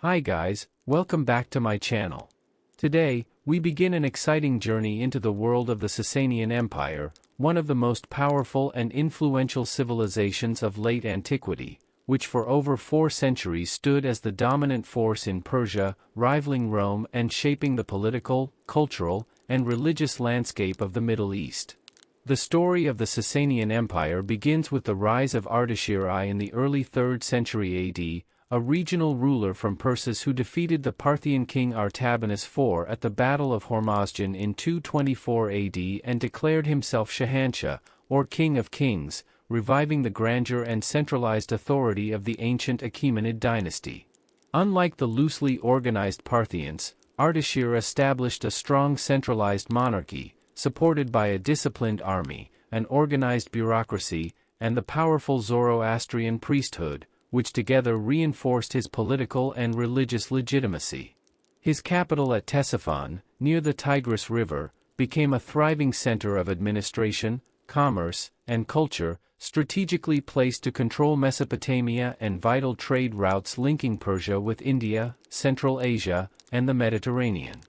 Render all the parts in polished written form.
Hi guys, welcome back to my channel. Today, we begin an exciting journey into the world of the Sassanian Empire, one of the most powerful and influential civilizations of late antiquity, which for over 4 centuries stood as the dominant force in Persia, rivaling Rome and shaping the political, cultural, and religious landscape of the Middle East. The story of the Sassanian Empire begins with the rise of Ardashir I in the early 3rd century AD, a regional ruler from Persis who defeated the Parthian king Artabanus IV at the Battle of Hormozgan in 224 AD and declared himself Shahanshah, or King of Kings, reviving the grandeur and centralized authority of the ancient Achaemenid dynasty. Unlike the loosely organized Parthians, Ardashir established a strong centralized monarchy, supported by a disciplined army, an organized bureaucracy, and the powerful Zoroastrian priesthood, which together reinforced his political and religious legitimacy. His capital at Ctesiphon, near the Tigris River, became a thriving center of administration, commerce, and culture, strategically placed to control Mesopotamia and vital trade routes linking Persia with India, Central Asia, and the Mediterranean.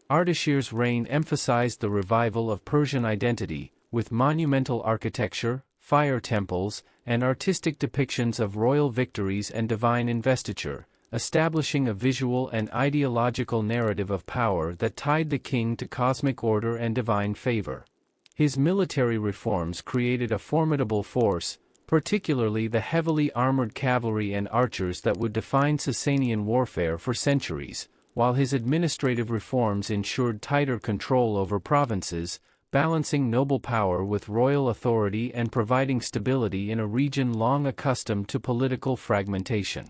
Ardashir's reign emphasized the revival of Persian identity, with monumental architecture, fire temples, and artistic depictions of royal victories and divine investiture, establishing a visual and ideological narrative of power that tied the king to cosmic order and divine favor. His military reforms created a formidable force, particularly the heavily armored cavalry and archers that would define Sassanian warfare for centuries, while his administrative reforms ensured tighter control over provinces, balancing noble power with royal authority and providing stability in a region long accustomed to political fragmentation.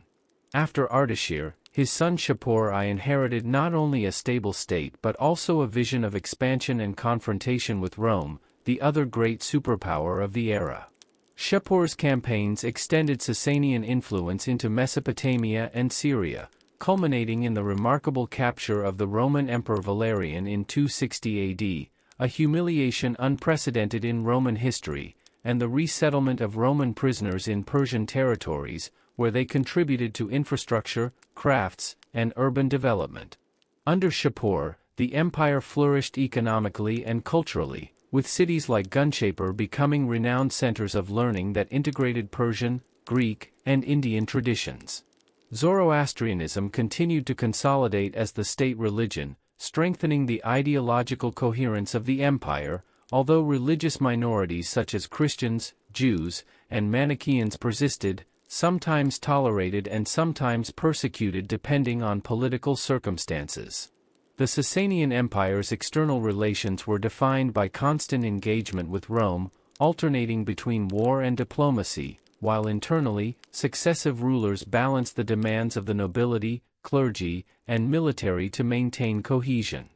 After Ardashir, his son Shapur I inherited not only a stable state but also a vision of expansion and confrontation with Rome, the other great superpower of the era. Shapur's campaigns extended Sassanian influence into Mesopotamia and Syria, culminating in the remarkable capture of the Roman Emperor Valerian in 260 AD, a humiliation unprecedented in Roman history, and the resettlement of Roman prisoners in Persian territories, where they contributed to infrastructure, crafts, and urban development. Under Shapur, the empire flourished economically and culturally, with cities like Gunshapur becoming renowned centers of learning that integrated Persian, Greek, and Indian traditions. Zoroastrianism continued to consolidate as the state religion, strengthening the ideological coherence of the empire, although religious minorities such as Christians, Jews, and Manichaeans persisted, sometimes tolerated and sometimes persecuted depending on political circumstances. The Sassanian Empire's external relations were defined by constant engagement with Rome, alternating between war and diplomacy, while internally, successive rulers balanced the demands of the nobility, clergy, and military to maintain cohesion.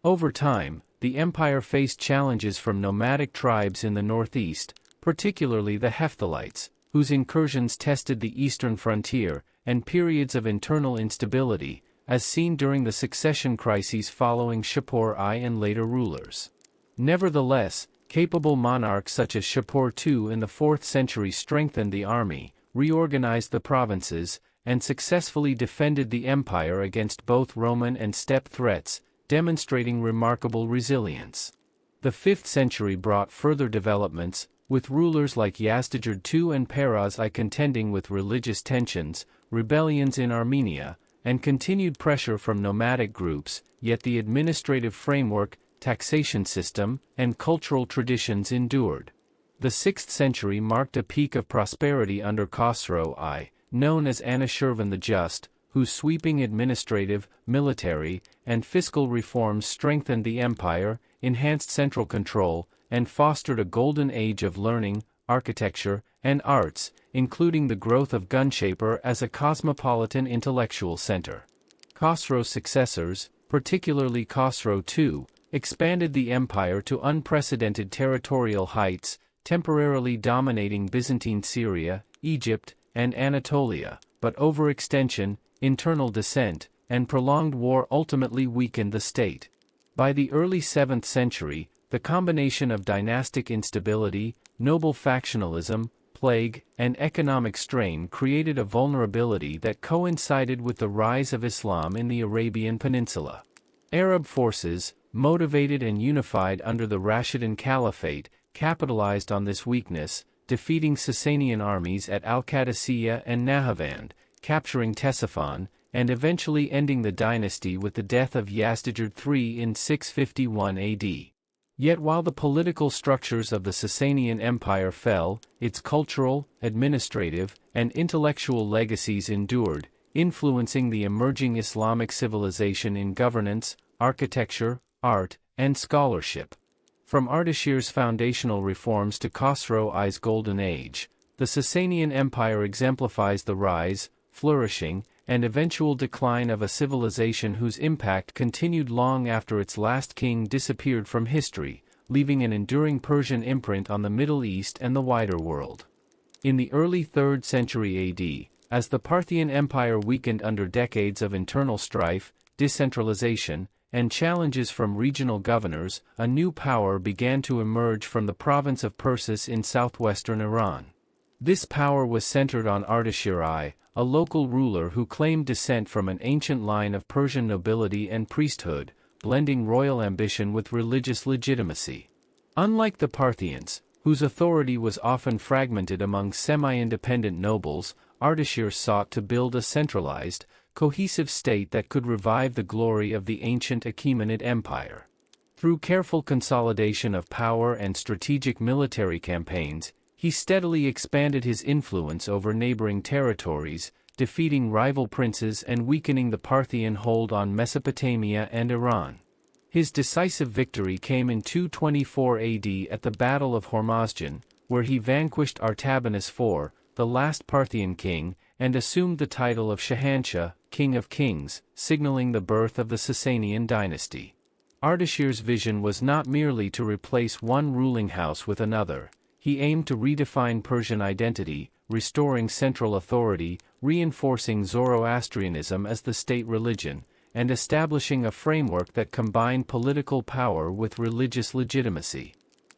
Over time, the empire faced challenges from nomadic tribes in the northeast, particularly the Hephthalites, whose incursions tested the eastern frontier, and periods of internal instability, as seen during the succession crises following Shapur I and later rulers. Nevertheless, capable monarchs such as Shapur II in the 4th century strengthened the army, reorganized the provinces, and successfully defended the empire against both Roman and steppe threats, demonstrating remarkable resilience. The 5th century brought further developments, with rulers like Yazdijerd II and Peroz I contending with religious tensions, rebellions in Armenia, and continued pressure from nomadic groups, yet the administrative framework, taxation system, and cultural traditions endured. The 6th century marked a peak of prosperity under Khosrow I, known as Anushirvan the Just, whose sweeping administrative, military, and fiscal reforms strengthened the empire, enhanced central control, and fostered a golden age of learning, architecture, and arts, including the growth of Gunshapur as a cosmopolitan intellectual center. Khosrow's successors, particularly Khosrow II, expanded the empire to unprecedented territorial heights, temporarily dominating Byzantine Syria, Egypt, and Anatolia, but overextension, internal dissent, and prolonged war ultimately weakened the state. By the early 7th century, the combination of dynastic instability, noble factionalism, plague, and economic strain created a vulnerability that coincided with the rise of Islam in the Arabian Peninsula. Arab forces, motivated and unified under the Rashidun Caliphate, capitalized on this weakness, defeating Sassanian armies at Al-Qadisiyah and Nahavand, capturing Ctesiphon, and eventually ending the dynasty with the death of Yazdijerd III in 651 AD. Yet while the political structures of the Sassanian Empire fell, its cultural, administrative, and intellectual legacies endured, influencing the emerging Islamic civilization in governance, architecture, art, and scholarship. From Ardashir's foundational reforms to Khosrow I's Golden Age, the Sassanian Empire exemplifies the rise, flourishing, and eventual decline of a civilization whose impact continued long after its last king disappeared from history, leaving an enduring Persian imprint on the Middle East and the wider world. In the early 3rd century AD, as the Parthian Empire weakened under decades of internal strife, decentralization, and challenges from regional governors, a new power began to emerge from the province of Persis in southwestern Iran. This power was centered on Ardashir I, a local ruler who claimed descent from an ancient line of Persian nobility and priesthood, blending royal ambition with religious legitimacy. Unlike the Parthians, whose authority was often fragmented among semi-independent nobles, Ardashir sought to build a centralized, cohesive state that could revive the glory of the ancient Achaemenid Empire. Through careful consolidation of power and strategic military campaigns, he steadily expanded his influence over neighboring territories, defeating rival princes and weakening the Parthian hold on Mesopotamia and Iran. His decisive victory came in 224 AD at the Battle of Hormozgan, where he vanquished Artabanus IV, the last Parthian king, and assumed the title of Shahanshah, King of Kings, signaling the birth of the Sassanian dynasty. Ardashir's vision was not merely to replace one ruling house with another. He aimed to redefine Persian identity, restoring central authority, reinforcing Zoroastrianism as the state religion, and establishing a framework that combined political power with religious legitimacy.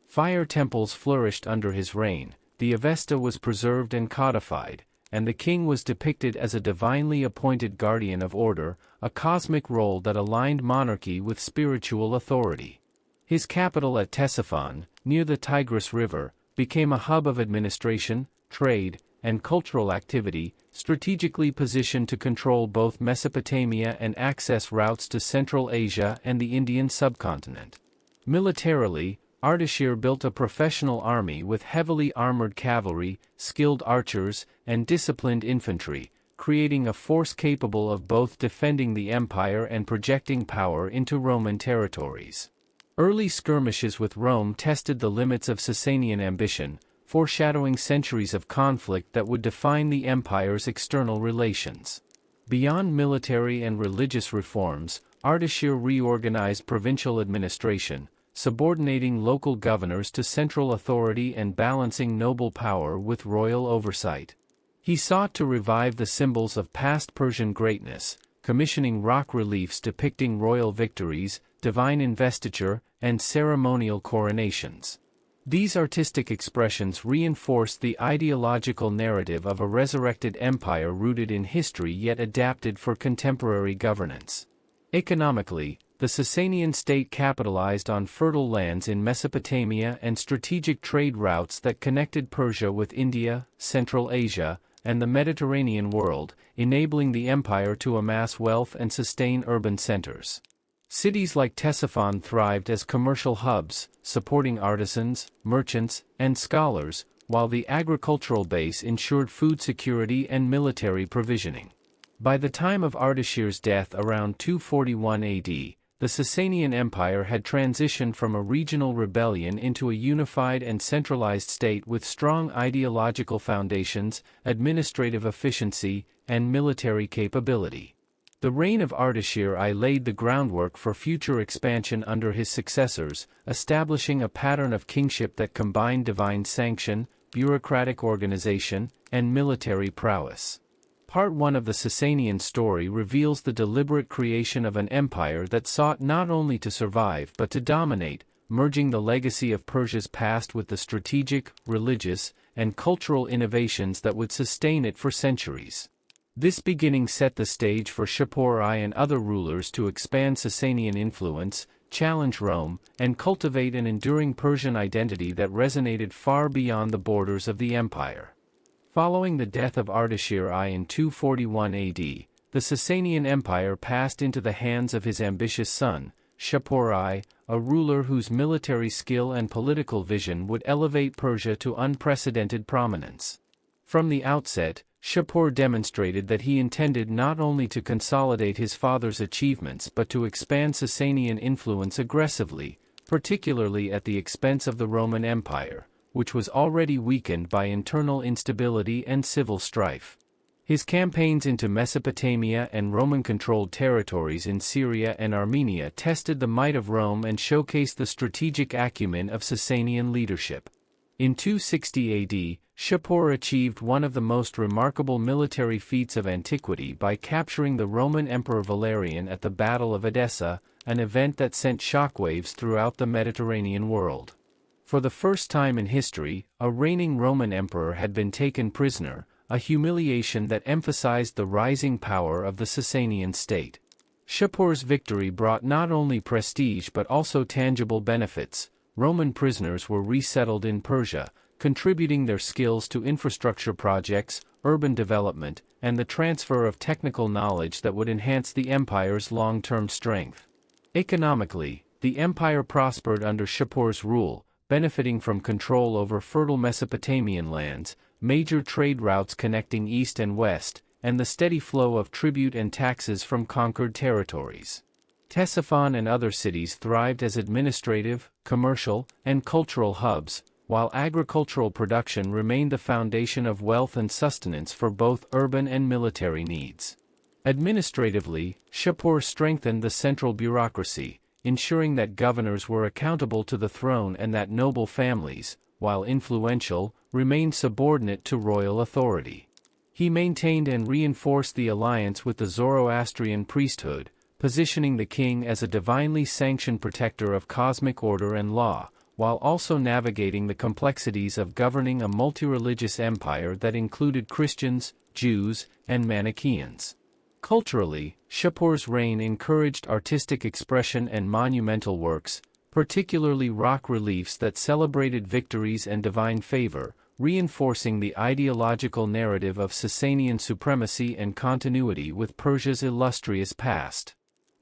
Fire temples flourished under his reign, the Avesta was preserved and codified, and the king was depicted as a divinely appointed guardian of order, a cosmic role that aligned monarchy with spiritual authority. His capital at Ctesiphon, near the Tigris River, became a hub of administration, trade, and cultural activity, strategically positioned to control both Mesopotamia and access routes to Central Asia and the Indian subcontinent. Militarily, Ardashir built a professional army with heavily armored cavalry, skilled archers, and disciplined infantry, creating a force capable of both defending the empire and projecting power into Roman territories. Early skirmishes with Rome tested the limits of Sassanian ambition, foreshadowing centuries of conflict that would define the empire's external relations. Beyond military and religious reforms, Ardashir reorganized provincial administration, subordinating local governors to central authority and balancing noble power with royal oversight. He sought to revive the symbols of past Persian greatness, commissioning rock reliefs depicting royal victories, divine investiture, and ceremonial coronations. These artistic expressions reinforced the ideological narrative of a resurrected empire rooted in history yet adapted for contemporary governance. Economically, the Sassanian state capitalized on fertile lands in Mesopotamia and strategic trade routes that connected Persia with India, Central Asia, and the Mediterranean world, enabling the empire to amass wealth and sustain urban centers. Cities like Ctesiphon thrived as commercial hubs, supporting artisans, merchants, and scholars, while the agricultural base ensured food security and military provisioning. By the time of Ardashir's death around 241 AD, the Sassanian Empire had transitioned from a regional rebellion into a unified and centralized state with strong ideological foundations, administrative efficiency, and military capability. The reign of Ardashir I laid the groundwork for future expansion under his successors, establishing a pattern of kingship that combined divine sanction, bureaucratic organization, and military prowess. Part 1 of the Sassanian story reveals the deliberate creation of an empire that sought not only to survive but to dominate, merging the legacy of Persia's past with the strategic, religious, and cultural innovations that would sustain it for centuries. This beginning set the stage for Shapur I and other rulers to expand Sassanian influence, challenge Rome, and cultivate an enduring Persian identity that resonated far beyond the borders of the empire. Following the death of Ardashir I in 241 AD, the Sassanian Empire passed into the hands of his ambitious son, Shapur I, a ruler whose military skill and political vision would elevate Persia to unprecedented prominence. From the outset, Shapur demonstrated that he intended not only to consolidate his father's achievements but to expand Sassanian influence aggressively, particularly at the expense of the Roman Empire, which was already weakened by internal instability and civil strife. His campaigns into Mesopotamia and Roman-controlled territories in Syria and Armenia tested the might of Rome and showcased the strategic acumen of Sassanian leadership. In 260 AD, Shapur achieved one of the most remarkable military feats of antiquity by capturing the Roman Emperor Valerian at the Battle of Edessa, an event that sent shockwaves throughout the Mediterranean world. For the first time in history, a reigning Roman emperor had been taken prisoner, a humiliation that emphasized the rising power of the Sassanian state. Shapur's victory brought not only prestige but also tangible benefits. Roman prisoners were resettled in Persia, contributing their skills to infrastructure projects, urban development, and the transfer of technical knowledge that would enhance the empire's long-term strength. Economically, the empire prospered under Shapur's rule, benefiting from control over fertile Mesopotamian lands, major trade routes connecting east and west, and the steady flow of tribute and taxes from conquered territories. Ctesiphon and other cities thrived as administrative, commercial, and cultural hubs, while agricultural production remained the foundation of wealth and sustenance for both urban and military needs. Administratively, Shapur strengthened the central bureaucracy, ensuring that governors were accountable to the throne and that noble families, while influential, remained subordinate to royal authority. He maintained and reinforced the alliance with the Zoroastrian priesthood, positioning the king as a divinely sanctioned protector of cosmic order and law, while also navigating the complexities of governing a multi-religious empire that included Christians, Jews, and Manichaeans. Culturally, Shapur's reign encouraged artistic expression and monumental works, particularly rock reliefs that celebrated victories and divine favor, reinforcing the ideological narrative of Sassanian supremacy and continuity with Persia's illustrious past.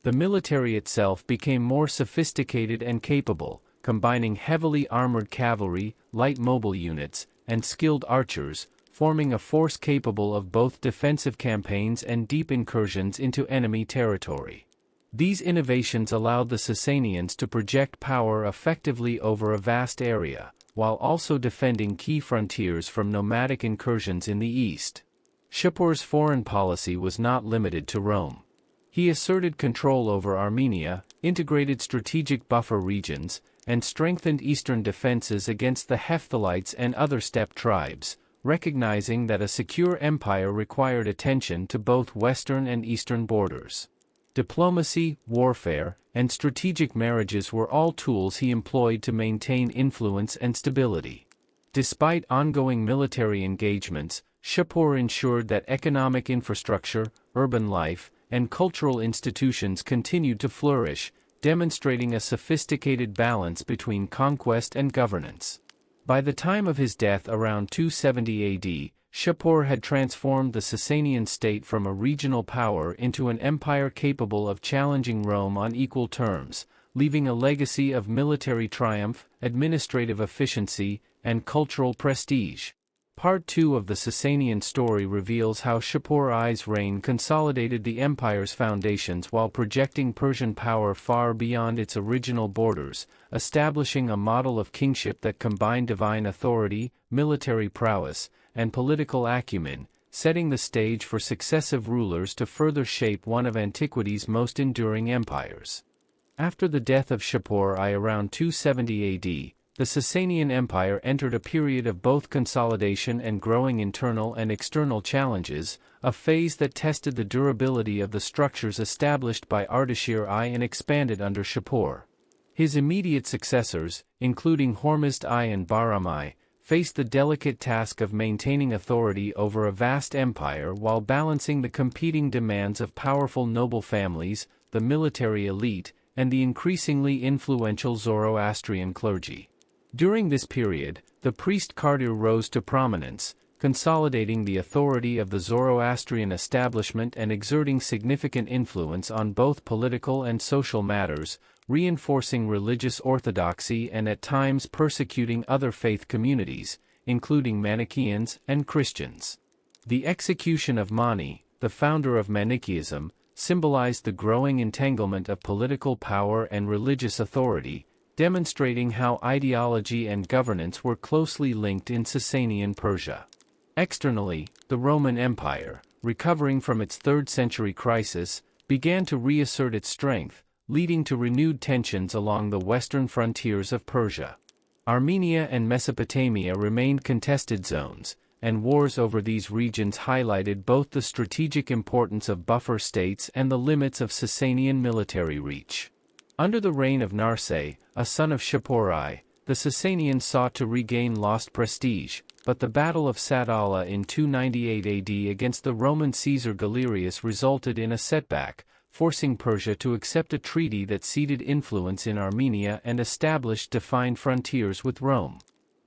The military itself became more sophisticated and capable, combining heavily armored cavalry, light mobile units, and skilled archers, forming a force capable of both defensive campaigns and deep incursions into enemy territory. These innovations allowed the Sassanians to project power effectively over a vast area, while also defending key frontiers from nomadic incursions in the east. Shapur's foreign policy was not limited to Rome. He asserted control over Armenia, integrated strategic buffer regions, and strengthened eastern defenses against the Hephthalites and other steppe tribes, recognizing that a secure empire required attention to both western and eastern borders. Diplomacy, warfare, and strategic marriages were all tools he employed to maintain influence and stability. Despite ongoing military engagements, Shapur ensured that economic infrastructure, urban life, and cultural institutions continued to flourish, demonstrating a sophisticated balance between conquest and governance. By the time of his death around 270 AD, Shapur had transformed the Sassanian state from a regional power into an empire capable of challenging Rome on equal terms, leaving a legacy of military triumph, administrative efficiency, and cultural prestige. Part 2 of the Sassanian story reveals how Shapur I's reign consolidated the empire's foundations while projecting Persian power far beyond its original borders, establishing a model of kingship that combined divine authority, military prowess, and political acumen, setting the stage for successive rulers to further shape one of antiquity's most enduring empires. After the death of Shapur I around 270 AD, the Sassanian Empire entered a period of both consolidation and growing internal and external challenges, a phase that tested the durability of the structures established by Ardashir I and expanded under Shapur. His immediate successors, including Hormizd I and Bahram I, faced the delicate task of maintaining authority over a vast empire while balancing the competing demands of powerful noble families, the military elite, and the increasingly influential Zoroastrian clergy. During this period, the priest Khosrow rose to prominence, consolidating the authority of the Zoroastrian establishment and exerting significant influence on both political and social matters, reinforcing religious orthodoxy and at times persecuting other faith communities, including Manichaeans and Christians. The execution of Mani, the founder of Manichaeism, symbolized the growing entanglement of political power and religious authority, demonstrating how ideology and governance were closely linked in Sassanian Persia. Externally, the Roman Empire, recovering from its 3rd century crisis, began to reassert its strength, leading to renewed tensions along the western frontiers of Persia. Armenia and Mesopotamia remained contested zones, and wars over these regions highlighted both the strategic importance of buffer states and the limits of Sassanian military reach. Under the reign of Narseh, a son of Shapur I, the Sassanians sought to regain lost prestige, but the Battle of Sadala in 298 AD against the Roman Caesar Galerius resulted in a setback, forcing Persia to accept a treaty that ceded influence in Armenia and established defined frontiers with Rome.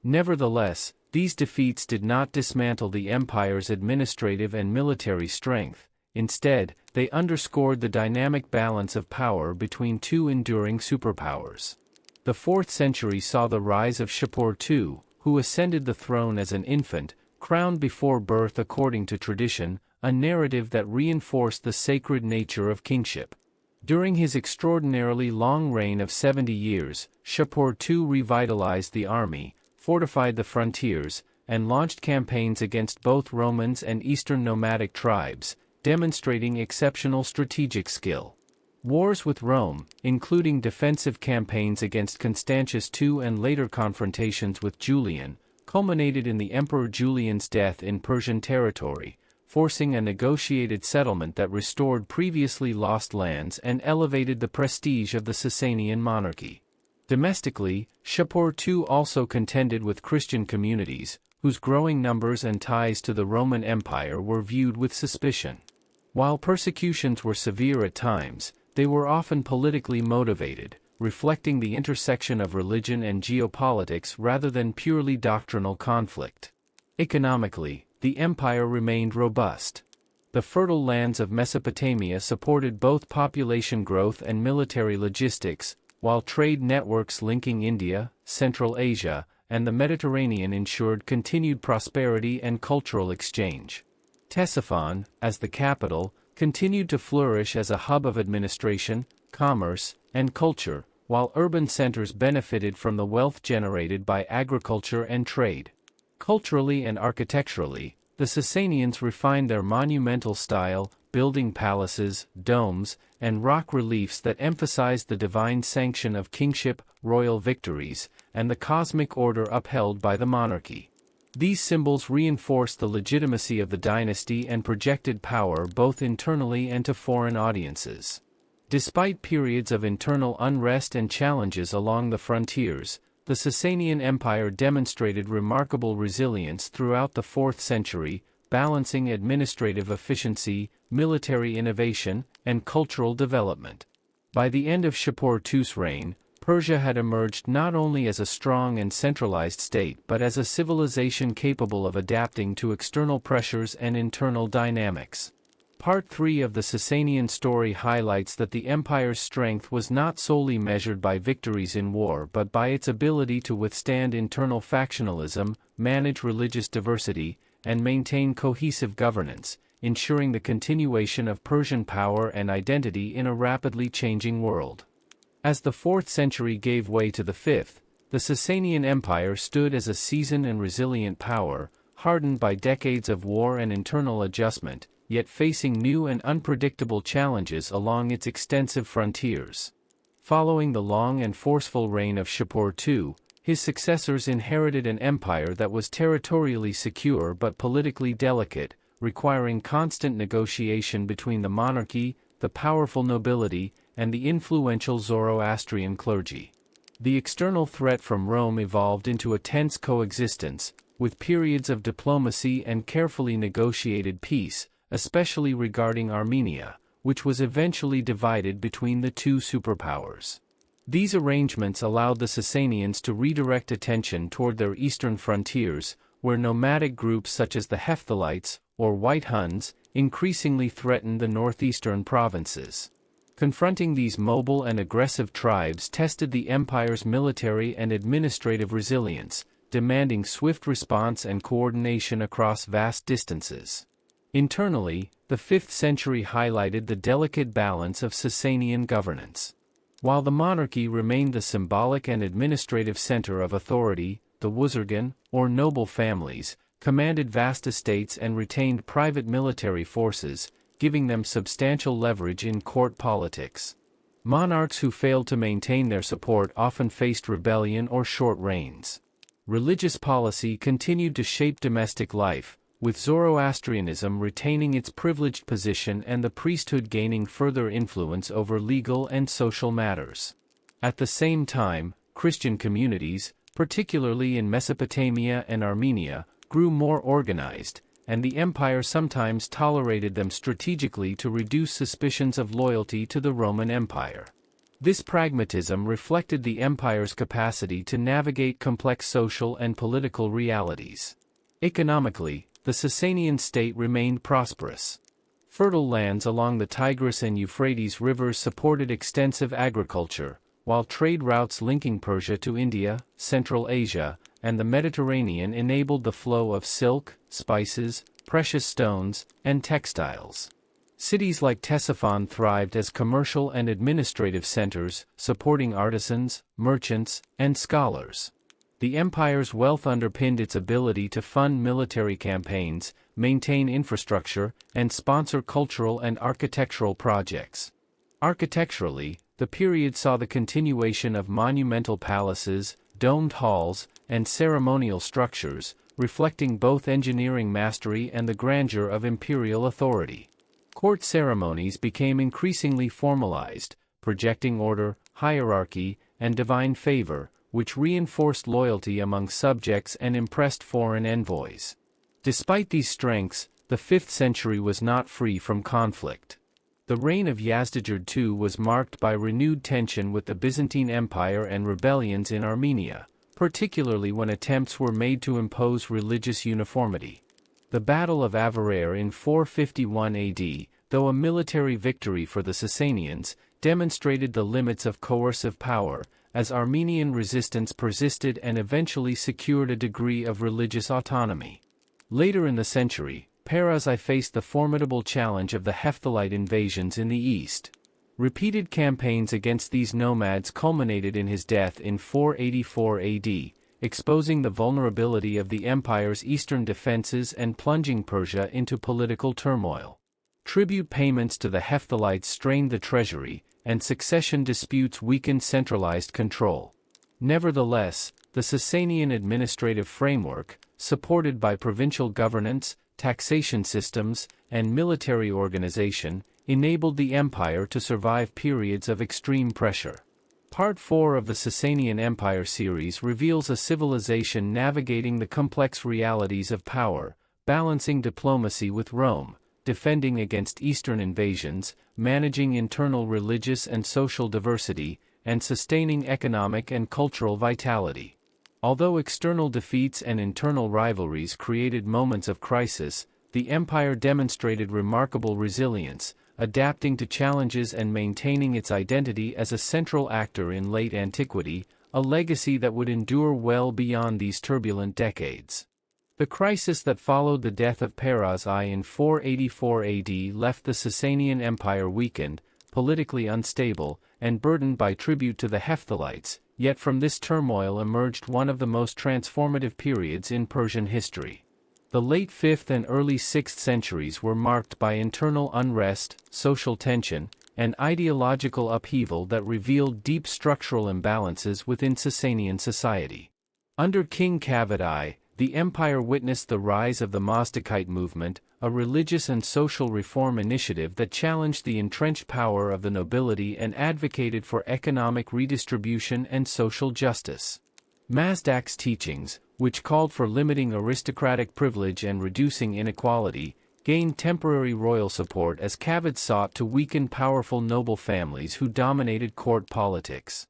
Nevertheless, these defeats did not dismantle the empire's administrative and military strength. Instead, they underscored the dynamic balance of power between two enduring superpowers. The 4th century saw the rise of Shapur II, who ascended the throne as an infant, crowned before birth according to tradition, a narrative that reinforced the sacred nature of kingship. During his extraordinarily long reign of 70 years, Shapur II revitalized the army, fortified the frontiers, and launched campaigns against both Romans and Eastern nomadic tribes, demonstrating exceptional strategic skill. Wars with Rome, including defensive campaigns against Constantius II and later confrontations with Julian, culminated in the Emperor Julian's death in Persian territory, forcing a negotiated settlement that restored previously lost lands and elevated the prestige of the Sassanian monarchy. Domestically, Shapur II also contended with Christian communities, whose growing numbers and ties to the Roman Empire were viewed with suspicion. While persecutions were severe at times, they were often politically motivated, reflecting the intersection of religion and geopolitics rather than purely doctrinal conflict. Economically, the empire remained robust. The fertile lands of Mesopotamia supported both population growth and military logistics, while trade networks linking India, Central Asia, and the Mediterranean ensured continued prosperity and cultural exchange. Ctesiphon, as the capital, continued to flourish as a hub of administration, commerce, and culture, while urban centers benefited from the wealth generated by agriculture and trade. Culturally and architecturally, the Sassanians refined their monumental style, building palaces, domes, and rock reliefs that emphasized the divine sanction of kingship, royal victories, and the cosmic order upheld by the monarchy. These symbols reinforced the legitimacy of the dynasty and projected power both internally and to foreign audiences. Despite periods of internal unrest and challenges along the frontiers, the Sassanian Empire demonstrated remarkable resilience throughout the 4th century, balancing administrative efficiency, military innovation, and cultural development. By the end of Shapur II's reign, Persia had emerged not only as a strong and centralized state but as a civilization capable of adapting to external pressures and internal dynamics. Part 3 of the Sassanian story highlights that the empire's strength was not solely measured by victories in war but by its ability to withstand internal factionalism, manage religious diversity, and maintain cohesive governance, ensuring the continuation of Persian power and identity in a rapidly changing world. As the 4th century gave way to the 5th, the Sassanian Empire stood as a seasoned and resilient power, hardened by decades of war and internal adjustment, yet facing new and unpredictable challenges along its extensive frontiers. Following the long and forceful reign of Shapur II, his successors inherited an empire that was territorially secure but politically delicate, requiring constant negotiation between the monarchy, the powerful nobility, and the influential Zoroastrian clergy. The external threat from Rome evolved into a tense coexistence, with periods of diplomacy and carefully negotiated peace, especially regarding Armenia, which was eventually divided between the two superpowers. These arrangements allowed the Sassanians to redirect attention toward their eastern frontiers, where nomadic groups such as the Hephthalites, or White Huns, increasingly threatened the northeastern provinces. Confronting these mobile and aggressive tribes tested the empire's military and administrative resilience, demanding swift response and coordination across vast distances. Internally, the 5th century highlighted the delicate balance of Sassanian governance. While the monarchy remained the symbolic and administrative center of authority, the Wuzurgan, or noble families, commanded vast estates and retained private military forces, giving them substantial leverage in court politics. Monarchs who failed to maintain their support often faced rebellion or short reigns. Religious policy continued to shape domestic life, with Zoroastrianism retaining its privileged position and the priesthood gaining further influence over legal and social matters. At the same time, Christian communities, particularly in Mesopotamia and Armenia, grew more organized, and the empire sometimes tolerated them strategically to reduce suspicions of loyalty to the Roman Empire. This pragmatism reflected the empire's capacity to navigate complex social and political realities. Economically, the Sassanian state remained prosperous. Fertile lands along the Tigris and Euphrates rivers supported extensive agriculture, while trade routes linking Persia to India, Central Asia, and the Mediterranean enabled the flow of silk, spices, precious stones, and textiles. Cities like Ctesiphon thrived as commercial and administrative centers, supporting artisans, merchants, and scholars. The empire's wealth underpinned its ability to fund military campaigns, maintain infrastructure, and sponsor cultural and architectural projects. Architecturally, the period saw the continuation of monumental palaces, domed halls, and ceremonial structures, reflecting both engineering mastery and the grandeur of imperial authority. Court ceremonies became increasingly formalized, projecting order, hierarchy, and divine favor, which reinforced loyalty among subjects and impressed foreign envoys. Despite these strengths, the 5th century was not free from conflict. The reign of Yazdijerd II was marked by renewed tension with the Byzantine Empire and rebellions in Armenia, particularly when attempts were made to impose religious uniformity. The Battle of Avarar in 451 AD, though a military victory for the Sassanians, demonstrated the limits of coercive power, as Armenian resistance persisted and eventually secured a degree of religious autonomy. Later in the century, Persian I faced the formidable challenge of the Hephthalite invasions in the east. Repeated campaigns against these nomads culminated in his death in 484 AD, exposing the vulnerability of the empire's eastern defenses and plunging Persia into political turmoil. Tribute payments to the Hephthalites strained the treasury, and succession disputes weakened centralized control. Nevertheless, the Sassanian administrative framework, supported by provincial governance, taxation systems, and military organization, enabled the empire to survive periods of extreme pressure. Part 4 of the Sassanian Empire series reveals a civilization navigating the complex realities of power, balancing diplomacy with Rome, defending against Eastern invasions, managing internal religious and social diversity, and sustaining economic and cultural vitality. Although external defeats and internal rivalries created moments of crisis, the empire demonstrated remarkable resilience, adapting to challenges and maintaining its identity as a central actor in late antiquity, a legacy that would endure well beyond these turbulent decades. The crisis that followed the death of Persian I in 484 AD left the Sassanian Empire weakened, politically unstable, and burdened by tribute to the Hephthalites, yet from this turmoil emerged one of the most transformative periods in Persian history. The late 5th and early 6th centuries were marked by internal unrest, social tension, and ideological upheaval that revealed deep structural imbalances within Sassanian society. Under King Kavad I, the empire witnessed the rise of the Mazdakite movement, a religious and social reform initiative that challenged the entrenched power of the nobility and advocated for economic redistribution and social justice. Mazdak's teachings, which called for limiting aristocratic privilege and reducing inequality, gained temporary royal support as Kavod sought to weaken powerful noble families who dominated court politics.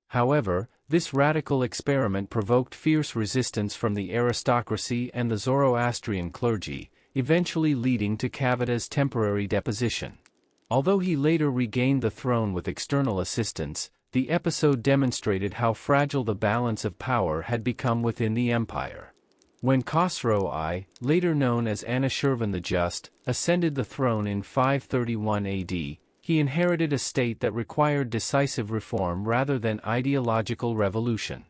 However, this radical experiment provoked fierce resistance from the aristocracy and the Zoroastrian clergy, eventually leading to Kavod's temporary deposition. Although he later regained the throne with external assistance, the episode demonstrated how fragile the balance of power had become within the empire. When Khosrow I, later known as Anushirvan the Just, ascended the throne in 531 AD, he inherited a state that required decisive reform rather than ideological revolution.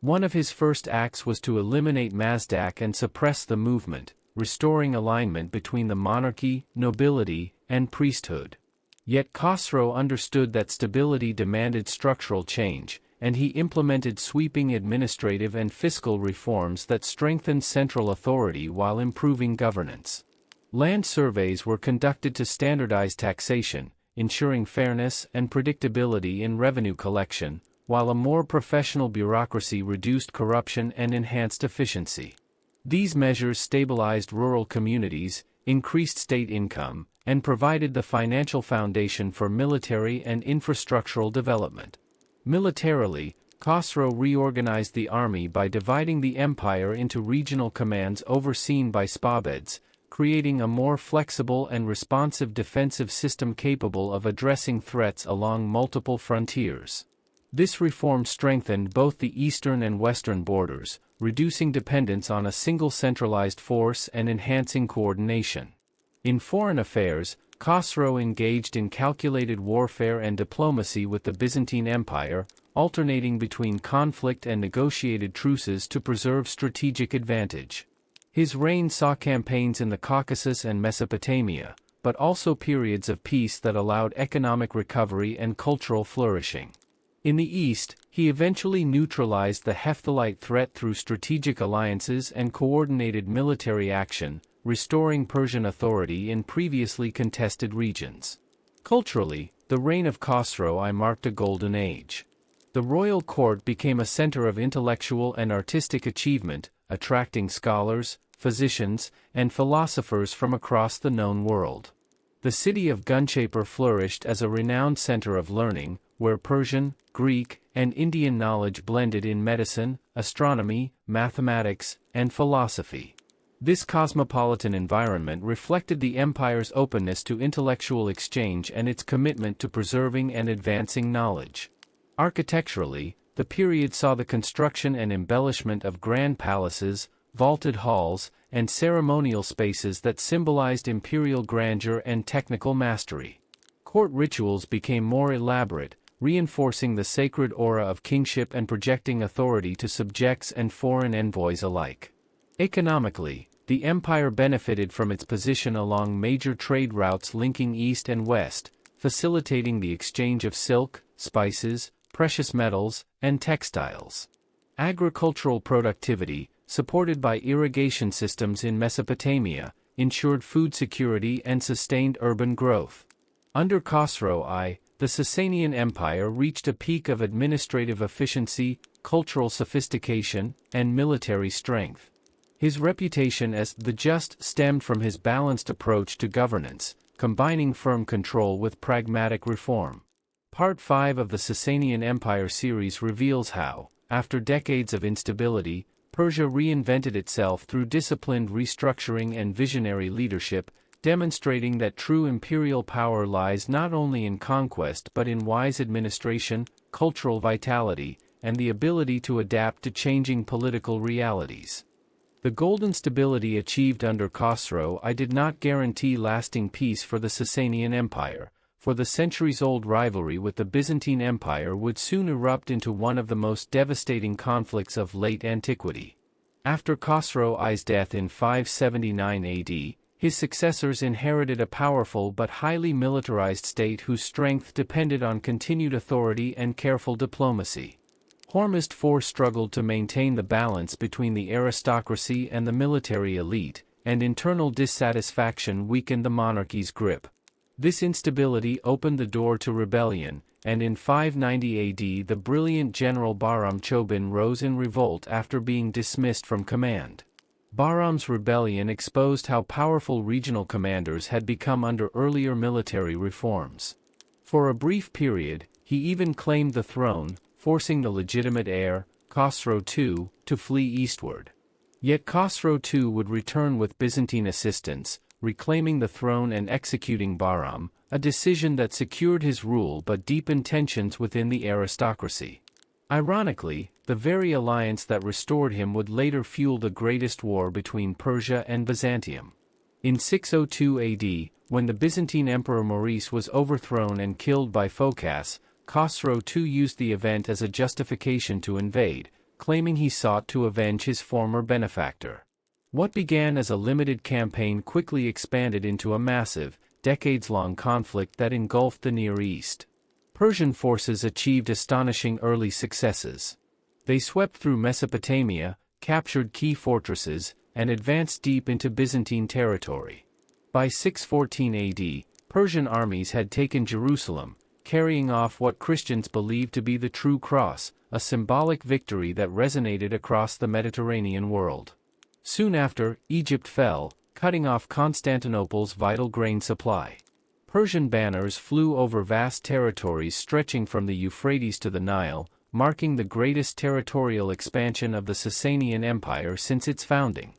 One of his first acts was to eliminate Mazdak and suppress the movement, restoring alignment between the monarchy, nobility, and priesthood. Yet Khosrow understood that stability demanded structural change, and he implemented sweeping administrative and fiscal reforms that strengthened central authority while improving governance. Land surveys were conducted to standardize taxation, ensuring fairness and predictability in revenue collection, while a more professional bureaucracy reduced corruption and enhanced efficiency. These measures stabilized rural communities, increased state income, and provided the financial foundation for military and infrastructural development. Militarily, Khosrow reorganized the army by dividing the empire into regional commands overseen by spabeds, creating a more flexible and responsive defensive system capable of addressing threats along multiple frontiers. This reform strengthened both the eastern and western borders, reducing dependence on a single centralized force and enhancing coordination. In foreign affairs, Khosrow engaged in calculated warfare and diplomacy with the Byzantine Empire, alternating between conflict and negotiated truces to preserve strategic advantage. His reign saw campaigns in the Caucasus and Mesopotamia, but also periods of peace that allowed economic recovery and cultural flourishing. In the east, he eventually neutralized the Hephthalite threat through strategic alliances and coordinated military action, restoring Persian authority in previously contested regions. Culturally, the reign of Khosrow I marked a golden age. The royal court became a center of intellectual and artistic achievement, attracting scholars, physicians, and philosophers from across the known world. The city of Gunshapur flourished as a renowned center of learning, where Persian, Greek, and Indian knowledge blended in medicine, astronomy, mathematics, and philosophy. This cosmopolitan environment reflected the empire's openness to intellectual exchange and its commitment to preserving and advancing knowledge. Architecturally, the period saw the construction and embellishment of grand palaces, vaulted halls, and ceremonial spaces that symbolized imperial grandeur and technical mastery. Court rituals became more elaborate, reinforcing the sacred aura of kingship and projecting authority to subjects and foreign envoys alike. Economically, the empire benefited from its position along major trade routes linking east and west, facilitating the exchange of silk, spices, precious metals, and textiles. Agricultural productivity, supported by irrigation systems in Mesopotamia, ensured food security and sustained urban growth. Under Khosrow I, the Sassanian Empire reached a peak of administrative efficiency, cultural sophistication, and military strength. His reputation as the Just stemmed from his balanced approach to governance, combining firm control with pragmatic reform. Part 5 of the Sassanian Empire series reveals how, after decades of instability, Persia reinvented itself through disciplined restructuring and visionary leadership, demonstrating that true imperial power lies not only in conquest but in wise administration, cultural vitality, and the ability to adapt to changing political realities. The golden stability achieved under Khosrow I did not guarantee lasting peace for the Sassanian Empire, for the centuries-old rivalry with the Byzantine Empire would soon erupt into one of the most devastating conflicts of late antiquity. After Khosrow I's death in 579 AD, his successors inherited a powerful but highly militarized state whose strength depended on continued authority and careful diplomacy. Hormizd IV struggled to maintain the balance between the aristocracy and the military elite, and internal dissatisfaction weakened the monarchy's grip. This instability opened the door to rebellion, and in 590 AD the brilliant general Bahram Chobin rose in revolt after being dismissed from command. Bahram's rebellion exposed how powerful regional commanders had become under earlier military reforms. For a brief period, he even claimed the throne, forcing the legitimate heir, Khosrow II, to flee eastward. Yet Khosrow II would return with Byzantine assistance, reclaiming the throne and executing Bahram, a decision that secured his rule but deepened tensions within the aristocracy. Ironically, the very alliance that restored him would later fuel the greatest war between Persia and Byzantium. In 602 AD, when the Byzantine Emperor Maurice was overthrown and killed by Phocas, Khosrow II used the event as a justification to invade, claiming he sought to avenge his former benefactor. What began as a limited campaign quickly expanded into a massive, decades-long conflict that engulfed the Near East. Persian forces achieved astonishing early successes. They swept through Mesopotamia, captured key fortresses, and advanced deep into Byzantine territory. By 614 AD, Persian armies had taken Jerusalem, carrying off what Christians believed to be the true cross, a symbolic victory that resonated across the Mediterranean world. Soon after, Egypt fell, cutting off Constantinople's vital grain supply. Persian banners flew over vast territories stretching from the Euphrates to the Nile, marking the greatest territorial expansion of the Sassanian Empire since its founding.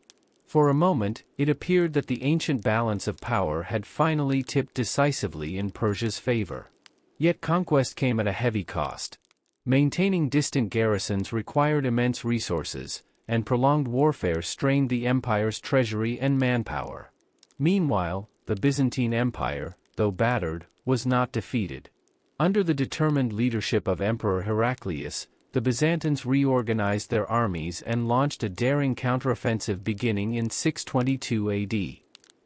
For a moment, it appeared that the ancient balance of power had finally tipped decisively in Persia's favor. Yet conquest came at a heavy cost. Maintaining distant garrisons required immense resources, and prolonged warfare strained the empire's treasury and manpower. Meanwhile, the Byzantine Empire, though battered, was not defeated. Under the determined leadership of Emperor Heraclius, the Byzantines reorganized their armies and launched a daring counteroffensive beginning in 622 AD.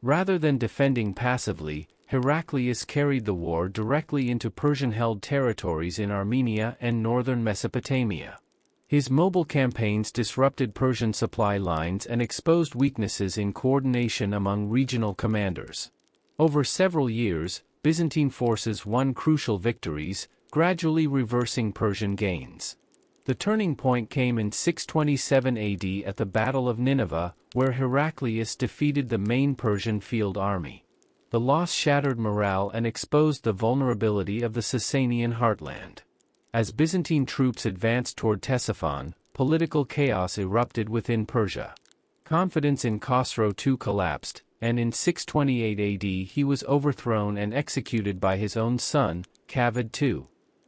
Rather than defending passively, Heraclius carried the war directly into Persian-held territories in Armenia and northern Mesopotamia. His mobile campaigns disrupted Persian supply lines and exposed weaknesses in coordination among regional commanders. Over several years, Byzantine forces won crucial victories, gradually reversing Persian gains. The turning point came in 627 AD at the Battle of Nineveh, where Heraclius defeated the main Persian field army. The loss shattered morale and exposed the vulnerability of the Sassanian heartland. As Byzantine troops advanced toward Ctesiphon, political chaos erupted within Persia. Confidence in Khosrow II collapsed, and in 628 AD he was overthrown and executed by his own son, Kavad II.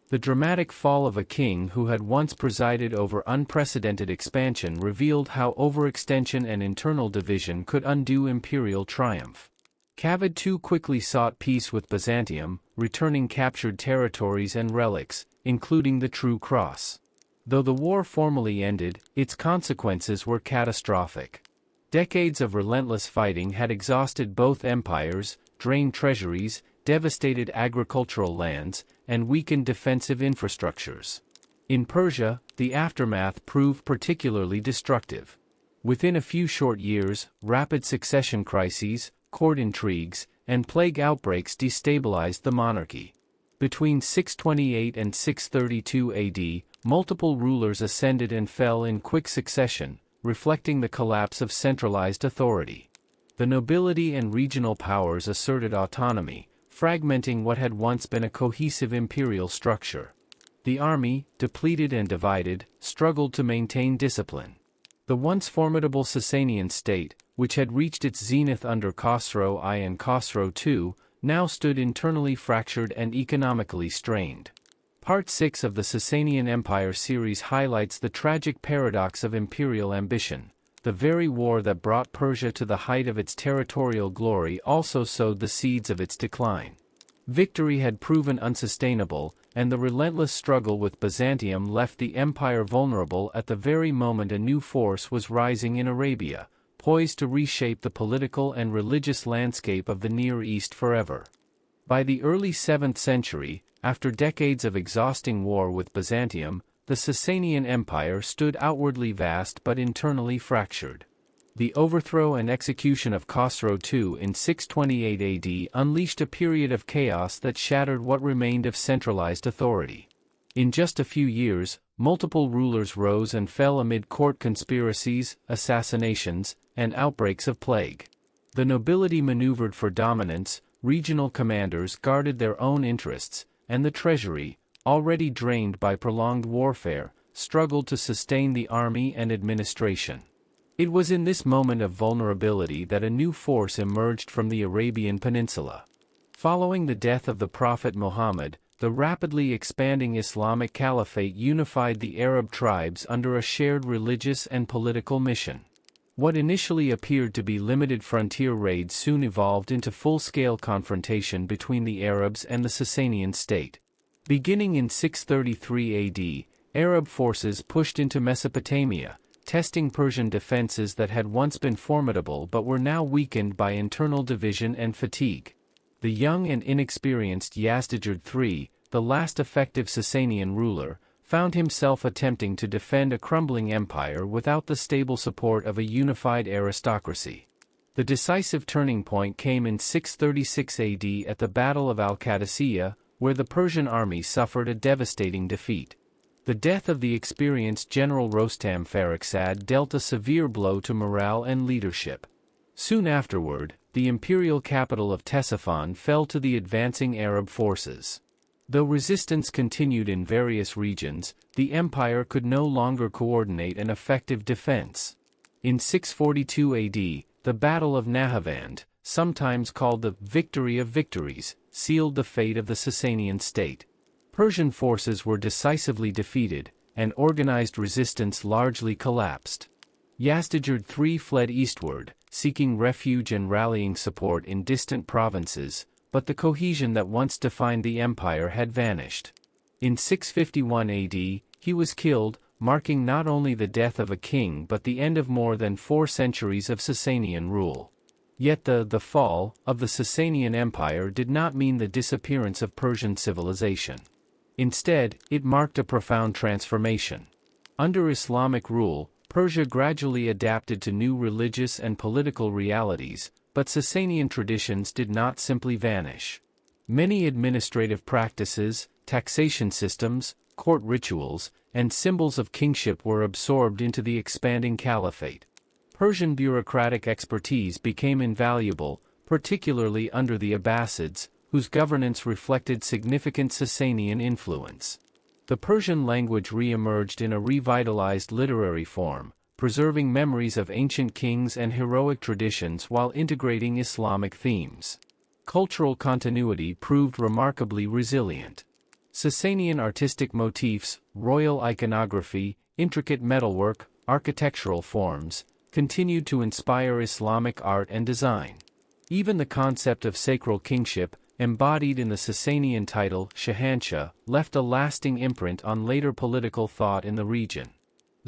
The dramatic fall of a king who had once presided over unprecedented expansion revealed how overextension and internal division could undo imperial triumph. Kavad II quickly sought peace with Byzantium, returning captured territories and relics, including the True Cross. Though the war formally ended, its consequences were catastrophic. Decades of relentless fighting had exhausted both empires, drained treasuries, devastated agricultural lands, and weakened defensive infrastructures. In Persia, the aftermath proved particularly destructive. Within a few short years, rapid succession crises, court intrigues, and plague outbreaks destabilized the monarchy. Between 628 and 632 AD, multiple rulers ascended and fell in quick succession, reflecting the collapse of centralized authority. The nobility and regional powers asserted autonomy, fragmenting what had once been a cohesive imperial structure. The army, depleted and divided, struggled to maintain discipline. The once formidable Sassanian state, which had reached its zenith under Khosrow I and Khosrow II, now stood internally fractured and economically strained. Part 6 of the Sassanian Empire series highlights the tragic paradox of imperial ambition. The very war that brought Persia to the height of its territorial glory also sowed the seeds of its decline. Victory had proven unsustainable, and the relentless struggle with Byzantium left the empire vulnerable at the very moment a new force was rising in Arabia, poised to reshape the political and religious landscape of the Near East forever. By the early 7th century, after decades of exhausting war with Byzantium, the Sassanian Empire stood outwardly vast but internally fractured. The overthrow and execution of Khosrow II in 628 AD unleashed a period of chaos that shattered what remained of centralized authority. In just a few years, multiple rulers rose and fell amid court conspiracies, assassinations, and outbreaks of plague. The nobility maneuvered for dominance, regional commanders guarded their own interests, and the treasury, already drained by prolonged warfare, struggled to sustain the army and administration. It was in this moment of vulnerability that a new force emerged from the Arabian Peninsula. Following the death of the Prophet Muhammad, the rapidly expanding Islamic Caliphate unified the Arab tribes under a shared religious and political mission. What initially appeared to be limited frontier raids soon evolved into full-scale confrontation between the Arabs and the Sassanian state. Beginning in 633 AD, Arab forces pushed into Mesopotamia, testing Persian defenses that had once been formidable but were now weakened by internal division and fatigue. The young and inexperienced Yazdijerd III, the last effective Sassanian ruler, found himself attempting to defend a crumbling empire without the stable support of a unified aristocracy. The decisive turning point came in 636 AD at the Battle of Al-Qadisiyah, where the Persian army suffered a devastating defeat. The death of the experienced General Rostam Farrokhzad dealt a severe blow to morale and leadership. Soon afterward, the imperial capital of Ctesiphon fell to the advancing Arab forces. Though resistance continued in various regions, the empire could no longer coordinate an effective defense. In 642 AD, the Battle of Nahavand, sometimes called the Victory of Victories, sealed the fate of the Sassanian state. Persian forces were decisively defeated, and organized resistance largely collapsed. Yazdijerd III fled eastward, seeking refuge and rallying support in distant provinces, but the cohesion that once defined the empire had vanished. In 651 AD, he was killed, marking not only the death of a king but the end of more than 4 centuries of Sassanian rule. Yet the fall of the Sassanian Empire did not mean the disappearance of Persian civilization. Instead, it marked a profound transformation. Under Islamic rule, Persia gradually adapted to new religious and political realities, but Sassanian traditions did not simply vanish. Many administrative practices, taxation systems, court rituals, and symbols of kingship were absorbed into the expanding caliphate. Persian bureaucratic expertise became invaluable, particularly under the Abbasids, whose governance reflected significant Sassanian influence. The Persian language re-emerged in a revitalized literary form, preserving memories of ancient kings and heroic traditions while integrating Islamic themes. Cultural continuity proved remarkably resilient. Sassanian artistic motifs, royal iconography, intricate metalwork, architectural forms, continued to inspire Islamic art and design. Even the concept of sacral kingship, embodied in the Sassanian title Shahanshah, left a lasting imprint on later political thought in the region.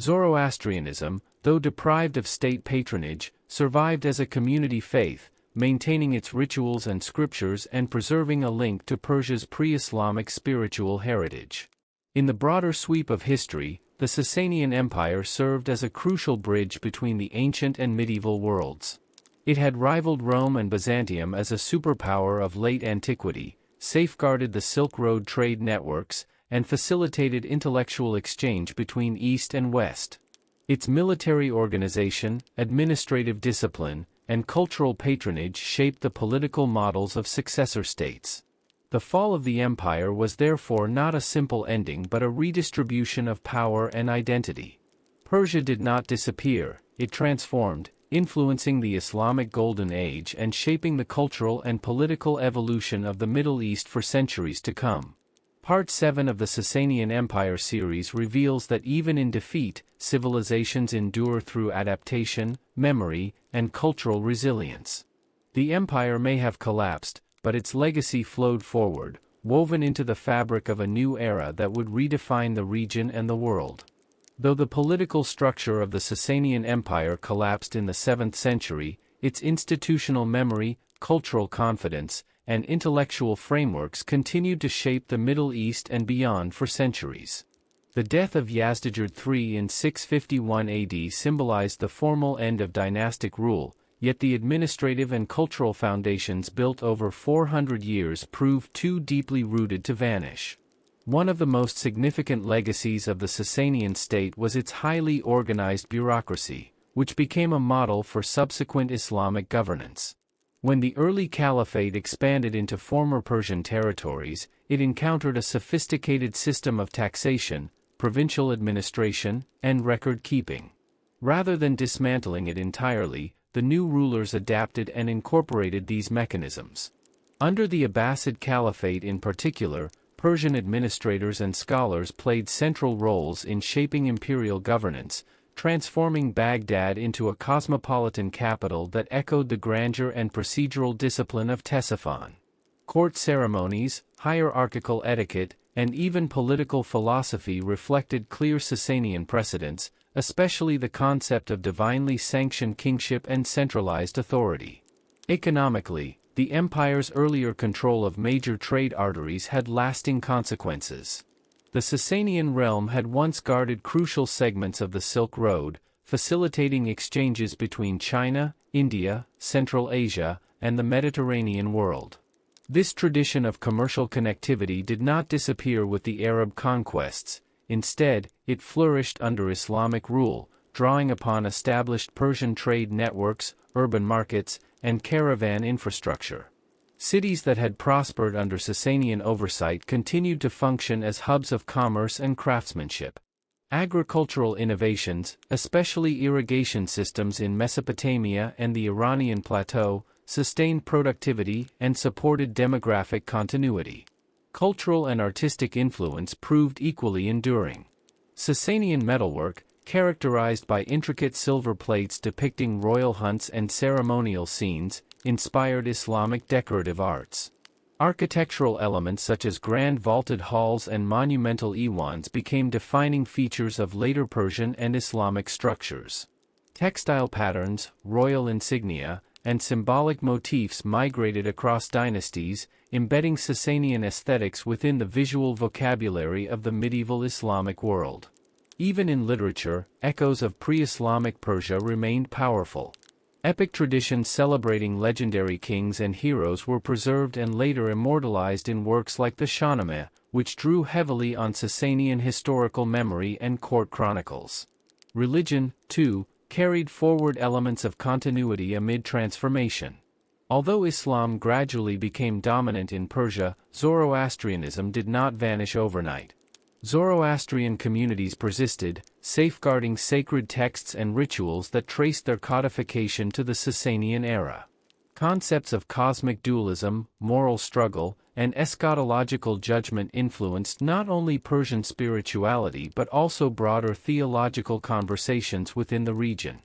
Zoroastrianism, though deprived of state patronage, survived as a community faith, maintaining its rituals and scriptures and preserving a link to Persia's pre-Islamic spiritual heritage. In the broader sweep of history, the Sassanian Empire served as a crucial bridge between the ancient and medieval worlds. It had rivaled Rome and Byzantium as a superpower of late antiquity, safeguarded the Silk Road trade networks, and facilitated intellectual exchange between East and West. Its military organization, administrative discipline, and cultural patronage shaped the political models of successor states. The fall of the empire was therefore not a simple ending but a redistribution of power and identity. Persia did not disappear, it transformed, influencing the Islamic Golden Age and shaping the cultural and political evolution of the Middle East for centuries to come. Part 7 of the Sassanian Empire series reveals that even in defeat, civilizations endure through adaptation, memory, and cultural resilience. The empire may have collapsed, but its legacy flowed forward, woven into the fabric of a new era that would redefine the region and the world. Though the political structure of the Sassanian Empire collapsed in the 7th century, its institutional memory, cultural confidence, and intellectual frameworks continued to shape the Middle East and beyond for centuries. The death of Yazdijerd III in 651 AD symbolized the formal end of dynastic rule, yet the administrative and cultural foundations built over 400 years proved too deeply rooted to vanish. One of the most significant legacies of the Sassanian state was its highly organized bureaucracy, which became a model for subsequent Islamic governance. When the early caliphate expanded into former Persian territories, it encountered a sophisticated system of taxation, provincial administration, and record-keeping. Rather than dismantling it entirely, the new rulers adapted and incorporated these mechanisms. Under the Abbasid Caliphate in particular, Persian administrators and scholars played central roles in shaping imperial governance, transforming Baghdad into a cosmopolitan capital that echoed the grandeur and procedural discipline of Ctesiphon. Court ceremonies, hierarchical etiquette, and even political philosophy reflected clear Sassanian precedents, especially the concept of divinely sanctioned kingship and centralized authority. Economically, the empire's earlier control of major trade arteries had lasting consequences. The Sassanian realm had once guarded crucial segments of the Silk Road, facilitating exchanges between China, India, Central Asia, and the Mediterranean world. This tradition of commercial connectivity did not disappear with the Arab conquests. Instead, it flourished under Islamic rule, drawing upon established Persian trade networks, urban markets, and caravan infrastructure. Cities that had prospered under Sassanian oversight continued to function as hubs of commerce and craftsmanship. Agricultural innovations, especially irrigation systems in Mesopotamia and the Iranian plateau, sustained productivity and supported demographic continuity. Cultural and artistic influence proved equally enduring. Sassanian metalwork, characterized by intricate silver plates depicting royal hunts and ceremonial scenes, inspired Islamic decorative arts. Architectural elements such as grand vaulted halls and monumental iwans became defining features of later Persian and Islamic structures. Textile patterns, royal insignia, and symbolic motifs migrated across dynasties, embedding Sassanian aesthetics within the visual vocabulary of the medieval Islamic world. Even in literature, echoes of pre-Islamic Persia remained powerful. Epic traditions celebrating legendary kings and heroes were preserved and later immortalized in works like the Shahnameh, which drew heavily on Sassanian historical memory and court chronicles. Religion, too, carried forward elements of continuity amid transformation. Although Islam gradually became dominant in Persia, Zoroastrianism did not vanish overnight. Zoroastrian communities persisted, safeguarding sacred texts and rituals that traced their codification to the Sassanian era. Concepts of cosmic dualism, moral struggle, and eschatological judgment influenced not only Persian spirituality but also broader theological conversations within the region.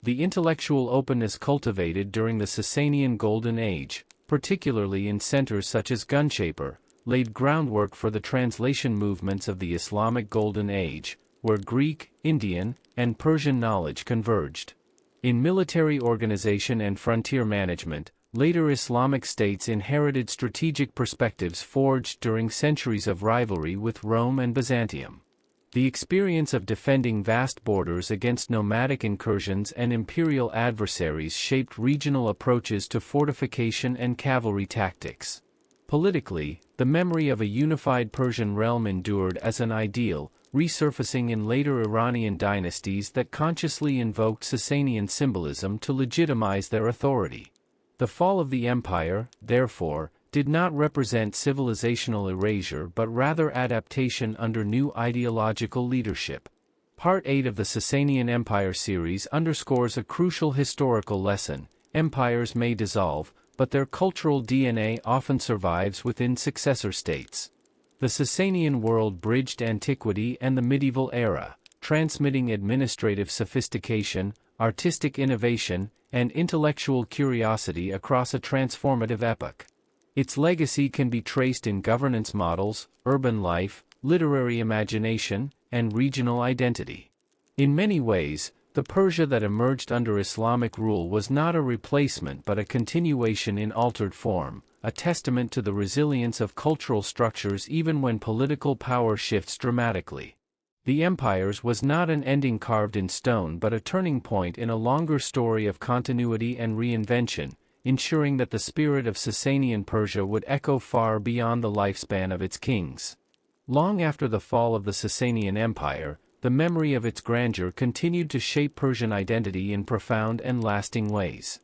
The intellectual openness cultivated during the Sassanian Golden Age, particularly in centers such as Gunshapur, laid groundwork for the translation movements of the Islamic Golden Age, where Greek, Indian, and Persian knowledge converged. In military organization and frontier management, later Islamic states inherited strategic perspectives forged during centuries of rivalry with Rome and Byzantium. The experience of defending vast borders against nomadic incursions and imperial adversaries shaped regional approaches to fortification and cavalry tactics. Politically, the memory of a unified Persian realm endured as an ideal, resurfacing in later Iranian dynasties that consciously invoked Sassanian symbolism to legitimize their authority. The fall of the empire, therefore, did not represent civilizational erasure but rather adaptation under new ideological leadership. Part 8 of the Sassanian Empire series underscores a crucial historical lesson: empires may dissolve, but their cultural DNA often survives within successor states. The Sassanian world bridged antiquity and the medieval era, transmitting administrative sophistication, artistic innovation, and intellectual curiosity across a transformative epoch. Its legacy can be traced in governance models, urban life, literary imagination, and regional identity. In many ways, the Persia that emerged under Islamic rule was not a replacement but a continuation in altered form, a testament to the resilience of cultural structures even when political power shifts dramatically. The empires was not an ending carved in stone but a turning point in a longer story of continuity and reinvention, ensuring that the spirit of Sassanian Persia would echo far beyond the lifespan of its kings. Long after the fall of the Sassanian Empire, the memory of its grandeur continued to shape Persian identity in profound and lasting ways.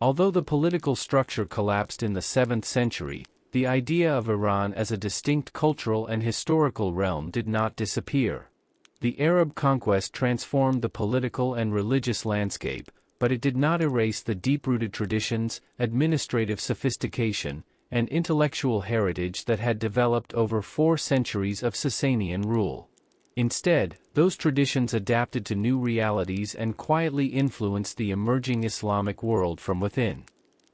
Although the political structure collapsed in the 7th century, the idea of Iran as a distinct cultural and historical realm did not disappear. The Arab conquest transformed the political and religious landscape, but it did not erase the deep-rooted traditions, administrative sophistication, and intellectual heritage that had developed over 4 centuries of Sassanian rule. Instead, those traditions adapted to new realities and quietly influenced the emerging Islamic world from within.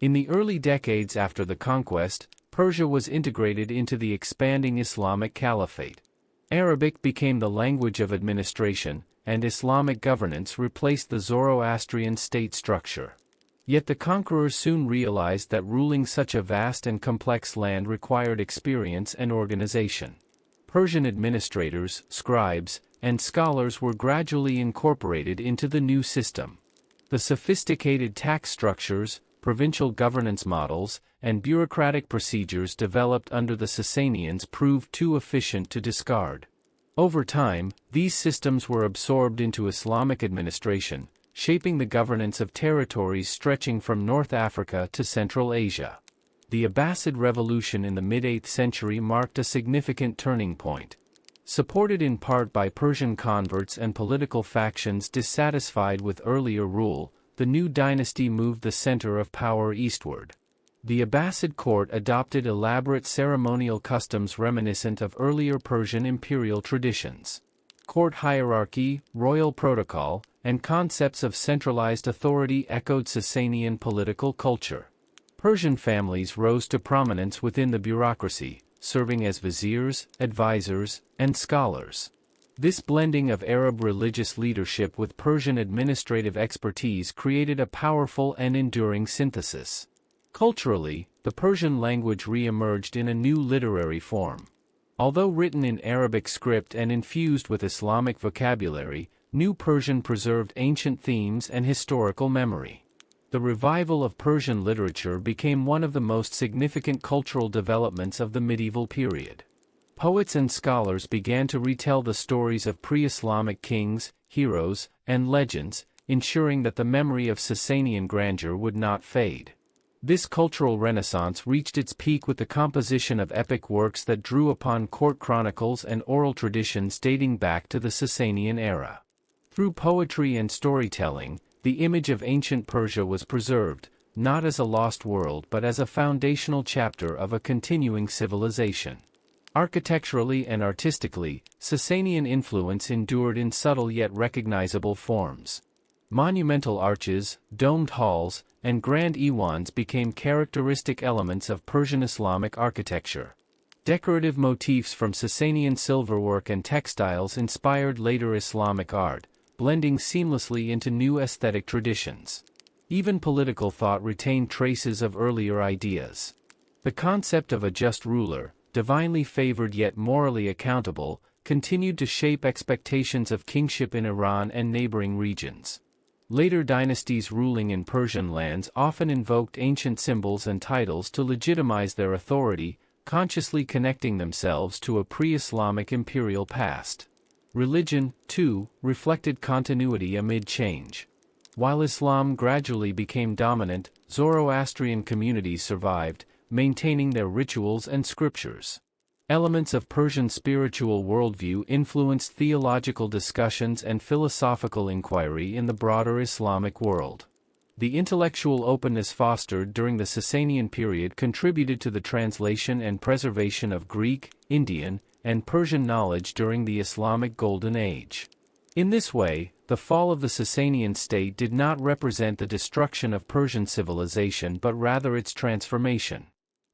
In the early decades after the conquest, Persia was integrated into the expanding Islamic Caliphate. Arabic became the language of administration, and Islamic governance replaced the Zoroastrian state structure. Yet the conquerors soon realized that ruling such a vast and complex land required experience and organization. Persian administrators, scribes, and scholars were gradually incorporated into the new system. The sophisticated tax structures, provincial governance models, and bureaucratic procedures developed under the Sassanians proved too efficient to discard. Over time, these systems were absorbed into Islamic administration, shaping the governance of territories stretching from North Africa to Central Asia. The Abbasid Revolution in the mid-8th century marked a significant turning point. Supported in part by Persian converts and political factions dissatisfied with earlier rule, the new dynasty moved the center of power eastward. The Abbasid court adopted elaborate ceremonial customs reminiscent of earlier Persian imperial traditions. Court hierarchy, royal protocol, and concepts of centralized authority echoed Sassanian political culture. Persian families rose to prominence within the bureaucracy, serving as viziers, advisors, and scholars. This blending of Arab religious leadership with Persian administrative expertise created a powerful and enduring synthesis. Culturally, the Persian language re-emerged in a new literary form. Although written in Arabic script and infused with Islamic vocabulary, New Persian preserved ancient themes and historical memory. The revival of Persian literature became one of the most significant cultural developments of the medieval period. Poets and scholars began to retell the stories of pre-Islamic kings, heroes, and legends, ensuring that the memory of Sassanian grandeur would not fade. This cultural renaissance reached its peak with the composition of epic works that drew upon court chronicles and oral traditions dating back to the Sassanian era. Through poetry and storytelling, the image of ancient Persia was preserved, not as a lost world but as a foundational chapter of a continuing civilization. Architecturally and artistically, Sassanian influence endured in subtle yet recognizable forms. Monumental arches, domed halls, and grand iwans became characteristic elements of Persian Islamic architecture. Decorative motifs from Sassanian silverwork and textiles inspired later Islamic art, blending seamlessly into new aesthetic traditions. Even political thought retained traces of earlier ideas. The concept of a just ruler, divinely favored yet morally accountable, continued to shape expectations of kingship in Iran and neighboring regions. Later dynasties ruling in Persian lands often invoked ancient symbols and titles to legitimize their authority, consciously connecting themselves to a pre-Islamic imperial past. Religion, too, reflected continuity amid change. While Islam gradually became dominant, Zoroastrian communities survived, maintaining their rituals and scriptures. Elements of Persian spiritual worldview influenced theological discussions and philosophical inquiry in the broader Islamic world. The intellectual openness fostered during the Sassanian period contributed to the translation and preservation of Greek, Indian, and Persian knowledge during the Islamic Golden Age. In this way, the fall of the Sassanian state did not represent the destruction of Persian civilization but rather its transformation.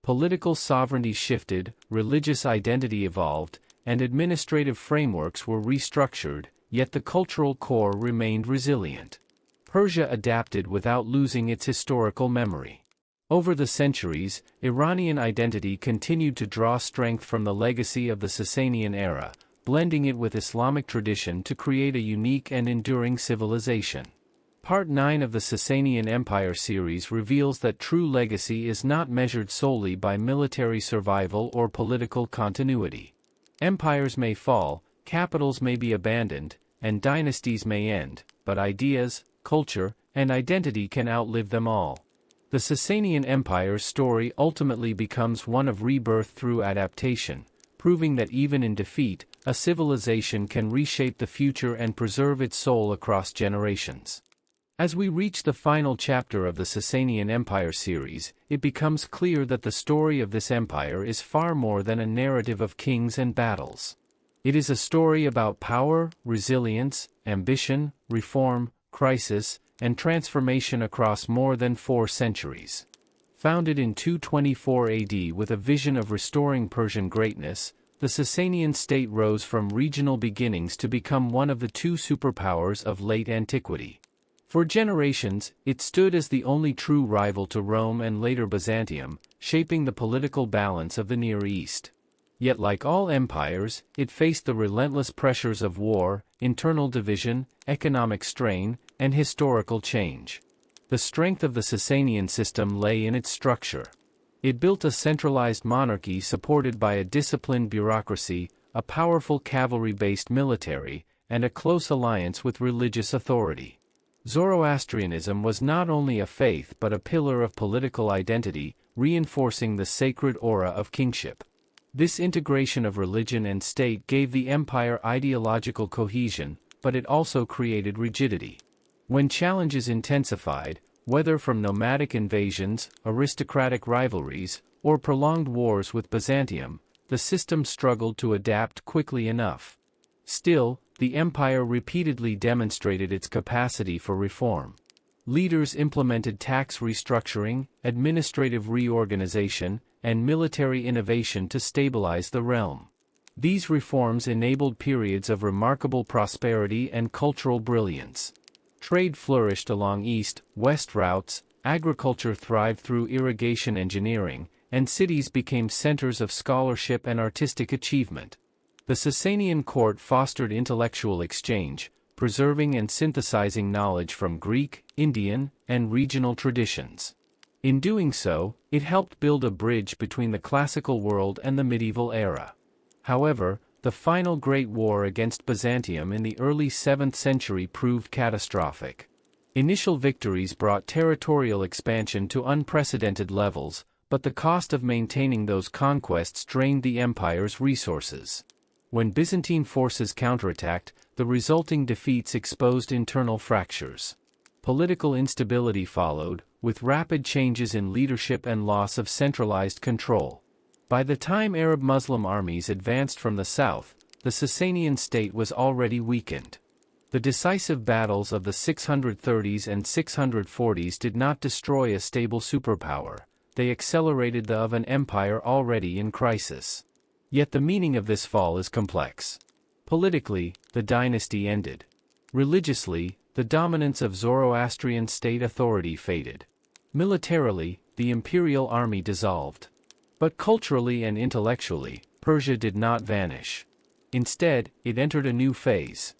Political sovereignty shifted, religious identity evolved, and administrative frameworks were restructured, yet the cultural core remained resilient. Persia adapted without losing its historical memory. Over the centuries, Iranian identity continued to draw strength from the legacy of the Sassanian era, blending it with Islamic tradition to create a unique and enduring civilization. Part 9 of the Sassanian Empire series reveals that true legacy is not measured solely by military survival or political continuity. Empires may fall, capitals may be abandoned, and dynasties may end, but ideas, culture, and identity can outlive them all. The Sassanian Empire's story ultimately becomes one of rebirth through adaptation, proving that even in defeat, a civilization can reshape the future and preserve its soul across generations. As we reach the final chapter of the Sassanian Empire series, it becomes clear that the story of this empire is far more than a narrative of kings and battles. It is a story about power, resilience, ambition, reform, crisis, and transformation across more than 4 centuries. Founded in 224 AD with a vision of restoring Persian greatness, the Sassanian state rose from regional beginnings to become one of the 2 superpowers of late antiquity. For generations, it stood as the only true rival to Rome and later Byzantium, shaping the political balance of the Near East. Yet like all empires, it faced the relentless pressures of war, internal division, economic strain, and historical change. The strength of the Sassanian system lay in its structure. It built a centralized monarchy supported by a disciplined bureaucracy, a powerful cavalry-based military, and a close alliance with religious authority. Zoroastrianism was not only a faith but a pillar of political identity, reinforcing the sacred aura of kingship. This integration of religion and state gave the empire ideological cohesion, but it also created rigidity. When challenges intensified, whether from nomadic invasions, aristocratic rivalries, or prolonged wars with Byzantium, the system struggled to adapt quickly enough. Still, the empire repeatedly demonstrated its capacity for reform. Leaders implemented tax restructuring, administrative reorganization, and military innovation to stabilize the realm. These reforms enabled periods of remarkable prosperity and cultural brilliance. Trade flourished along east-west routes, agriculture thrived through irrigation engineering, and cities became centers of scholarship and artistic achievement. The Sassanian court fostered intellectual exchange, preserving and synthesizing knowledge from Greek, Indian, and regional traditions. In doing so, it helped build a bridge between the classical world and the medieval era. However, the final Great War against Byzantium in the early 7th century proved catastrophic. Initial victories brought territorial expansion to unprecedented levels, but the cost of maintaining those conquests drained the empire's resources. When Byzantine forces counterattacked, the resulting defeats exposed internal fractures. Political instability followed, with rapid changes in leadership and loss of centralized control. By the time Arab Muslim armies advanced from the south, the Sassanian state was already weakened. The decisive battles of the 630s and 640s did not destroy a stable superpower, they accelerated the of an empire already in crisis. Yet the meaning of this fall is complex. Politically, the dynasty ended. Religiously, the dominance of Zoroastrian state authority faded. Militarily, the imperial army dissolved. But culturally and intellectually, Persia did not vanish. Instead, it entered a new phase.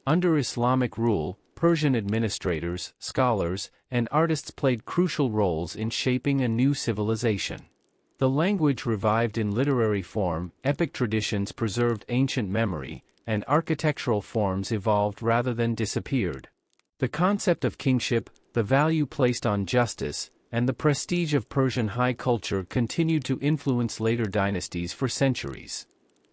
Under Islamic rule, Persian administrators, scholars, and artists played crucial roles in shaping a new civilization. The language revived in literary form, epic traditions preserved ancient memory, and architectural forms evolved rather than disappeared. The concept of kingship, the value placed on justice, and the prestige of Persian high culture continued to influence later dynasties for centuries.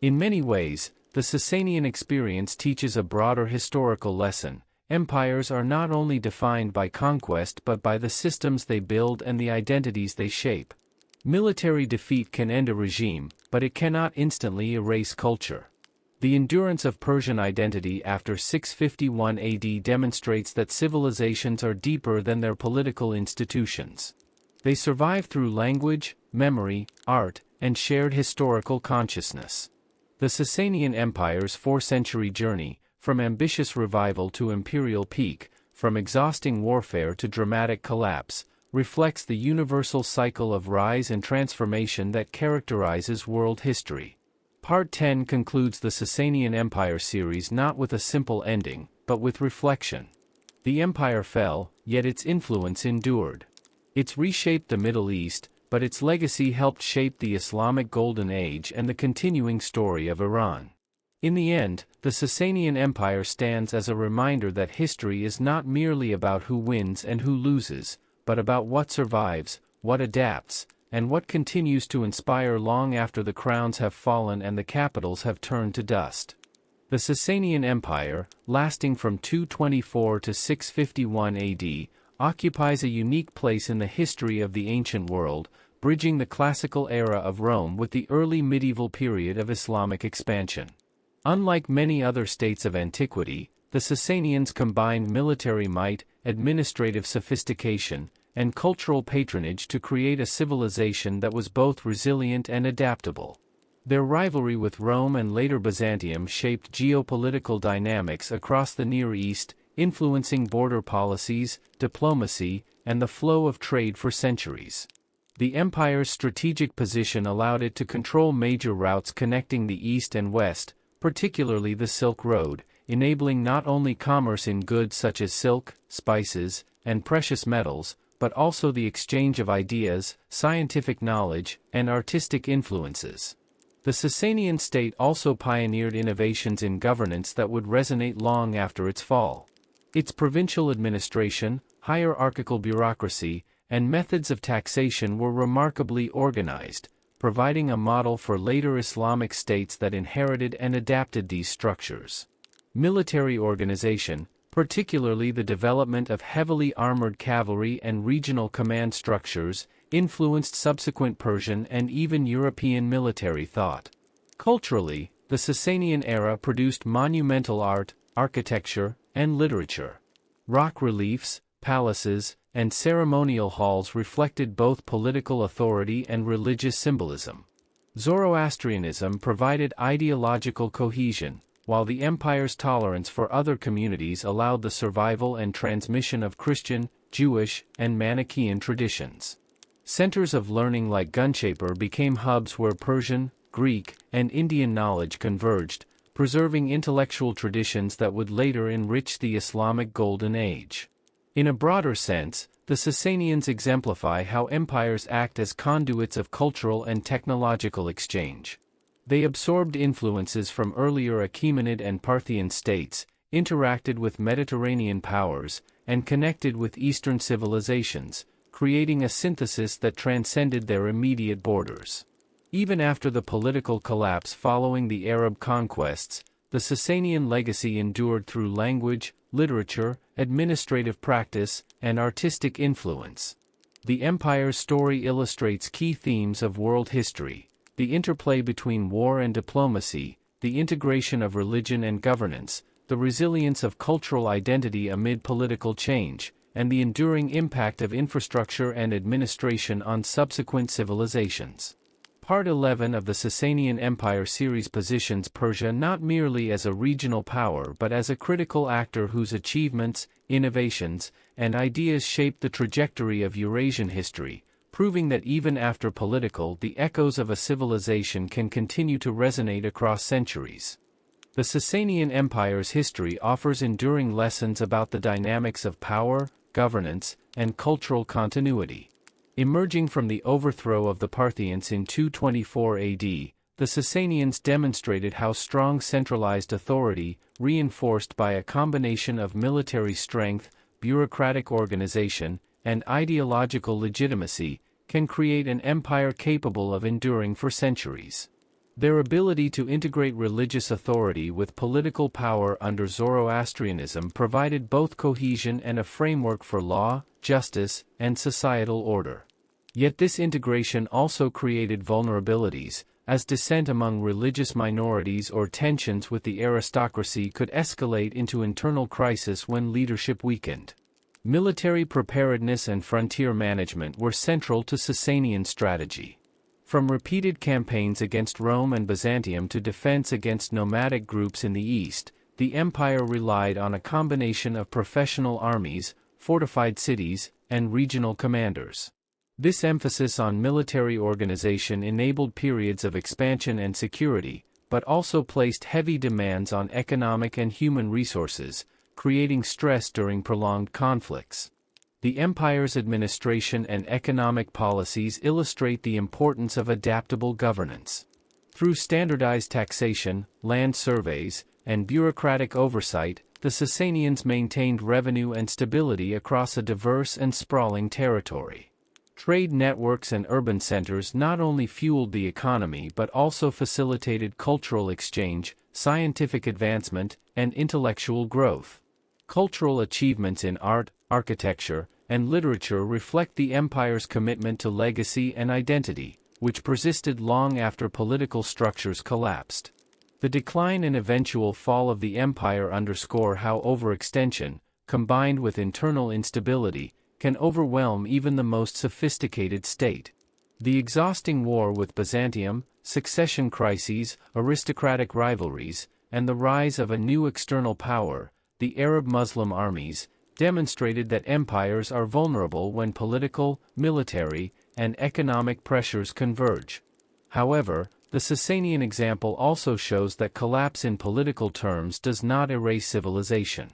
In many ways, the Sassanian experience teaches a broader historical lesson. Empires are not only defined by conquest but by the systems they build and the identities they shape. Military defeat can end a regime, but it cannot instantly erase culture. The endurance of Persian identity after 651 AD demonstrates that civilizations are deeper than their political institutions. They survive through language, memory, art, and shared historical consciousness. The Sassanian Empire's 4-century journey, from ambitious revival to imperial peak, from exhausting warfare to dramatic collapse, reflects the universal cycle of rise and transformation that characterizes world history. Part 10 concludes the Sassanian Empire series not with a simple ending, but with reflection. The empire fell, yet its influence endured. It's reshaped the Middle East, but its legacy helped shape the Islamic Golden Age and the continuing story of Iran. In the end, the Sassanian Empire stands as a reminder that history is not merely about who wins and who loses, but about what survives, what adapts, and what continues to inspire long after the crowns have fallen and the capitals have turned to dust. The Sassanian Empire, lasting from 224 to 651 AD, occupies a unique place in the history of the ancient world, bridging the classical era of Rome with the early medieval period of Islamic expansion. Unlike many other states of antiquity, the Sassanians combined military might, administrative sophistication, and cultural patronage to create a civilization that was both resilient and adaptable. Their rivalry with Rome and later Byzantium shaped geopolitical dynamics across the Near East, influencing border policies, diplomacy, and the flow of trade for centuries. The empire's strategic position allowed it to control major routes connecting the East and West, particularly the Silk Road, enabling not only commerce in goods such as silk, spices, and precious metals, but also the exchange of ideas, scientific knowledge, and artistic influences. The Sassanian state also pioneered innovations in governance that would resonate long after its fall. Its provincial administration, hierarchical bureaucracy, and methods of taxation were remarkably organized, providing a model for later Islamic states that inherited and adapted these structures. Military organization, particularly the development of heavily armored cavalry and regional command structures, influenced subsequent Persian and even European military thought. Culturally, the Sassanian era produced monumental art, architecture, and literature. Rock reliefs, palaces, and ceremonial halls reflected both political authority and religious symbolism. Zoroastrianism provided ideological cohesion, while the empire's tolerance for other communities allowed the survival and transmission of Christian, Jewish, and Manichaean traditions. Centers of learning like Gunshapur became hubs where Persian, Greek, and Indian knowledge converged, preserving intellectual traditions that would later enrich the Islamic Golden Age. In a broader sense, the Sassanians exemplify how empires act as conduits of cultural and technological exchange. They absorbed influences from earlier Achaemenid and Parthian states, interacted with Mediterranean powers, and connected with Eastern civilizations, creating a synthesis that transcended their immediate borders. Even after the political collapse following the Arab conquests, the Sassanian legacy endured through language, literature, administrative practice, and artistic influence. The empire's story illustrates key themes of world history: the interplay between war and diplomacy, the integration of religion and governance, the resilience of cultural identity amid political change, and the enduring impact of infrastructure and administration on subsequent civilizations. Part 11 of the Sassanian Empire series positions Persia not merely as a regional power but as a critical actor whose achievements, innovations, and ideas shaped the trajectory of Eurasian history, proving that even after political, the echoes of a civilization can continue to resonate across centuries. The Sassanian Empire's history offers enduring lessons about the dynamics of power, governance, and cultural continuity. Emerging from the overthrow of the Parthians in 224 AD, the Sassanians demonstrated how strong centralized authority, reinforced by a combination of military strength, bureaucratic organization, and ideological legitimacy, can create an empire capable of enduring for centuries. Their ability to integrate religious authority with political power under Zoroastrianism provided both cohesion and a framework for law, justice, and societal order. Yet this integration also created vulnerabilities, as dissent among religious minorities or tensions with the aristocracy could escalate into internal crisis when leadership weakened. Military preparedness and frontier management were central to Sassanian strategy. From repeated campaigns against Rome and Byzantium to defense against nomadic groups in the east, the empire relied on a combination of professional armies, fortified cities, and regional commanders. This emphasis on military organization enabled periods of expansion and security, but also placed heavy demands on economic and human resources, creating stress during prolonged conflicts. The empire's administration and economic policies illustrate the importance of adaptable governance. Through standardized taxation, land surveys, and bureaucratic oversight, the Sassanians maintained revenue and stability across a diverse and sprawling territory. Trade networks and urban centers not only fueled the economy but also facilitated cultural exchange, scientific advancement, and intellectual growth. Cultural achievements in art, architecture, and literature reflect the empire's commitment to legacy and identity, which persisted long after political structures collapsed. The decline and eventual fall of the empire underscore how overextension, combined with internal instability, can overwhelm even the most sophisticated state. The exhausting war with Byzantium, succession crises, aristocratic rivalries, and the rise of a new external power, the Arab-Muslim armies, demonstrated that empires are vulnerable when political, military, and economic pressures converge. However, the Sassanian example also shows that collapse in political terms does not erase civilization.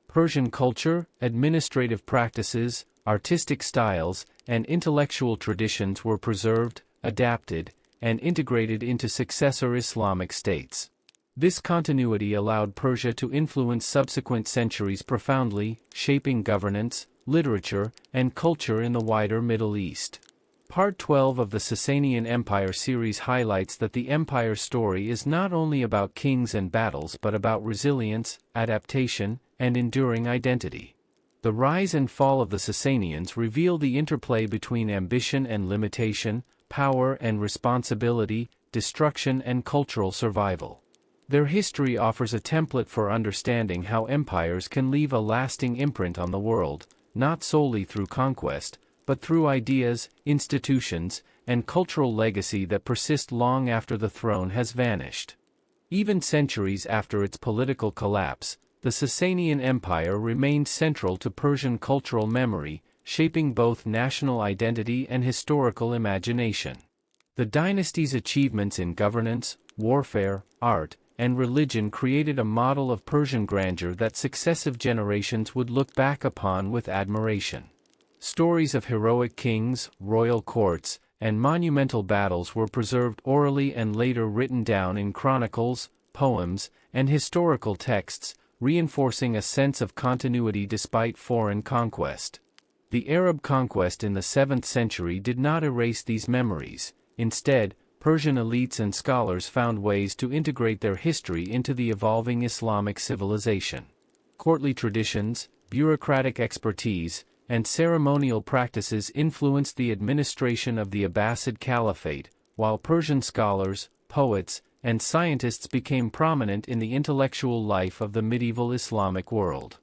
Persian culture, administrative practices, artistic styles, and intellectual traditions were preserved, adapted, and integrated into successor Islamic states. This continuity allowed Persia to influence subsequent centuries profoundly, shaping governance, literature, and culture in the wider Middle East. Part 12 of the Sassanian Empire series highlights that the empire's story is not only about kings and battles but about resilience, adaptation, and enduring identity. The rise and fall of the Sassanians reveal the interplay between ambition and limitation, power and responsibility, destruction and cultural survival. Their history offers a template for understanding how empires can leave a lasting imprint on the world, not solely through conquest, but through ideas, institutions, and cultural legacy that persist long after the throne has vanished. Even centuries after its political collapse, the Sassanian Empire remained central to Persian cultural memory, shaping both national identity and historical imagination. The dynasty's achievements in governance, warfare, art, and religion created a model of Persian grandeur that successive generations would look back upon with admiration. Stories of heroic kings, royal courts, and monumental battles were preserved orally and later written down in chronicles, poems, and historical texts, reinforcing a sense of continuity despite foreign conquest. The Arab conquest in the 7th century did not erase these memories. Instead, Persian elites and scholars found ways to integrate their history into the evolving Islamic civilization. Courtly traditions, bureaucratic expertise, and ceremonial practices influenced the administration of the Abbasid Caliphate, while Persian scholars, poets, and scientists became prominent in the intellectual life of the medieval Islamic world.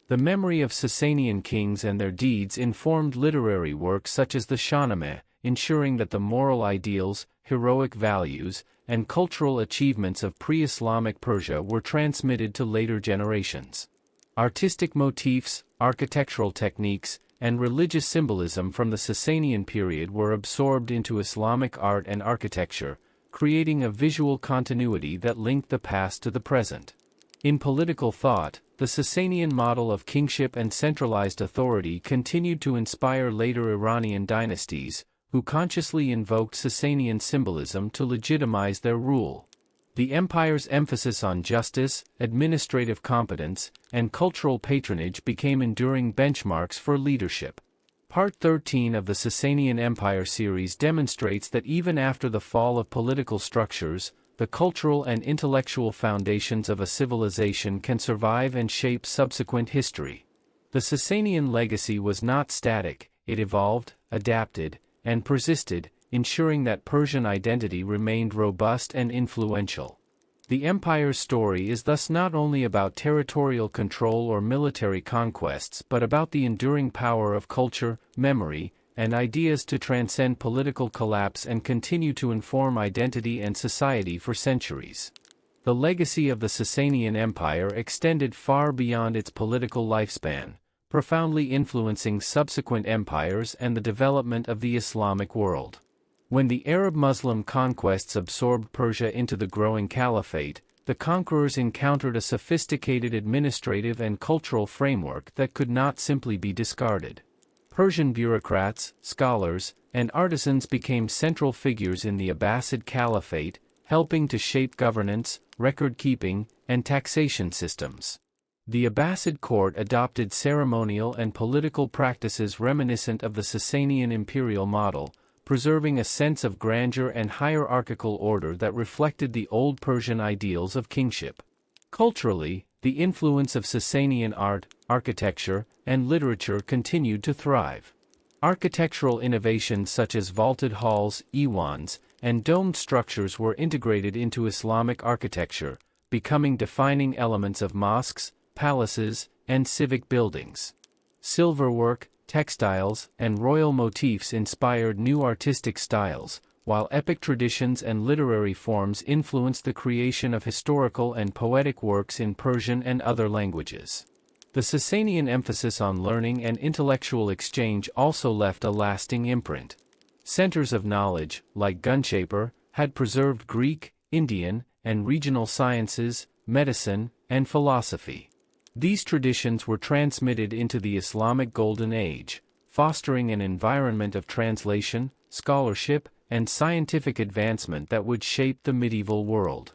The memory of Sassanian kings and their deeds informed literary works such as the Shahnameh, ensuring that the moral ideals, heroic values, and cultural achievements of pre-Islamic Persia were transmitted to later generations. Artistic motifs, architectural techniques, and religious symbolism from the Sassanian period were absorbed into Islamic art and architecture, creating a visual continuity that linked the past to the present. In political thought, the Sassanian model of kingship and centralized authority continued to inspire later Iranian dynasties, who consciously invoked Sassanian symbolism to legitimize their rule. The empire's emphasis on justice, administrative competence, and cultural patronage became enduring benchmarks for leadership. Part 13 of the Sassanian Empire series demonstrates that even after the fall of political structures, the cultural and intellectual foundations of a civilization can survive and shape subsequent history. The Sassanian legacy was not static, it evolved, adapted, and persisted, ensuring that Persian identity remained robust and influential. The empire's story is thus not only about territorial control or military conquests but about the enduring power of culture, memory, and ideas to transcend political collapse and continue to inform identity and society for centuries. The legacy of the Sassanian Empire extended far beyond its political lifespan, profoundly influencing subsequent empires and the development of the Islamic world. When the Arab-Muslim conquests absorbed Persia into the growing caliphate, the conquerors encountered a sophisticated administrative and cultural framework that could not simply be discarded. Persian bureaucrats, scholars, and artisans became central figures in the Abbasid Caliphate, helping to shape governance, record-keeping, and taxation systems. The Abbasid court adopted ceremonial and political practices reminiscent of the Sassanian imperial model, preserving a sense of grandeur and hierarchical order that reflected the old Persian ideals of kingship. Culturally, the influence of Sassanian art, architecture, and literature continued to thrive. Architectural innovations such as vaulted halls, iwans, and domed structures were integrated into Islamic architecture, becoming defining elements of mosques, palaces, and civic buildings. Silverwork, textiles, and royal motifs inspired new artistic styles, while epic traditions and literary forms influenced the creation of historical and poetic works in Persian and other languages. The Sassanian emphasis on learning and intellectual exchange also left a lasting imprint. Centers of knowledge, like Shapur, had preserved Greek, Indian, and regional sciences, medicine, and philosophy. These traditions were transmitted into the Islamic Golden Age, fostering an environment of translation, scholarship, and scientific advancement that would shape the medieval world.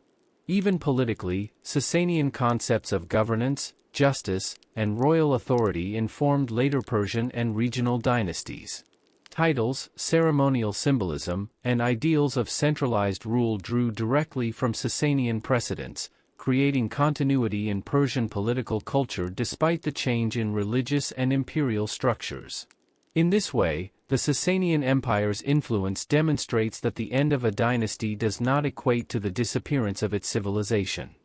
Even politically, Sassanian concepts of governance, justice, and royal authority informed later Persian and regional dynasties. Titles, ceremonial symbolism, and ideals of centralized rule drew directly from Sassanian precedents, creating continuity in Persian political culture despite the change in religious and imperial structures. In this way, the Sassanian Empire's influence demonstrates that the end of a dynasty does not equate to the disappearance of its civilization.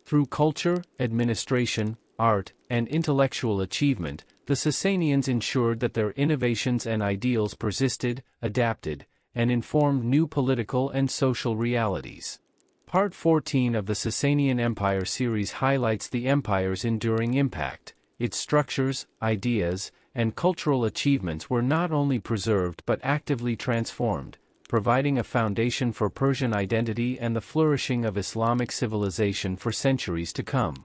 Through culture, administration, art, and intellectual achievement, the Sassanians ensured that their innovations and ideals persisted, adapted, and informed new political and social realities. Part 14 of the Sassanian Empire series highlights the empire's enduring impact. Its structures, ideas, and cultural achievements were not only preserved but actively transformed, providing a foundation for Persian identity and the flourishing of Islamic civilization for centuries to come.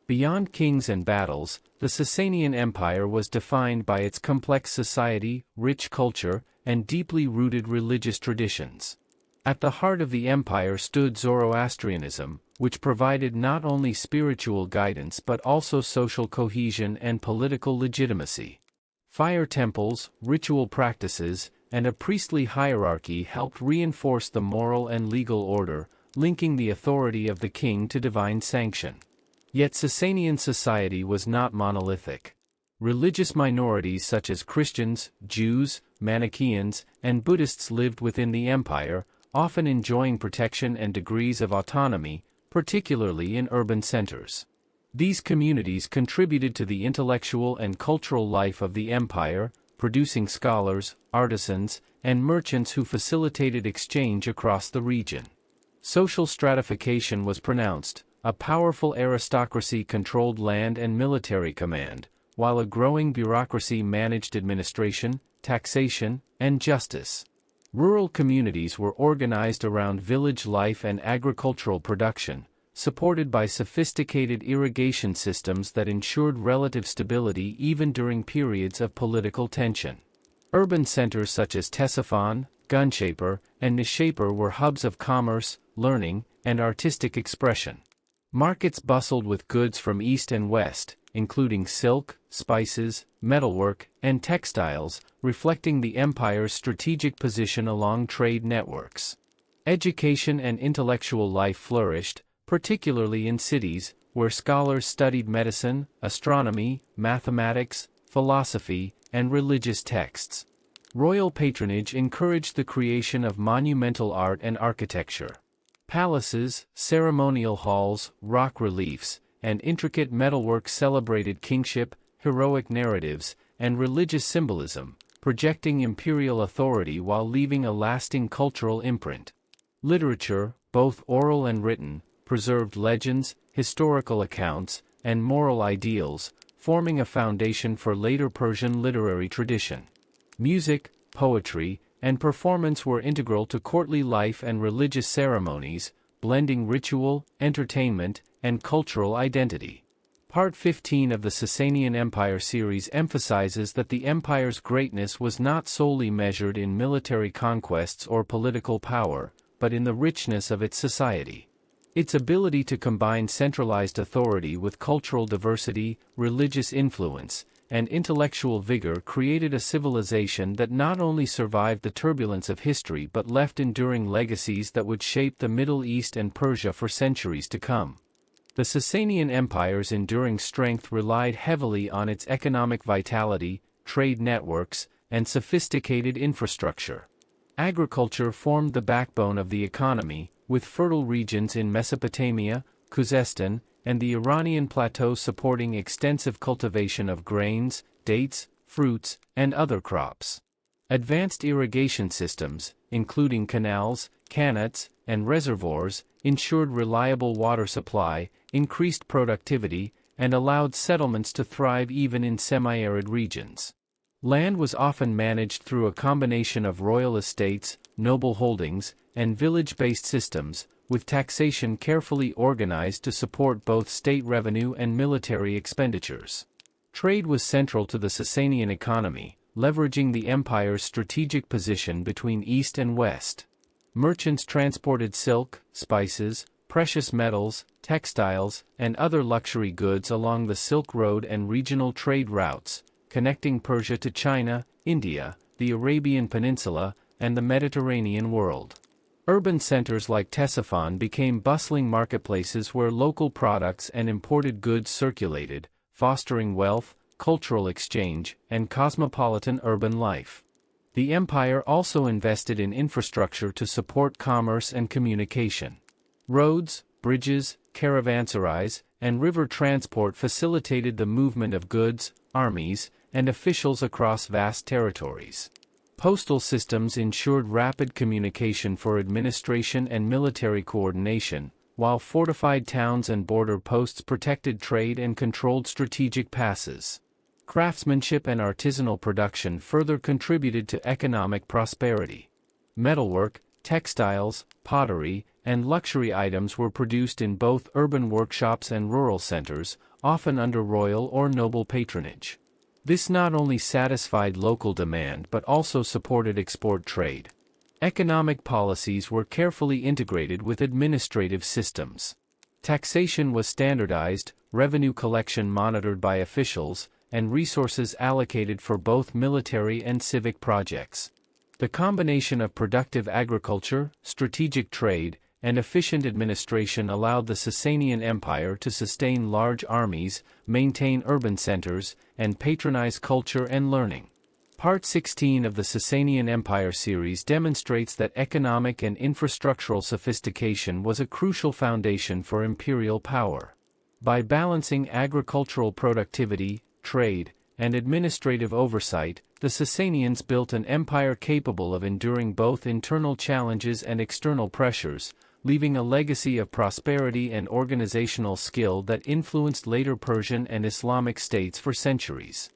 Beyond kings and battles, the Sassanian Empire was defined by its complex society, rich culture, and deeply rooted religious traditions. At the heart of the empire stood Zoroastrianism, which provided not only spiritual guidance but also social cohesion and political legitimacy. Fire temples, ritual practices, and a priestly hierarchy helped reinforce the moral and legal order, linking the authority of the king to divine sanction. Yet Sassanian society was not monolithic. Religious minorities such as Christians, Jews, Manichaeans, and Buddhists lived within the empire, often enjoying protection and degrees of autonomy, particularly in urban centers. These communities contributed to the intellectual and cultural life of the empire, producing scholars, artisans, and merchants who facilitated exchange across the region. Social stratification was pronounced. A powerful aristocracy controlled land and military command, while a growing bureaucracy managed administration, taxation, and justice. Rural communities were organized around village life and agricultural production, supported by sophisticated irrigation systems that ensured relative stability even during periods of political tension. Urban centers such as Ctesiphon, Shapur, and Nishapur were hubs of commerce, learning, and artistic expression. Markets bustled with goods from east and west, including silk, spices, metalwork, and textiles, reflecting the empire's strategic position along trade networks. Education and intellectual life flourished, particularly in cities, where scholars studied medicine, astronomy, mathematics, philosophy, and religious texts. Royal patronage encouraged the creation of monumental art and architecture. Palaces, ceremonial halls, rock reliefs, and intricate metalwork celebrated kingship, heroic narratives, and religious symbolism, projecting imperial authority while leaving a lasting cultural imprint. Literature, both oral and written, preserved legends, historical accounts, and moral ideals, forming a foundation for later Persian literary tradition. Music, poetry, and performance were integral to courtly life and religious ceremonies, blending ritual, entertainment, and cultural identity. Part 15 of the Sassanian Empire series emphasizes that the empire's greatness was not solely measured in military conquests or political power, but in the richness of its society. Its ability to combine centralized authority with cultural diversity, religious influence, and intellectual vigor created a civilization that not only survived the turbulence of history but left enduring legacies that would shape the Middle East and Persia for centuries to come. The Sassanian Empire's enduring strength relied heavily on its economic vitality, trade networks, and sophisticated infrastructure. Agriculture formed the backbone of the economy, with fertile regions in Mesopotamia, Khuzestan, and the Iranian plateau supporting extensive cultivation of grains, dates, fruits, and other crops. Advanced irrigation systems, including canals, qanats, and reservoirs, ensured reliable water supply, increased productivity, and allowed settlements to thrive even in semi-arid regions. Land was often managed through a combination of royal estates, noble holdings, and village-based systems, with taxation carefully organized to support both state revenue and military expenditures. Trade was central to the Sassanian economy, leveraging the empire's strategic position between East and West. Merchants transported silk, spices, precious metals, textiles, and other luxury goods along the Silk Road and regional trade routes, connecting Persia to China, India, the Arabian Peninsula, and the Mediterranean world. Urban centers like Ctesiphon became bustling marketplaces where local products and imported goods circulated, fostering wealth, cultural exchange, and cosmopolitan urban life. The empire also invested in infrastructure to support commerce and communication. Roads, bridges, caravanserais, and river transport facilitated the movement of goods, armies, and officials across vast territories. Postal systems ensured rapid communication for administration and military coordination, while fortified towns and border posts protected trade and controlled strategic passes. Craftsmanship and artisanal production further contributed to economic prosperity. Metalwork, textiles, pottery, and luxury items were produced in both urban workshops and rural centers, often under royal or noble patronage. This not only satisfied local demand but also supported export trade. Economic policies were carefully integrated with administrative systems. Taxation was standardized, revenue collection monitored by officials, and resources allocated for both military and civic projects. The combination of productive agriculture, strategic trade, and efficient administration allowed the Sassanian Empire to sustain large armies, maintain urban centers, and patronize culture and learning. Part 16 of the Sassanian Empire series demonstrates that economic and infrastructural sophistication was a crucial foundation for imperial power. By balancing agricultural productivity, trade, and administrative oversight, the Sassanians built an empire capable of enduring both internal challenges and external pressures, leaving a legacy of prosperity and organizational skill that influenced later Persian and Islamic states for centuries.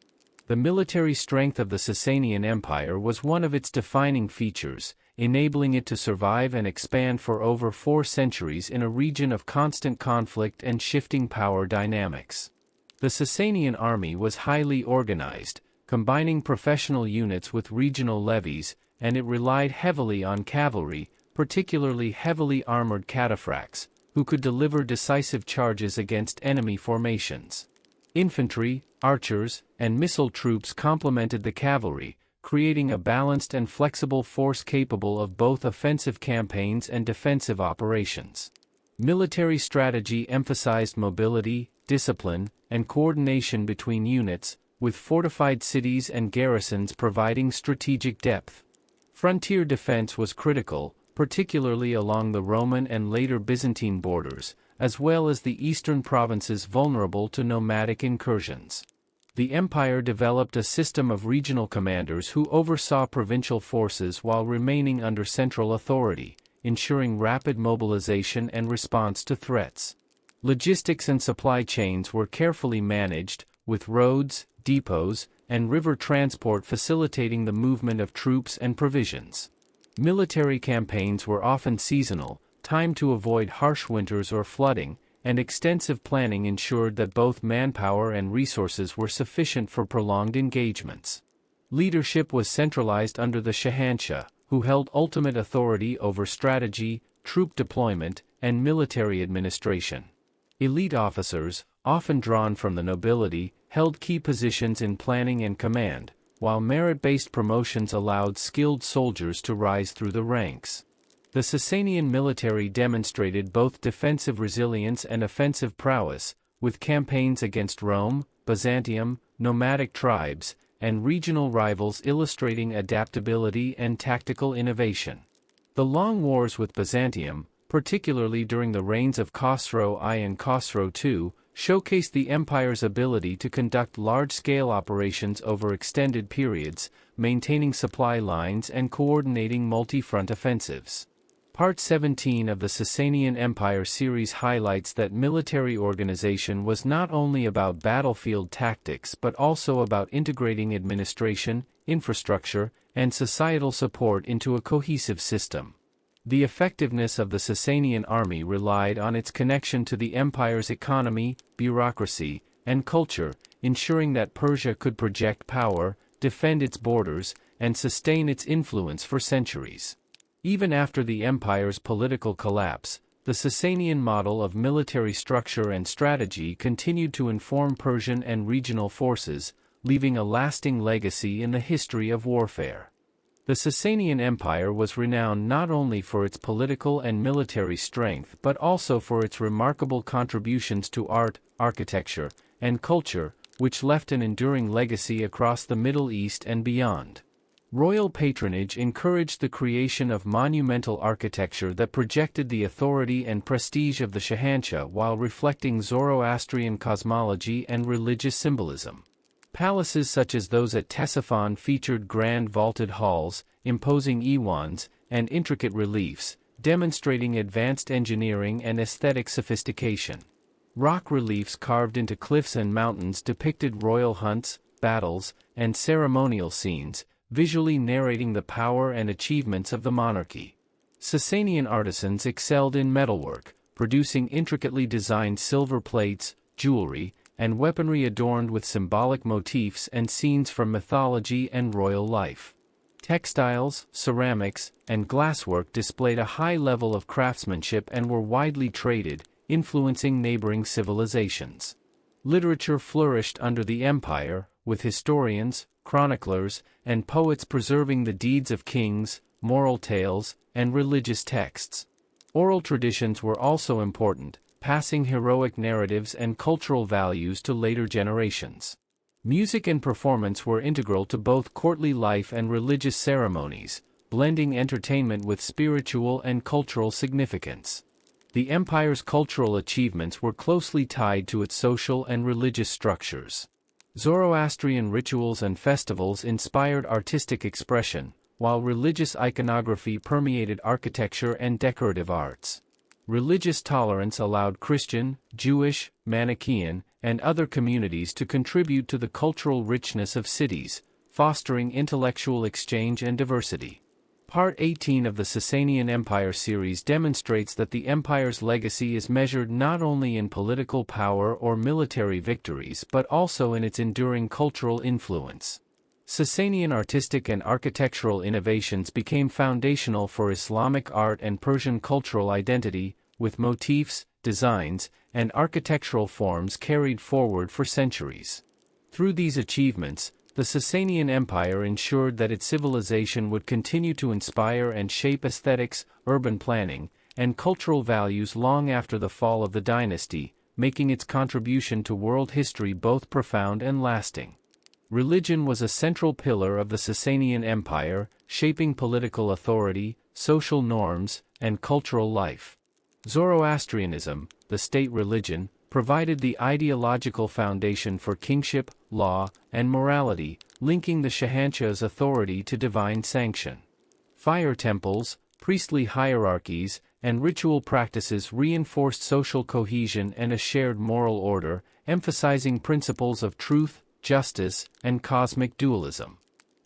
The military strength of the Sassanian Empire was one of its defining features, enabling it to survive and expand for over 4 centuries in a region of constant conflict and shifting power dynamics. The Sassanian army was highly organized, combining professional units with regional levies, and it relied heavily on cavalry, particularly heavily armored cataphracts, who could deliver decisive charges against enemy formations. Infantry, archers, and missile troops complemented the cavalry, creating a balanced and flexible force capable of both offensive campaigns and defensive operations. Military strategy emphasized mobility, discipline, and coordination between units, with fortified cities and garrisons providing strategic depth. Frontier defense was critical, particularly along the Roman and later Byzantine borders, as well as the eastern provinces vulnerable to nomadic incursions. The empire developed a system of regional commanders who oversaw provincial forces while remaining under central authority, ensuring rapid mobilization and response to threats. Logistics and supply chains were carefully managed, with roads, depots, and river transport facilitating the movement of troops and provisions. Military campaigns were often seasonal, timed to avoid harsh winters or flooding, and extensive planning ensured that both manpower and resources were sufficient for prolonged engagements. Leadership was centralized under the Shahanshah, who held ultimate authority over strategy, troop deployment, and military administration. Elite officers, often drawn from the nobility, held key positions in planning and command, while merit-based promotions allowed skilled soldiers to rise through the ranks. The Sassanian military demonstrated both defensive resilience and offensive prowess, with campaigns against Rome, Byzantium, nomadic tribes, and regional rivals illustrating adaptability and tactical innovation. The long wars with Byzantium, particularly during the reigns of Khosrow I and Khosrow II, showcased the empire's ability to conduct large-scale operations over extended periods, maintaining supply lines and coordinating multi-front offensives. Part 17 of the Sassanian Empire series highlights that military organization was not only about battlefield tactics but also about integrating administration, infrastructure, and societal support into a cohesive system. The effectiveness of the Sassanian army relied on its connection to the empire's economy, bureaucracy, and culture, ensuring that Persia could project power, defend its borders, and sustain its influence for centuries. Even after the empire's political collapse, the Sassanian model of military structure and strategy continued to inform Persian and regional forces, leaving a lasting legacy in the history of warfare. The Sassanian Empire was renowned not only for its political and military strength but also for its remarkable contributions to art, architecture, and culture, which left an enduring legacy across the Middle East and beyond. Royal patronage encouraged the creation of monumental architecture that projected the authority and prestige of the Shahanshah while reflecting Zoroastrian cosmology and religious symbolism. Palaces such as those at Ctesiphon featured grand vaulted halls, imposing iwans, and intricate reliefs, demonstrating advanced engineering and aesthetic sophistication. Rock reliefs carved into cliffs and mountains depicted royal hunts, battles, and ceremonial scenes, visually narrating the power and achievements of the monarchy. Sassanian artisans excelled in metalwork, producing intricately designed silver plates, jewelry, and weaponry adorned with symbolic motifs and scenes from mythology and royal life. Textiles, ceramics, and glasswork displayed a high level of craftsmanship and were widely traded, influencing neighboring civilizations. Literature flourished under the empire, with historians, chroniclers, and poets preserving the deeds of kings, moral tales, and religious texts. Oral traditions were also important, passing heroic narratives and cultural values to later generations. Music and performance were integral to both courtly life and religious ceremonies, blending entertainment with spiritual and cultural significance. The empire's cultural achievements were closely tied to its social and religious structures. Zoroastrian rituals and festivals inspired artistic expression, while religious iconography permeated architecture and decorative arts. Religious tolerance allowed Christian, Jewish, Manichaean, and other communities to contribute to the cultural richness of cities, fostering intellectual exchange and diversity. Part 18 of the Sassanian Empire series demonstrates that the empire's legacy is measured not only in political power or military victories but also in its enduring cultural influence. Sassanian artistic and architectural innovations became foundational for Islamic art and Persian cultural identity, with motifs, designs, and architectural forms carried forward for centuries. Through these achievements, the Sassanian Empire ensured that its civilization would continue to inspire and shape aesthetics, urban planning, and cultural values long after the fall of the dynasty, making its contribution to world history both profound and lasting. Religion was a central pillar of the Sassanian Empire, shaping political authority, social norms, and cultural life. Zoroastrianism, the state religion, provided the ideological foundation for kingship, law, and morality, linking the Shahanshah's authority to divine sanction. Fire temples, priestly hierarchies, and ritual practices reinforced social cohesion and a shared moral order, emphasizing principles of truth, justice, and cosmic dualism.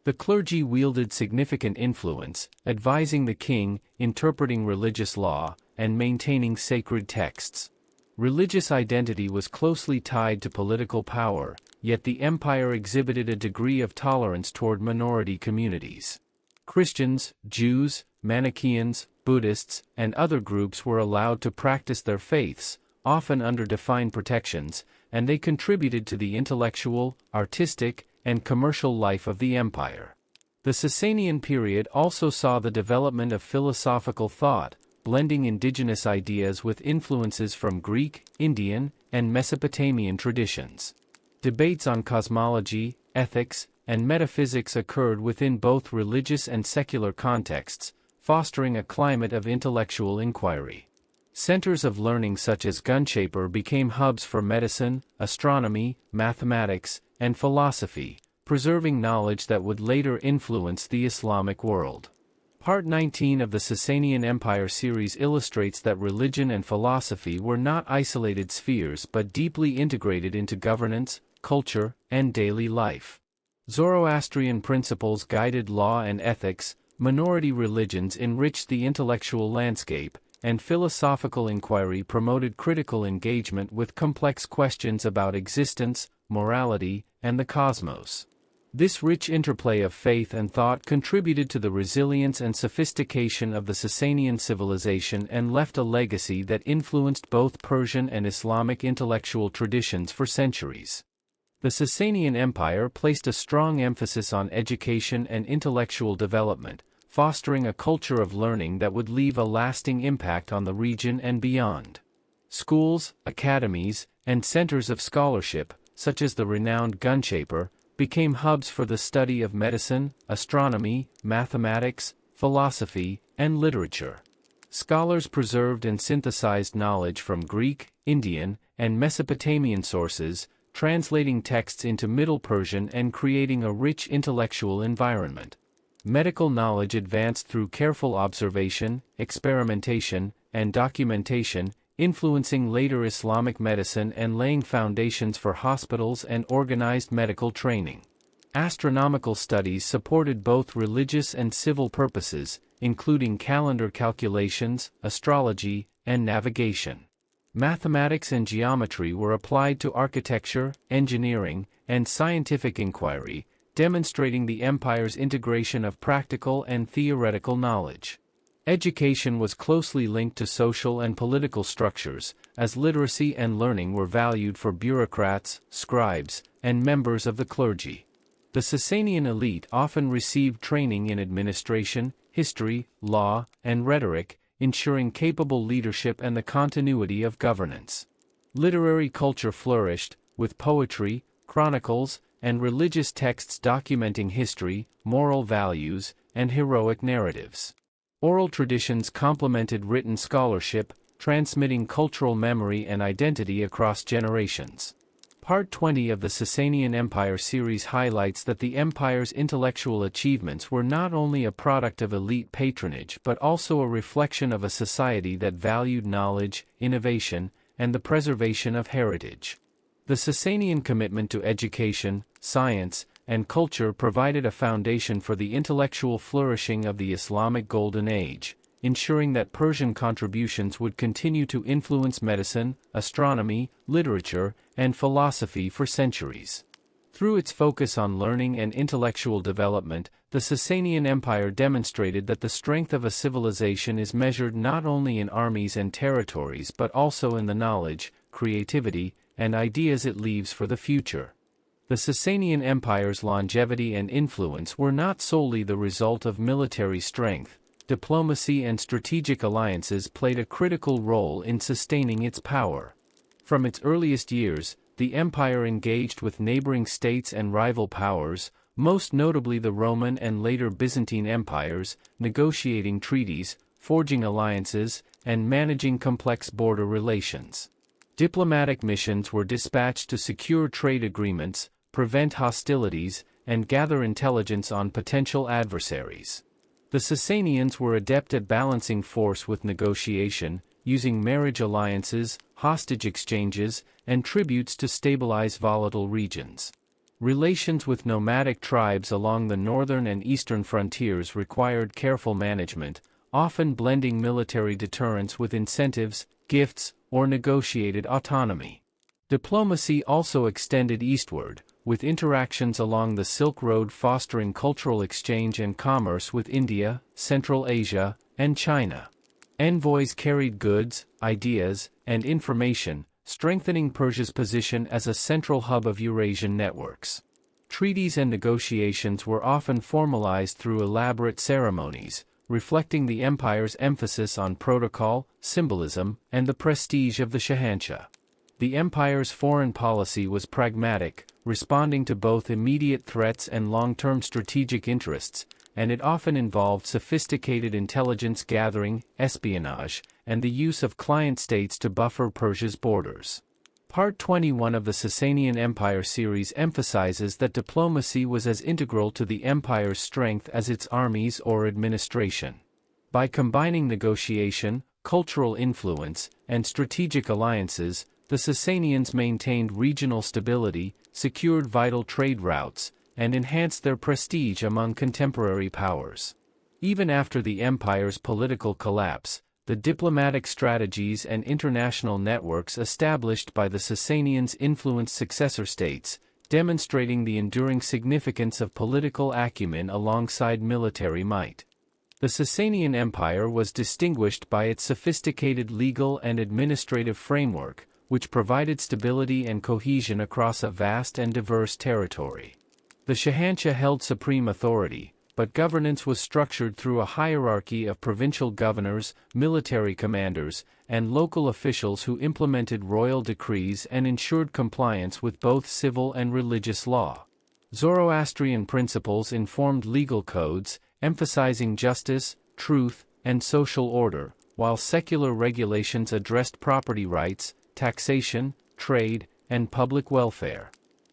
The clergy wielded significant influence, advising the king, interpreting religious law, and maintaining sacred texts. Religious identity was closely tied to political power, yet the empire exhibited a degree of tolerance toward minority communities. Christians, Jews, Manichaeans, Buddhists, and other groups were allowed to practice their faiths, often under defined protections, and they contributed to the intellectual, artistic, and commercial life of the empire. The Sassanian period also saw the development of philosophical thought, blending indigenous ideas with influences from Greek, Indian, and Mesopotamian traditions. Debates on cosmology, ethics, and metaphysics occurred within both religious and secular contexts, fostering a climate of intellectual inquiry. Centers of learning such as Shapur became hubs for medicine, astronomy, mathematics, and philosophy, preserving knowledge that would later influence the Islamic world. Part 19 of the Sassanian Empire series illustrates that religion and philosophy were not isolated spheres but deeply integrated into governance, culture, and daily life. Zoroastrian principles guided law and ethics, minority religions enriched the intellectual landscape, and philosophical inquiry promoted critical engagement with complex questions about existence, morality, and the cosmos. This rich interplay of faith and thought contributed to the resilience and sophistication of the Sassanian civilization and left a legacy that influenced both Persian and Islamic intellectual traditions for centuries. The Sassanian Empire placed a strong emphasis on education and intellectual development, fostering a culture of learning that would leave a lasting impact on the region and beyond. Schools, academies, and centers of scholarship, such as the renowned Shapur, became hubs for the study of medicine, astronomy, mathematics, philosophy, and literature. Scholars preserved and synthesized knowledge from Greek, Indian, and Mesopotamian sources, translating texts into Middle Persian and creating a rich intellectual environment. Medical knowledge advanced through careful observation, experimentation, and documentation, influencing later Islamic medicine and laying foundations for hospitals and organized medical training. Astronomical studies supported both religious and civil purposes, including calendar calculations, astrology, and navigation. Mathematics and geometry were applied to architecture, engineering, and scientific inquiry, demonstrating the empire's integration of practical and theoretical knowledge. Education was closely linked to social and political structures, as literacy and learning were valued for bureaucrats, scribes, and members of the clergy. The Sassanian elite often received training in administration, history, law, and rhetoric, ensuring capable leadership and the continuity of governance. Literary culture flourished, with poetry, chronicles, and religious texts documenting history, moral values, and heroic narratives. Oral traditions complemented written scholarship, transmitting cultural memory and identity across generations. Part 20 of the Sassanian Empire series highlights that the empire's intellectual achievements were not only a product of elite patronage but also a reflection of a society that valued knowledge, innovation, and the preservation of heritage. The Sassanian commitment to education, science, and culture provided a foundation for the intellectual flourishing of the Islamic Golden Age, ensuring that Persian contributions would continue to influence medicine, astronomy, literature, and philosophy for centuries. Through its focus on learning and intellectual development, the Sassanian Empire demonstrated that the strength of a civilization is measured not only in armies and territories but also in the knowledge, creativity, and ideas it leaves for the future. The Sassanian Empire's longevity and influence were not solely the result of military strength. Diplomacy and strategic alliances played a critical role in sustaining its power. From its earliest years, the empire engaged with neighboring states and rival powers, most notably the Roman and later Byzantine empires, negotiating treaties, forging alliances, and managing complex border relations. Diplomatic missions were dispatched to secure trade agreements, prevent hostilities, and gather intelligence on potential adversaries. The Sassanians were adept at balancing force with negotiation, using marriage alliances, hostage exchanges, and tributes to stabilize volatile regions. Relations with nomadic tribes along the northern and eastern frontiers required careful management, often blending military deterrence with incentives, gifts, or negotiated autonomy. Diplomacy also extended eastward, with interactions along the Silk Road fostering cultural exchange and commerce with India, Central Asia, and China. Envoys carried goods, ideas, and information, strengthening Persia's position as a central hub of Eurasian networks. Treaties and negotiations were often formalized through elaborate ceremonies, reflecting the empire's emphasis on protocol, symbolism, and the prestige of the Shahanshah. The empire's foreign policy was pragmatic, responding to both immediate threats and long-term strategic interests, and it often involved sophisticated intelligence gathering, espionage, and the use of client states to buffer Persia's borders. Part 21 of the Sassanian Empire series emphasizes that diplomacy was as integral to the empire's strength as its armies or administration. By combining negotiation, cultural influence, and strategic alliances, the Sassanians maintained regional stability, secured vital trade routes, and enhanced their prestige among contemporary powers. Even after the empire's political collapse, the diplomatic strategies and international networks established by the Sassanians influenced successor states, demonstrating the enduring significance of political acumen alongside military might. The Sassanian Empire was distinguished by its sophisticated legal and administrative framework, which provided stability and cohesion across a vast and diverse territory. The Shahanshah held supreme authority, but governance was structured through a hierarchy of provincial governors, military commanders, and local officials who implemented royal decrees and ensured compliance with both civil and religious law. Zoroastrian principles informed legal codes, emphasizing justice, truth, and social order, while secular regulations addressed property rights, taxation, trade, and public welfare.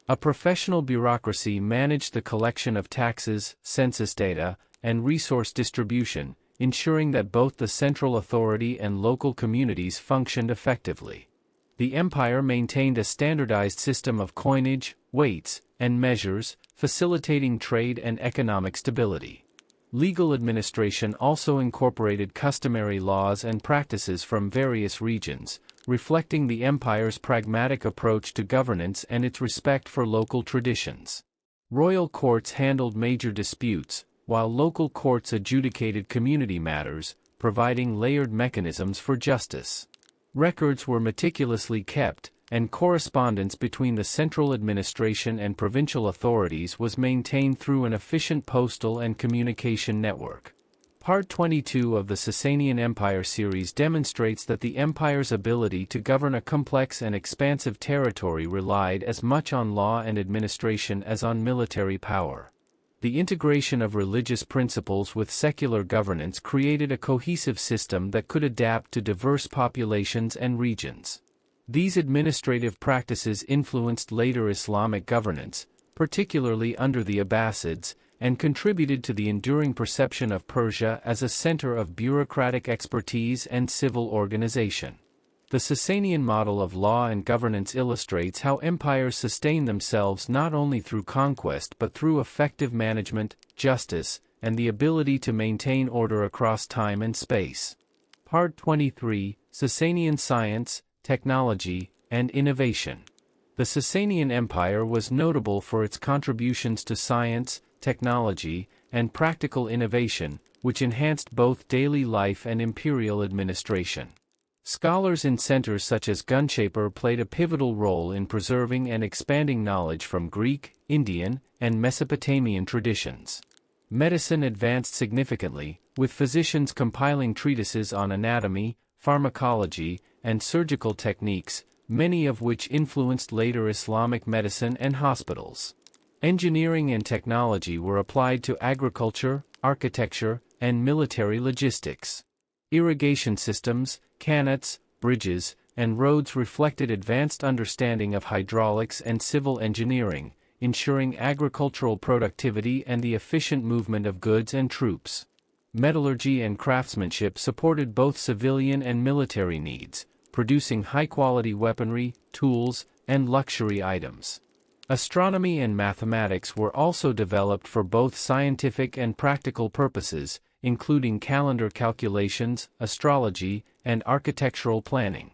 A professional bureaucracy managed the collection of taxes, census data, and resource distribution, ensuring that both the central authority and local communities functioned effectively. The empire maintained a standardized system of coinage, weights, and measures, facilitating trade and economic stability. Legal administration also incorporated customary laws and practices from various regions, reflecting the empire's pragmatic approach to governance and its respect for local traditions. Royal courts handled major disputes, while local courts adjudicated community matters, providing layered mechanisms for justice. Records were meticulously kept, and correspondence between the central administration and provincial authorities was maintained through an efficient postal and communication network. Part 22 of the Sassanian Empire series demonstrates that the empire's ability to govern a complex and expansive territory relied as much on law and administration as on military power. The integration of religious principles with secular governance created a cohesive system that could adapt to diverse populations and regions. These administrative practices influenced later Islamic governance, particularly under the Abbasids, and contributed to the enduring perception of Persia as a center of bureaucratic expertise and civil organization. The Sassanian model of law and governance illustrates how empires sustain themselves not only through conquest but through effective management, justice, and the ability to maintain order across time and space. Part 23: Sassanian Science, Technology, and Innovation. The Sassanian Empire was notable for its contributions to science, technology, and practical innovation, which enhanced both daily life and imperial administration. Scholars in centers such as Shapur played a pivotal role in preserving and expanding knowledge from Greek, Indian, and Mesopotamian traditions. Medicine advanced significantly, with physicians compiling treatises on anatomy, pharmacology, and surgical techniques, many of which influenced later Islamic medicine and hospitals. Engineering and technology were applied to agriculture, architecture, and military logistics. Irrigation systems, qanats, bridges, and roads reflected advanced understanding of hydraulics and civil engineering, ensuring agricultural productivity and the efficient movement of goods and troops. Metallurgy and craftsmanship supported both civilian and military needs, producing high-quality weaponry, tools, and luxury items. Astronomy and mathematics were also developed for both scientific and practical purposes, including calendar calculations, astrology, and architectural planning.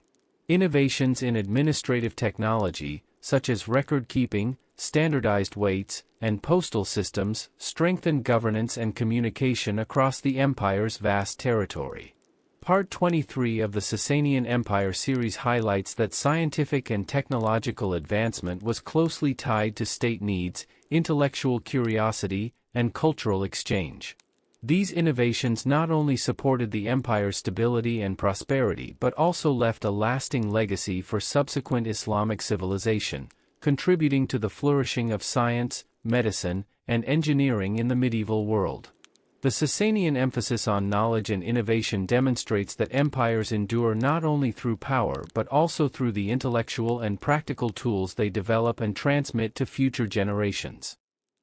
Innovations in administrative technology, such as record-keeping, standardized weights, and postal systems, strengthened governance and communication across the empire's vast territory. Part 23 of the Sassanian Empire series highlights that scientific and technological advancement was closely tied to state needs, intellectual curiosity, and cultural exchange. These innovations not only supported the empire's stability and prosperity but also left a lasting legacy for subsequent Islamic civilization, contributing to the flourishing of science, medicine, and engineering in the medieval world. The Sassanian emphasis on knowledge and innovation demonstrates that empires endure not only through power but also through the intellectual and practical tools they develop and transmit to future generations.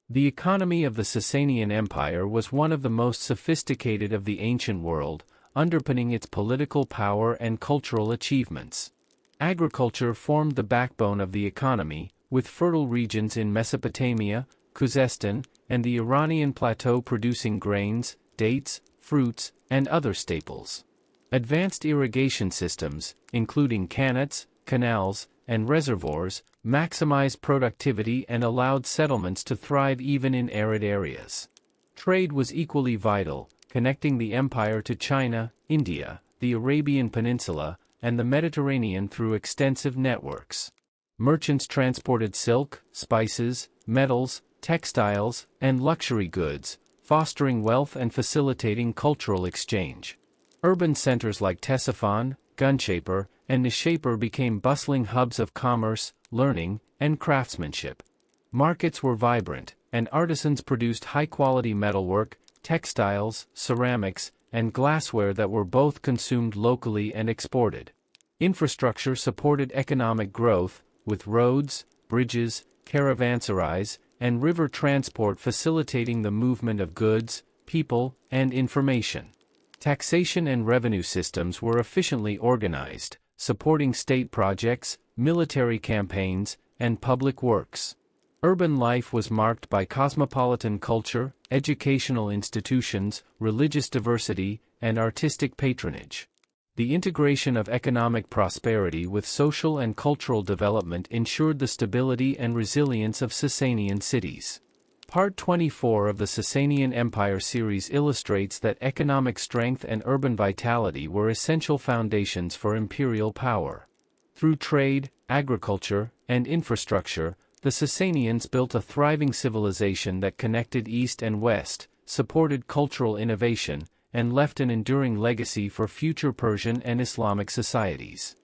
The economy of the Sassanian Empire was one of the most sophisticated of the ancient world, underpinning its political power and cultural achievements. Agriculture formed the backbone of the economy, with fertile regions in Mesopotamia, Khuzestan, and the Iranian plateau producing grains, dates, fruits, and other staples. Advanced irrigation systems, including qanats, canals, and reservoirs, maximized productivity and allowed settlements to thrive even in arid areas. Trade was equally vital, connecting the empire to China, India, the Arabian Peninsula, and the Mediterranean through extensive networks. Merchants transported silk, spices, metals, textiles, and luxury goods, fostering wealth and facilitating cultural exchange. Urban centers like Ctesiphon, Gunshapur, and Nishapur became bustling hubs of commerce, learning, and craftsmanship. Markets were vibrant, and artisans produced high-quality metalwork, textiles, ceramics, and glassware that were both consumed locally and exported. Infrastructure supported economic growth, with roads, bridges, caravanserais, and river transport facilitating the movement of goods, people, and information. Taxation and revenue systems were efficiently organized, supporting state projects, military campaigns, and public works. Urban life was marked by cosmopolitan culture, educational institutions, religious diversity, and artistic patronage. The integration of economic prosperity with social and cultural development ensured the stability and resilience of Sassanian cities. Part 24 of the Sassanian Empire series illustrates that economic strength and urban vitality were essential foundations for imperial power. Through trade, agriculture, and infrastructure, the Sassanians built a thriving civilization that connected East and West, supported cultural innovation, and left an enduring legacy for future Persian and Islamic societies.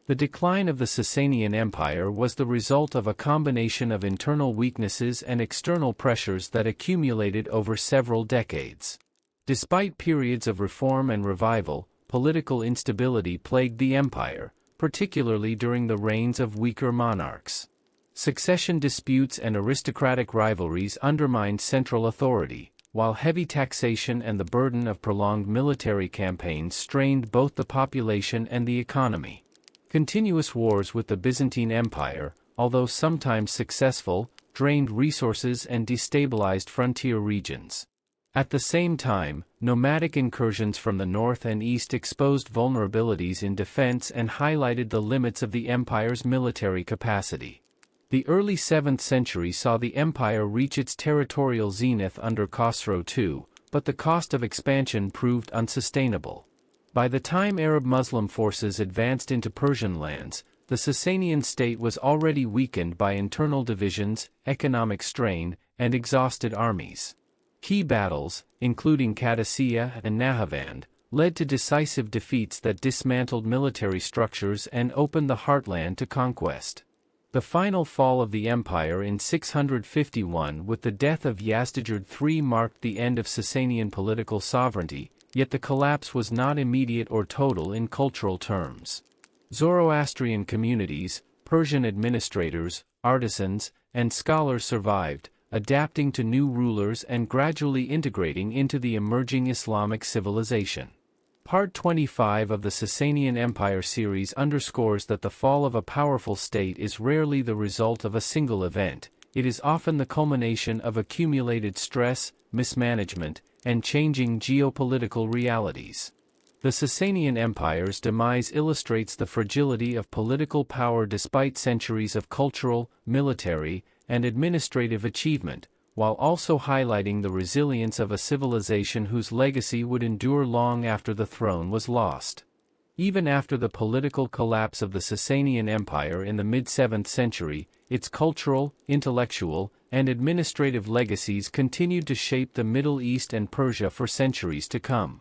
The decline of the Sassanian Empire was the result of a combination of internal weaknesses and external pressures that accumulated over several decades. Despite periods of reform and revival, political instability plagued the empire, particularly during the reigns of weaker monarchs. Succession disputes and aristocratic rivalries undermined central authority, while heavy taxation and the burden of prolonged military campaigns strained both the population and the economy. Continuous wars with the Byzantine Empire, although sometimes successful, drained resources and destabilized frontier regions. At the same time, nomadic incursions from the north and east exposed vulnerabilities in defense and highlighted the limits of the empire's military capacity. The early 7th century saw the empire reach its territorial zenith under Khosrow II, but the cost of expansion proved unsustainable. By the time Arab Muslim forces advanced into Persian lands, the Sassanian state was already weakened by internal divisions, economic strain, and exhausted armies. Key battles, including Qadisiyah and Nahavand, led to decisive defeats that dismantled military structures and opened the heartland to conquest. The final fall of the empire in 651 with the death of Yazdijerd III marked the end of Sassanian political sovereignty, yet the collapse was not immediate or total in cultural terms. Zoroastrian communities, Persian administrators, artisans, and scholars survived, adapting to new rulers and gradually integrating into the emerging Islamic civilization. Part 25 of the Sassanian Empire series underscores that the fall of a powerful state is rarely the result of a single event. it is often the culmination of accumulated stress, mismanagement, and changing geopolitical realities. The Sassanian Empire's demise illustrates the fragility of political power despite centuries of cultural, military, and administrative achievement, while also highlighting the resilience of a civilization whose legacy would endure long after the throne was lost. Even after the political collapse of the Sassanian Empire in the mid-7th century, its cultural, intellectual, and administrative legacies continued to shape the Middle East and Persia for centuries to come.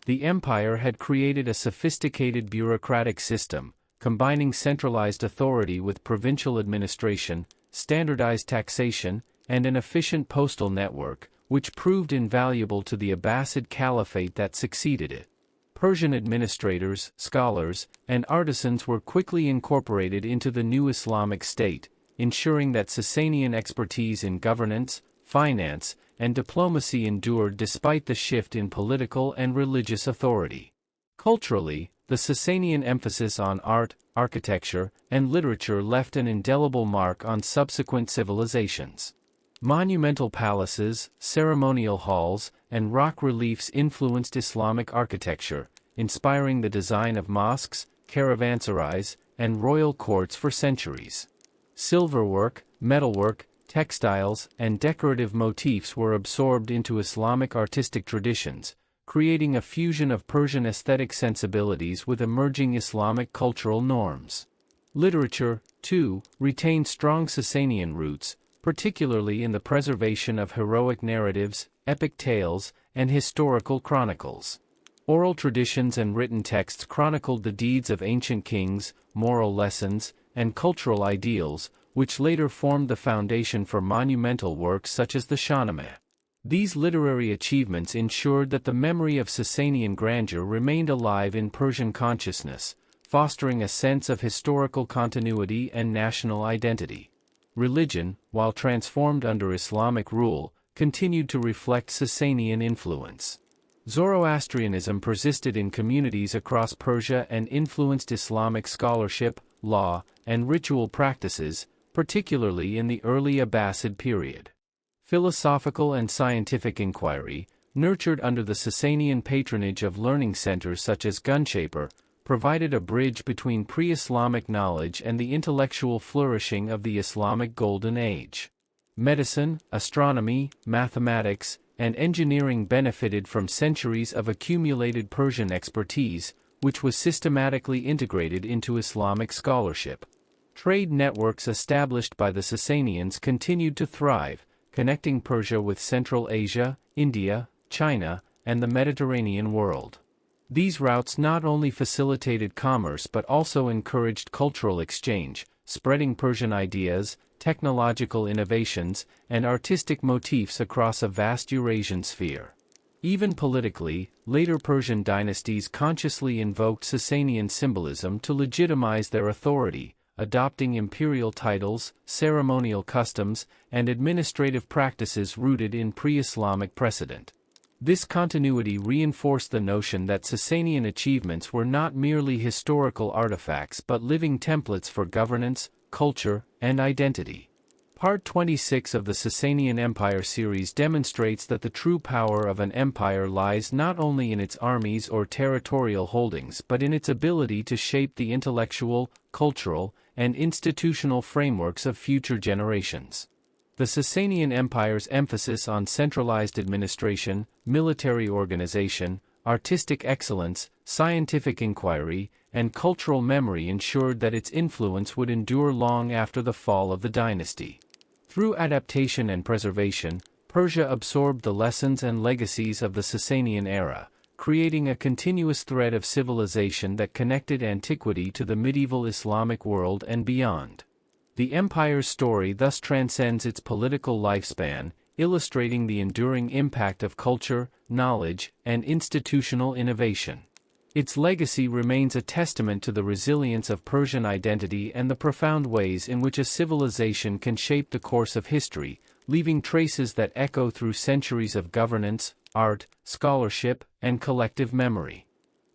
The empire had created a sophisticated bureaucratic system, combining centralized authority with provincial administration, standardized taxation, and an efficient postal network, which proved invaluable to the Abbasid Caliphate that succeeded it. Persian administrators, scholars, and artisans were quickly incorporated into the new Islamic state, ensuring that Sassanian expertise in governance, finance, and diplomacy endured despite the shift in political and religious authority. Culturally, the Sassanian emphasis on art, architecture, and literature left an indelible mark on subsequent civilizations. Monumental palaces, ceremonial halls, and rock reliefs influenced Islamic architecture, inspiring the design of mosques, caravanserais, and royal courts for centuries. Silverwork, metalwork, textiles, and decorative motifs were absorbed into Islamic artistic traditions, creating a fusion of Persian aesthetic sensibilities with emerging Islamic cultural norms. Literature, too, retained strong Sassanian roots, particularly in the preservation of heroic narratives, epic tales, and historical chronicles. Oral traditions and written texts chronicled the deeds of ancient kings, moral lessons, and cultural ideals, which later formed the foundation for monumental works such as the Shahnameh. These literary achievements ensured that the memory of Sassanian grandeur remained alive in Persian consciousness, fostering a sense of historical continuity and national identity. Religion, while transformed under Islamic rule, continued to reflect Sassanian influence. Zoroastrianism persisted in communities across Persia and influenced Islamic scholarship, law, and ritual practices, particularly in the early Abbasid period. Philosophical and scientific inquiry, nurtured under the Sassanian patronage of learning centers such as Shapur, provided a bridge between pre-Islamic knowledge and the intellectual flourishing of the Islamic Golden Age. Medicine, astronomy, mathematics, and engineering benefited from centuries of accumulated Persian expertise, which was systematically integrated into Islamic scholarship. Trade networks established by the Sassanians continued to thrive, connecting Persia with Central Asia, India, China, and the Mediterranean world. These routes not only facilitated commerce but also encouraged cultural exchange, spreading Persian ideas, technological innovations, and artistic motifs across a vast Eurasian sphere. Even politically, later Persian dynasties consciously invoked Sassanian symbolism to legitimize their authority, adopting imperial titles, ceremonial customs, and administrative practices rooted in pre-Islamic precedent. This continuity reinforced the notion that Sassanian achievements were not merely historical artifacts but living templates for governance, culture, and identity. Part 26 of the Sassanian Empire series demonstrates that the true power of an empire lies not only in its armies or territorial holdings but in its ability to shape the intellectual, cultural, and institutional frameworks of future generations. The Sassanian Empire's emphasis on centralized administration, military organization, artistic excellence, scientific inquiry, and cultural memory ensured that its influence would endure long after the fall of the dynasty. Through adaptation and preservation, Persia absorbed the lessons and legacies of the Sassanian era, creating a continuous thread of civilization that connected antiquity to the medieval Islamic world and beyond. The empire's story thus transcends its political lifespan, illustrating the enduring impact of culture, knowledge, and institutional innovation. Its legacy remains a testament to the resilience of Persian identity and the profound ways in which a civilization can shape the course of history, leaving traces that echo through centuries of governance, art, scholarship, and collective memory.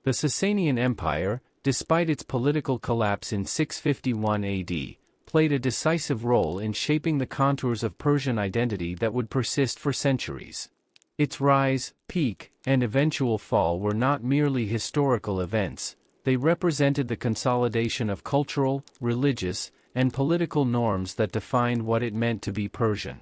The Sassanian Empire, despite its political collapse in 651 AD, played a decisive role in shaping the contours of Persian identity that would persist for centuries. Its rise, peak, and eventual fall were not merely historical events, they represented the consolidation of cultural, religious, and political norms that defined what it meant to be Persian.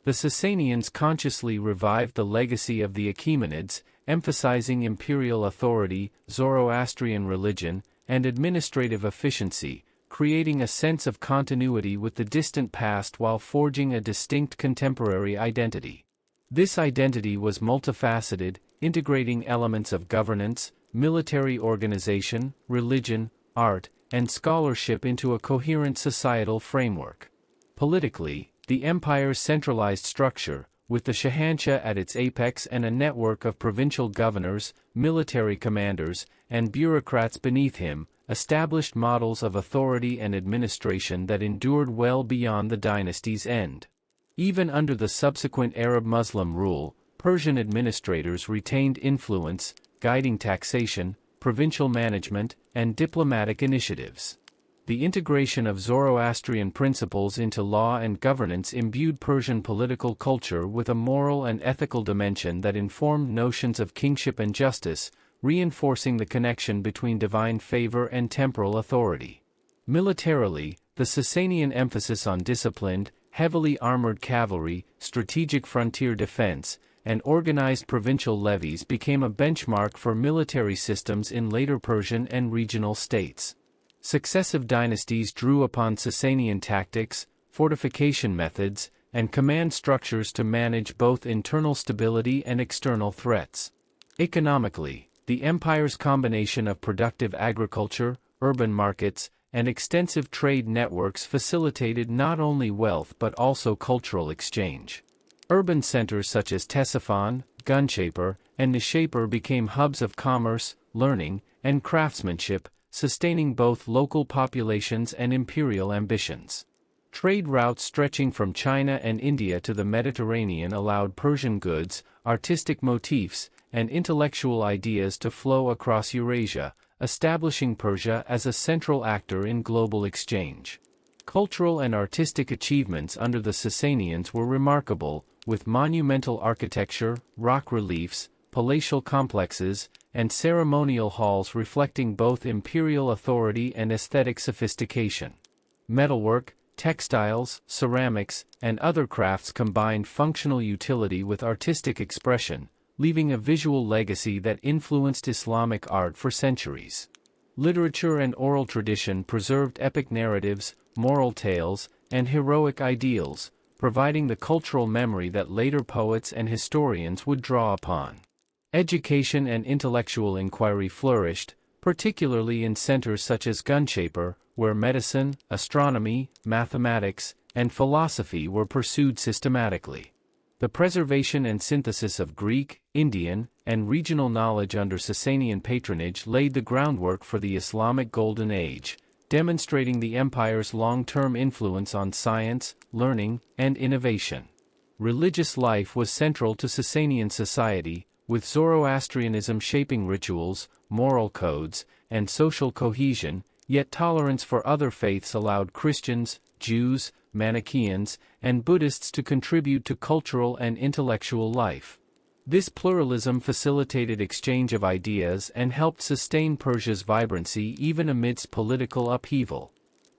The Sassanians consciously revived the legacy of the Achaemenids, emphasizing imperial authority, Zoroastrian religion, and administrative efficiency, creating a sense of continuity with the distant past while forging a distinct contemporary identity. This identity was multifaceted, integrating elements of governance, military organization, religion, art, and scholarship into a coherent societal framework. Politically, the empire's centralized structure, with the Shahanshah at its apex and a network of provincial governors, military commanders, and bureaucrats beneath him, established models of authority and administration that endured well beyond the dynasty's end. Even under the subsequent Arab-Muslim rule, Persian administrators retained influence, guiding taxation, provincial management, and diplomatic initiatives. The integration of Zoroastrian principles into law and governance imbued Persian political culture with a moral and ethical dimension that informed notions of kingship and justice, reinforcing the connection between divine favor and temporal authority. Militarily, the Sassanian emphasis on disciplined, heavily armored cavalry, strategic frontier defense, and organized provincial levies became a benchmark for military systems in later Persian and regional states. Successive dynasties drew upon Sassanian tactics, fortification methods, and command structures to manage both internal stability and external threats. Economically, the empire's combination of productive agriculture, urban markets, and extensive trade networks facilitated not only wealth but also cultural exchange. Urban centers such as Ctesiphon, Gunshapur, and Nishapur became hubs of commerce, learning, and craftsmanship, sustaining both local populations and imperial ambitions. Trade routes stretching from China and India to the Mediterranean allowed Persian goods, artistic motifs, and intellectual ideas to flow across Eurasia, establishing Persia as a central actor in global exchange. Cultural and artistic achievements under the Sassanians were remarkable, with monumental architecture, rock reliefs, palatial complexes, and ceremonial halls reflecting both imperial authority and aesthetic sophistication. Metalwork, textiles, ceramics, and other crafts combined functional utility with artistic expression, leaving a visual legacy that influenced Islamic art for centuries. Literature and oral tradition preserved epic narratives, moral tales, and heroic ideals, providing the cultural memory that later poets and historians would draw upon. Education and intellectual inquiry flourished, particularly in centers such as Gunshapur, where medicine, astronomy, mathematics, and philosophy were pursued systematically. The preservation and synthesis of Greek, Indian, and regional knowledge under Sassanian patronage laid the groundwork for the Islamic Golden Age, demonstrating the empire's long-term influence on science, learning, and innovation. Religious life was central to Sassanian society, with Zoroastrianism shaping rituals, moral codes, and social cohesion, yet tolerance for other faiths allowed Christians, Jews, Manichaeans, and Buddhists to contribute to cultural and intellectual life. This pluralism facilitated exchange of ideas and helped sustain Persia's vibrancy even amidst political upheaval.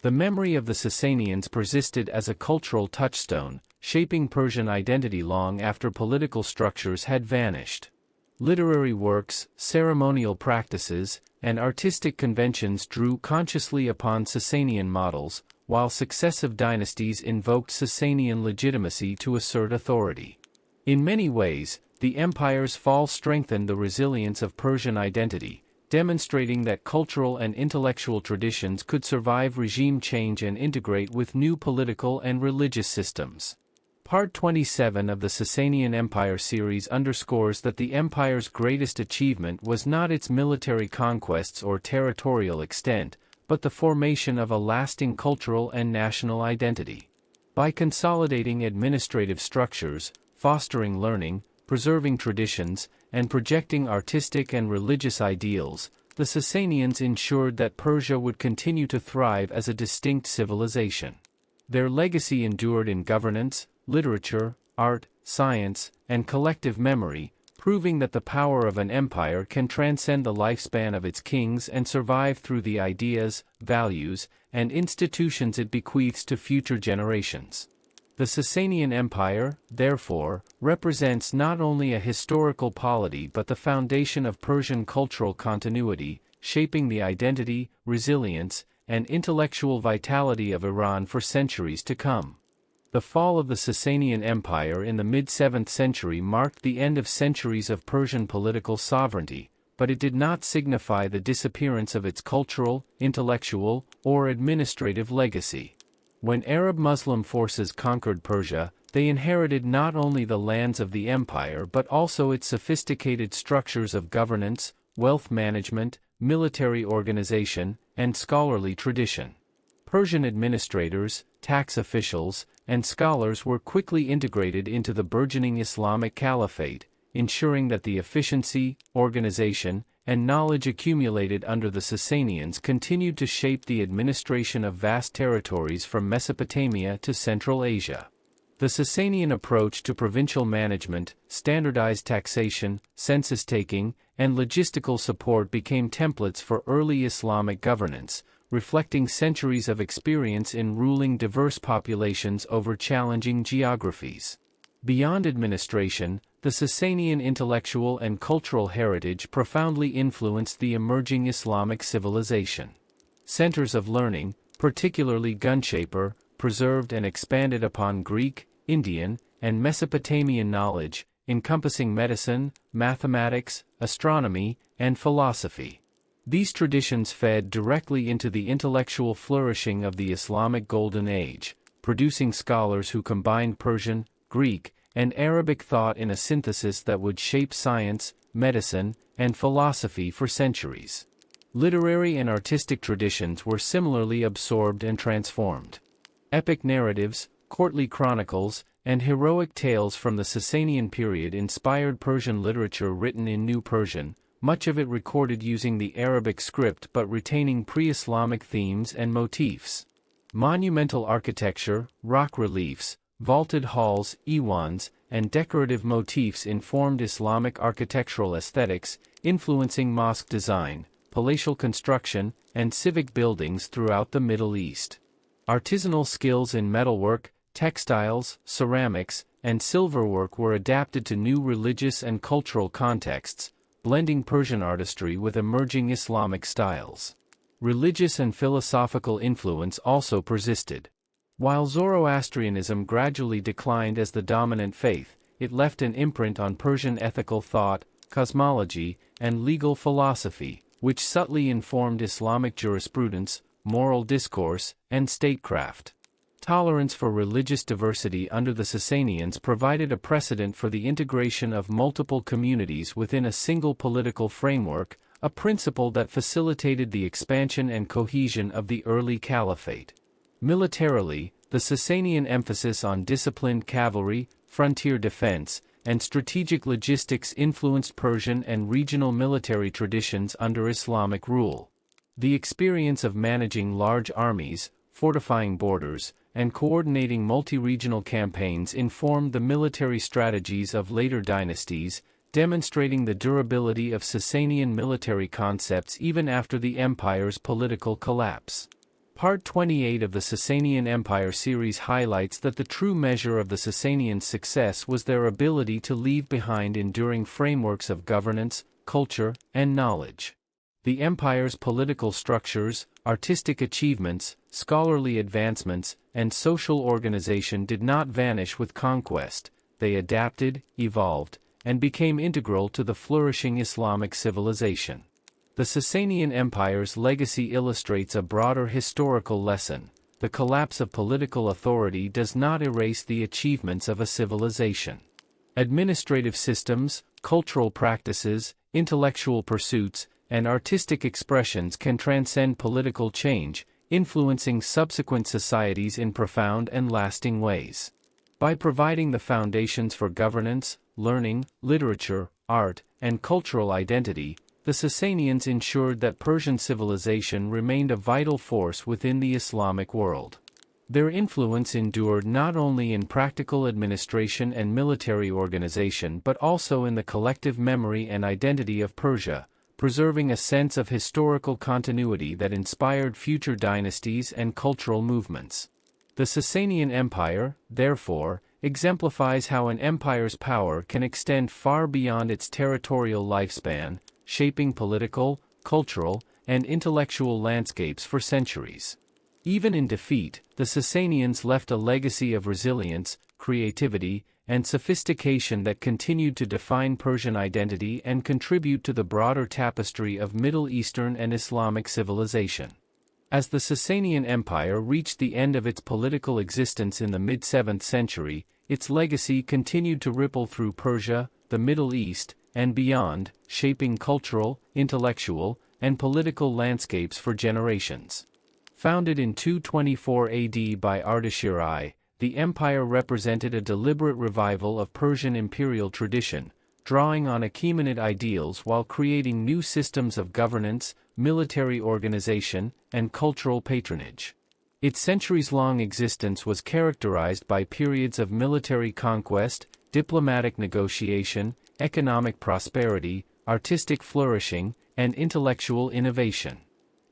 The memory of the Sassanians persisted as a cultural touchstone, shaping Persian identity long after political structures had vanished. Literary works, ceremonial practices, and artistic conventions drew consciously upon Sassanian models, while successive dynasties invoked Sassanian legitimacy to assert authority. In many ways, the empire's fall strengthened the resilience of Persian identity, demonstrating that cultural and intellectual traditions could survive regime change and integrate with new political and religious systems. Part 27 of the Sassanian Empire series underscores that the empire's greatest achievement was not its military conquests or territorial extent, but the formation of a lasting cultural and national identity. By consolidating administrative structures, fostering learning, preserving traditions, and projecting artistic and religious ideals, the Sassanians ensured that Persia would continue to thrive as a distinct civilization. Their legacy endured in governance, literature, art, science, and collective memory, proving that the power of an empire can transcend the lifespan of its kings and survive through the ideas, values, and institutions it bequeaths to future generations. The Sassanian Empire, therefore, represents not only a historical polity but the foundation of Persian cultural continuity, shaping the identity, resilience, and intellectual vitality of Iran for centuries to come. The fall of the Sassanian Empire in the mid-7th century marked the end of centuries of Persian political sovereignty, but it did not signify the disappearance of its cultural, intellectual, or administrative legacy. When Arab Muslim forces conquered Persia, they inherited not only the lands of the empire but also its sophisticated structures of governance, wealth management, military organization, and scholarly tradition. Persian administrators, tax officials, and scholars were quickly integrated into the burgeoning Islamic Caliphate, ensuring that the efficiency, organization, and knowledge accumulated under the Sassanians continued to shape the administration of vast territories from Mesopotamia to Central Asia. The Sassanian approach to provincial management, standardized taxation, census-taking, and logistical support became templates for early Islamic governance, reflecting centuries of experience in ruling diverse populations over challenging geographies. Beyond administration, the Sassanian intellectual and cultural heritage profoundly influenced the emerging Islamic civilization. Centers of learning, particularly Gunshapur, preserved and expanded upon Greek, Indian, and Mesopotamian knowledge, encompassing medicine, mathematics, astronomy, and philosophy. These traditions fed directly into the intellectual flourishing of the Islamic Golden Age, producing scholars who combined Persian, Greek, and Arabic thought in a synthesis that would shape science, medicine, and philosophy for centuries. Literary and artistic traditions were similarly absorbed and transformed. Epic narratives, courtly chronicles, and heroic tales from the Sassanian period inspired Persian literature written in New Persian, much of it recorded using the Arabic script but retaining pre-Islamic themes and motifs. Monumental architecture, rock reliefs, vaulted halls, iwans, and decorative motifs informed Islamic architectural aesthetics, influencing mosque design, palatial construction, and civic buildings throughout the Middle East. Artisanal skills in metalwork, textiles, ceramics, and silverwork were adapted to new religious and cultural contexts, blending Persian artistry with emerging Islamic styles. Religious and philosophical influence also persisted. While Zoroastrianism gradually declined as the dominant faith, it left an imprint on Persian ethical thought, cosmology, and legal philosophy, which subtly informed Islamic jurisprudence, moral discourse, and statecraft. Tolerance for religious diversity under the Sassanians provided a precedent for the integration of multiple communities within a single political framework, a principle that facilitated the expansion and cohesion of the early caliphate. Militarily, the Sassanian emphasis on disciplined cavalry, frontier defense, and strategic logistics influenced Persian and regional military traditions under Islamic rule. The experience of managing large armies, fortifying borders, and coordinating multi-regional campaigns informed the military strategies of later dynasties, demonstrating the durability of Sassanian military concepts even after the empire's political collapse. Part 28 of the Sassanian Empire series highlights that the true measure of the Sassanians' success was their ability to leave behind enduring frameworks of governance, culture, and knowledge. The empire's political structures, artistic achievements, scholarly advancements, and social organization did not vanish with conquest. They adapted, evolved, and became integral to the flourishing Islamic civilization. The Sassanian Empire's legacy illustrates a broader historical lesson. The collapse of political authority does not erase the achievements of a civilization. Administrative systems, cultural practices, intellectual pursuits, and artistic expressions can transcend political change, influencing subsequent societies in profound and lasting ways. By providing the foundations for governance, learning, literature, art, and cultural identity, the Sassanians ensured that Persian civilization remained a vital force within the Islamic world. Their influence endured not only in practical administration and military organization but also in the collective memory and identity of Persia, preserving a sense of historical continuity that inspired future dynasties and cultural movements. The Sassanian Empire, therefore, exemplifies how an empire's power can extend far beyond its territorial lifespan, shaping political, cultural, and intellectual landscapes for centuries. Even in defeat, the Sassanians left a legacy of resilience, creativity, and sophistication that continued to define Persian identity and contribute to the broader tapestry of Middle Eastern and Islamic civilization. As the Sassanian Empire reached the end of its political existence in the mid-7th century, its legacy continued to ripple through Persia, the Middle East, and beyond, shaping cultural, intellectual, and political landscapes for generations. Founded in 224 AD by Ardashir I, the empire represented a deliberate revival of Persian imperial tradition, drawing on Achaemenid ideals while creating new systems of governance, military organization, and cultural patronage. Its centuries-long existence was characterized by periods of military conquest, diplomatic negotiation, economic prosperity, artistic flourishing, and intellectual innovation.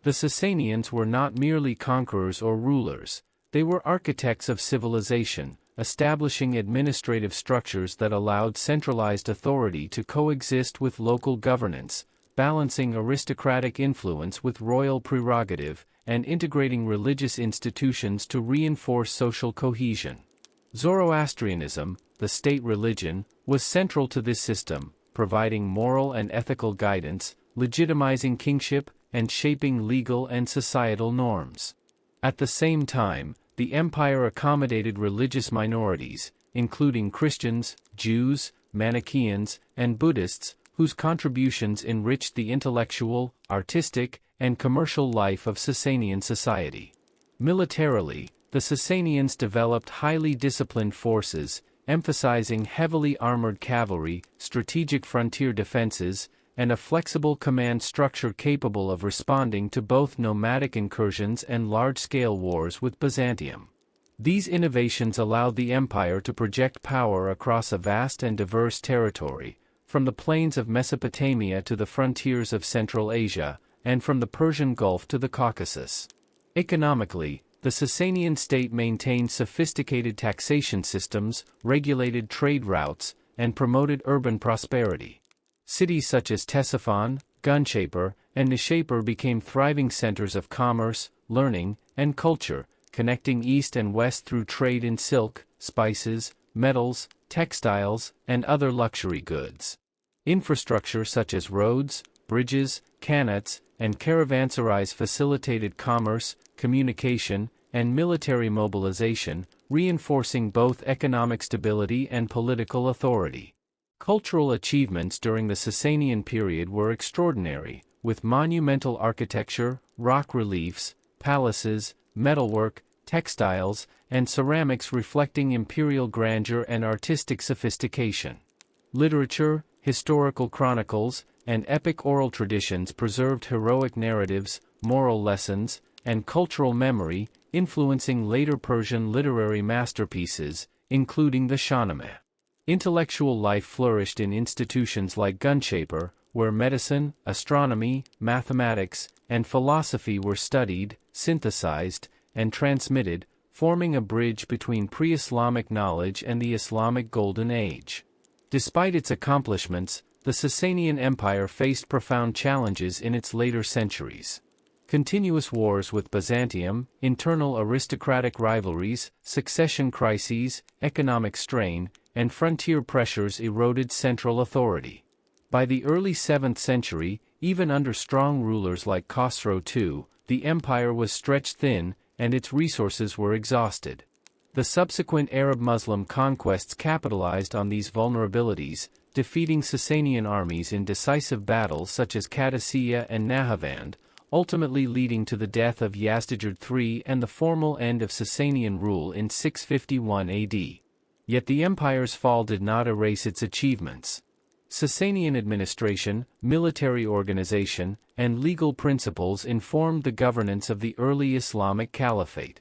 The Sassanians were not merely conquerors or rulers, they were architects of civilization, establishing administrative structures that allowed centralized authority to coexist with local governance, balancing aristocratic influence with royal prerogative, and integrating religious institutions to reinforce social cohesion. Zoroastrianism, the state religion, was central to this system, providing moral and ethical guidance, legitimizing kingship, and shaping legal and societal norms. At the same time, the empire accommodated religious minorities, including Christians, Jews, Manichaeans, and Buddhists, whose contributions enriched the intellectual, artistic, and commercial life of Sassanian society. Militarily, the Sassanians developed highly disciplined forces, emphasizing heavily armored cavalry, strategic frontier defenses, and a flexible command structure capable of responding to both nomadic incursions and large-scale wars with Byzantium. These innovations allowed the empire to project power across a vast and diverse territory, from the plains of Mesopotamia to the frontiers of Central Asia, and from the Persian Gulf to the Caucasus. Economically, the Sassanian state maintained sophisticated taxation systems, regulated trade routes, and promoted urban prosperity. Cities such as Ctesiphon, Gunshapur, and Nishapur became thriving centers of commerce, learning, and culture, connecting east and west through trade in silk, spices, metals, textiles, and other luxury goods. Infrastructure such as roads, bridges, qanats, and caravanserais facilitated commerce, communication, and military mobilization, reinforcing both economic stability and political authority. Cultural achievements during the Sassanian period were extraordinary, with monumental architecture, rock reliefs, palaces, metalwork, textiles, and ceramics reflecting imperial grandeur and artistic sophistication. Literature, historical chronicles, and epic oral traditions preserved heroic narratives, moral lessons, and cultural memory, influencing later Persian literary masterpieces, including the Shahnameh. Intellectual life flourished in institutions like Gunshapur, where medicine, astronomy, mathematics, and philosophy were studied, synthesized, and transmitted, forming a bridge between pre-Islamic knowledge and the Islamic Golden Age. Despite its accomplishments, the Sassanian Empire faced profound challenges in its later centuries. Continuous wars with Byzantium, internal aristocratic rivalries, succession crises, economic strain, and frontier pressures eroded central authority. By the early 7th century, even under strong rulers like Khosrow II, the empire was stretched thin, and its resources were exhausted. The subsequent Arab-Muslim conquests capitalized on these vulnerabilities, defeating Sassanian armies in decisive battles such as Qadisiyah and Nahavand, ultimately leading to the death of Yazdijerd III and the formal end of Sassanian rule in 651 AD. Yet the empire's fall did not erase its achievements. Sassanian administration, military organization, and legal principles informed the governance of the early Islamic Caliphate.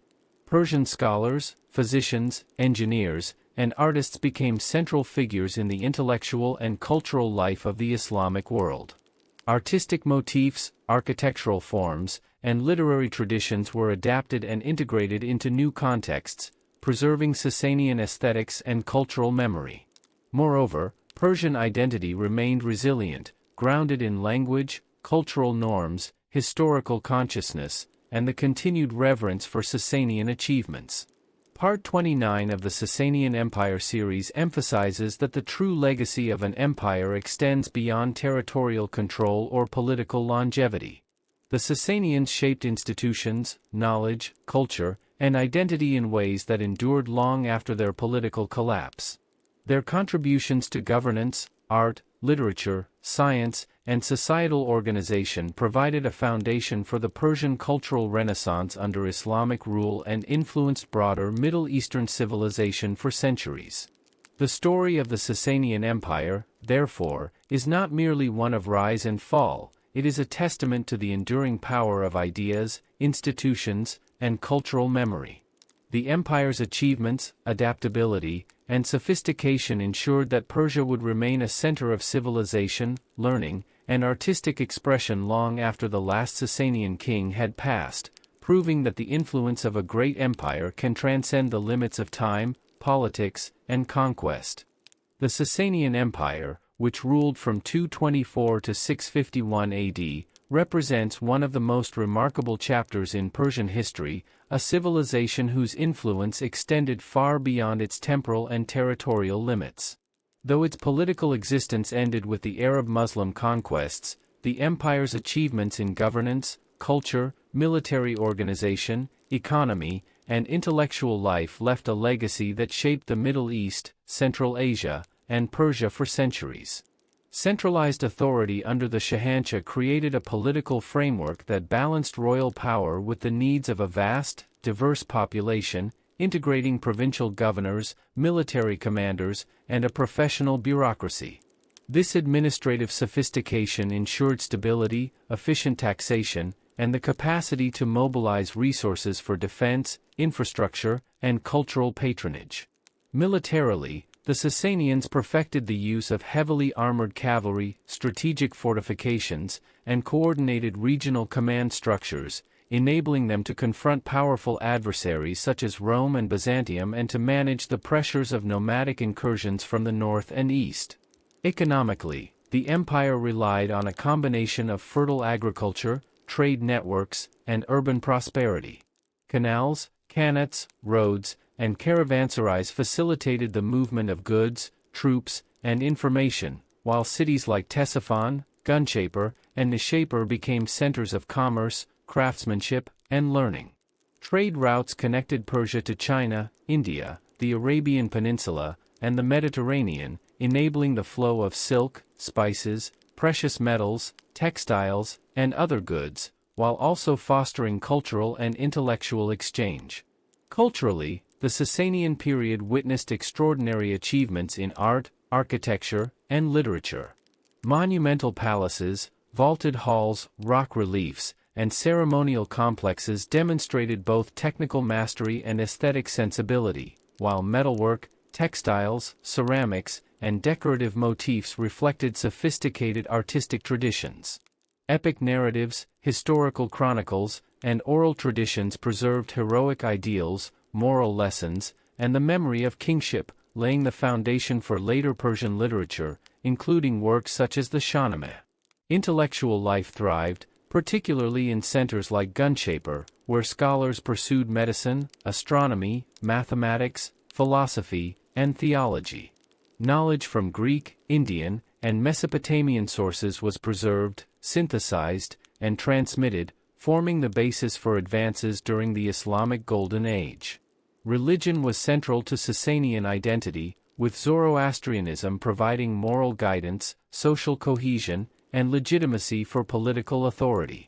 Persian scholars, physicians, engineers, and artists became central figures in the intellectual and cultural life of the Islamic world. Artistic motifs, architectural forms, and literary traditions were adapted and integrated into new contexts, preserving Sassanian aesthetics and cultural memory. Moreover, Persian identity remained resilient, grounded in language, cultural norms, historical consciousness, and the continued reverence for Sassanian achievements. Part 29 of the Sassanian Empire series emphasizes that the true legacy of an empire extends beyond territorial control or political longevity. The Sassanians shaped institutions, knowledge, culture, and identity in ways that endured long after their political collapse. Their contributions to governance, art, literature, science, and societal organization provided a foundation for the Persian cultural renaissance under Islamic rule and influenced broader Middle Eastern civilization for centuries. The story of the Sassanian Empire, therefore, is not merely one of rise and fall, it is a testament to the enduring power of ideas, institutions, and cultural memory. The empire's achievements, adaptability, and sophistication ensured that Persia would remain a center of civilization, learning, and artistic expression long after the last Sassanian king had passed, proving that the influence of a great empire can transcend the limits of time, politics, and conquest. The Sassanian Empire, which ruled from 224 to 651 AD, represents one of the most remarkable chapters in Persian history, a civilization whose influence extended far beyond its temporal and territorial limits. Though its political existence ended with the Arab-Muslim conquests, the empire's achievements in governance, culture, military organization, economy, and intellectual life left a legacy that shaped the Middle East, Central Asia, and Persia for centuries. Centralized authority under the Shahanshah created a political framework that balanced royal power with the needs of a vast, diverse population, integrating provincial governors, military commanders, and a professional bureaucracy. This administrative sophistication ensured stability, efficient taxation, and the capacity to mobilize resources for defense, infrastructure, and cultural patronage. Militarily, the Sassanians perfected the use of heavily armored cavalry, strategic fortifications, and coordinated regional command structures, enabling them to confront powerful adversaries such as Rome and Byzantium and to manage the pressures of nomadic incursions from the north and east. Economically, the empire relied on a combination of fertile agriculture, trade networks, and urban prosperity. Canals, qanats, roads, and caravanserais facilitated the movement of goods, troops, and information, while cities like Ctesiphon, Gunshapur, and Nishapur became centers of commerce, craftsmanship, and learning. Trade routes connected Persia to China, India, the Arabian Peninsula, and the Mediterranean, enabling the flow of silk, spices, precious metals, textiles, and other goods, while also fostering cultural and intellectual exchange. Culturally, the Sassanian period witnessed extraordinary achievements in art, architecture, and literature. Monumental palaces, vaulted halls, rock reliefs, and ceremonial complexes demonstrated both technical mastery and aesthetic sensibility, while metalwork, textiles, ceramics, and decorative motifs reflected sophisticated artistic traditions. Epic narratives, historical chronicles, and oral traditions preserved heroic ideals, moral lessons, and the memory of kingship, laying the foundation for later Persian literature, including works such as the Shahnameh. Intellectual life thrived, particularly in centers like Gunshapur, where scholars pursued medicine, astronomy, mathematics, philosophy, and theology. Knowledge from Greek, Indian, and Mesopotamian sources was preserved, synthesized, and transmitted, forming the basis for advances during the Islamic Golden Age. Religion was central to Sassanian identity, with Zoroastrianism providing moral guidance, social cohesion, and legitimacy for political authority.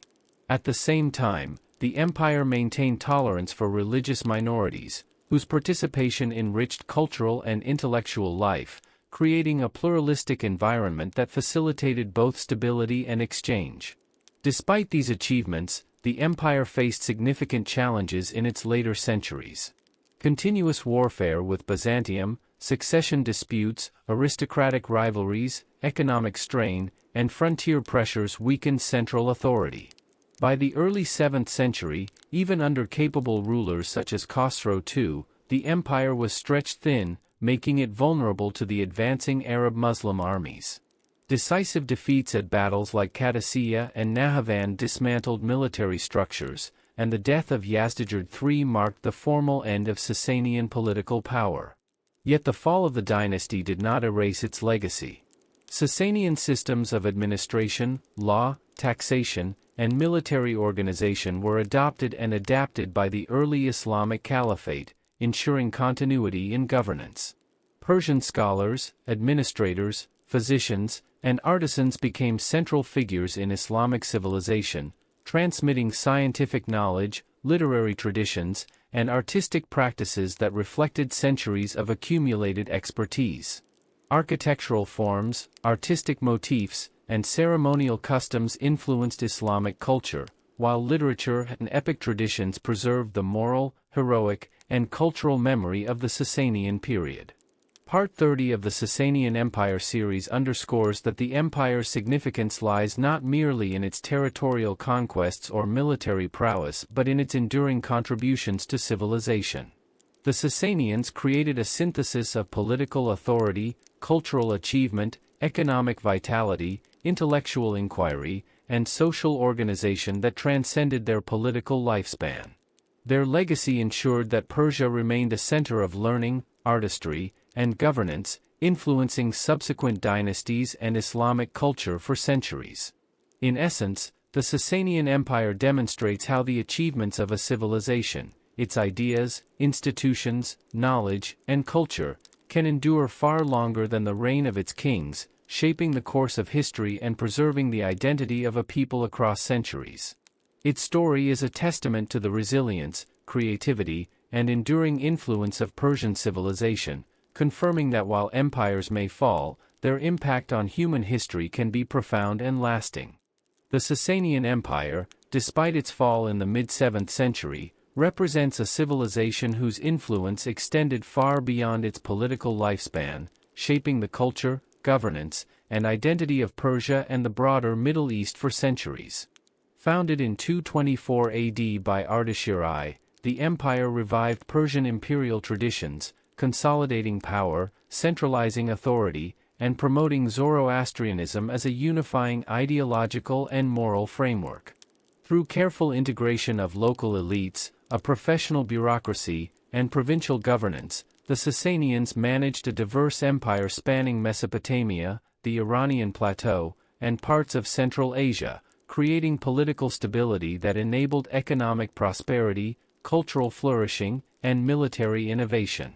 At the same time, the empire maintained tolerance for religious minorities, whose participation enriched cultural and intellectual life, creating a pluralistic environment that facilitated both stability and exchange. Despite these achievements, the empire faced significant challenges in its later centuries. Continuous warfare with Byzantium, succession disputes, aristocratic rivalries, economic strain, and frontier pressures weakened central authority. By the early 7th century, even under capable rulers such as Khosrow II, the empire was stretched thin, making it vulnerable to the advancing Arab Muslim armies. Decisive defeats at battles like Qadisiyah and Nahavan dismantled military structures, and the death of Yazdijerd III marked the formal end of Sassanian political power. Yet the fall of the dynasty did not erase its legacy. Sassanian systems of administration, law, taxation, and military organization were adopted and adapted by the early Islamic Caliphate, ensuring continuity in governance. Persian scholars, administrators, physicians, and artisans became central figures in Islamic civilization, transmitting scientific knowledge, literary traditions, and artistic practices that reflected centuries of accumulated expertise. Architectural forms, artistic motifs, and ceremonial customs influenced Islamic culture, while literature and epic traditions preserved the moral, heroic, and cultural memory of the Sassanian period. Part 30 of the Sassanian Empire series underscores that the empire's significance lies not merely in its territorial conquests or military prowess but in its enduring contributions to civilization. The Sassanians created a synthesis of political authority, cultural achievement, economic vitality, intellectual inquiry, and social organization that transcended their political lifespan. Their legacy ensured that Persia remained a center of learning, artistry, and governance, influencing subsequent dynasties and Islamic culture for centuries. In essence, the Sassanian Empire demonstrates how the achievements of a civilization, its ideas, institutions, knowledge, and culture, can endure far longer than the reign of its kings, shaping the course of history and preserving the identity of a people across centuries. Its story is a testament to the resilience, creativity, and enduring influence of Persian civilization, confirming that while empires may fall, their impact on human history can be profound and lasting. The Sassanian Empire, despite its fall in the mid-7th century, represents a civilization whose influence extended far beyond its political lifespan, shaping the culture, governance, and identity of Persia and the broader Middle East for centuries. Founded in 224 AD by Ardashir I, the empire revived Persian imperial traditions, consolidating power, centralizing authority, and promoting Zoroastrianism as a unifying ideological and moral framework. Through careful integration of local elites, a professional bureaucracy, and provincial governance, the Sassanians managed a diverse empire spanning Mesopotamia, the Iranian plateau, and parts of Central Asia, creating political stability that enabled economic prosperity, cultural flourishing, and military innovation.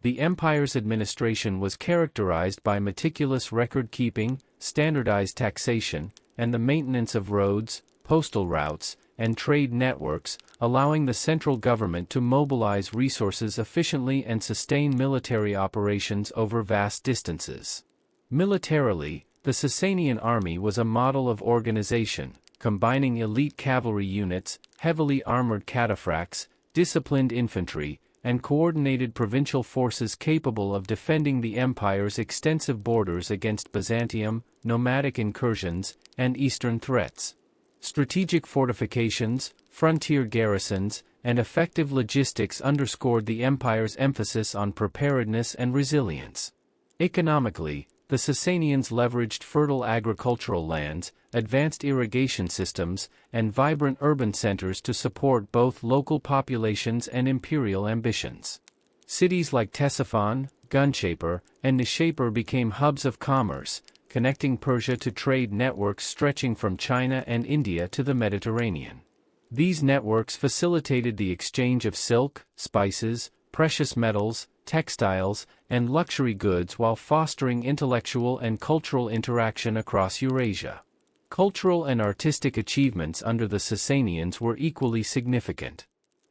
The empire's administration was characterized by meticulous record-keeping, standardized taxation, and the maintenance of roads, postal routes, and trade networks, allowing the central government to mobilize resources efficiently and sustain military operations over vast distances. Militarily, the Sassanian army was a model of organization, combining elite cavalry units, heavily armored cataphracts, disciplined infantry, and coordinated provincial forces capable of defending the empire's extensive borders against Byzantium, nomadic incursions, and eastern threats. Strategic fortifications, frontier garrisons, and effective logistics underscored the empire's emphasis on preparedness and resilience. Economically, the Sassanians leveraged fertile agricultural lands, advanced irrigation systems, and vibrant urban centers to support both local populations and imperial ambitions. Cities like Ctesiphon, Gunshapur, and Nishapur became hubs of commerce, connecting Persia to trade networks stretching from China and India to the Mediterranean. These networks facilitated the exchange of silk, spices, precious metals, textiles, and luxury goods while fostering intellectual and cultural interaction across Eurasia. Cultural and artistic achievements under the Sassanians were equally significant.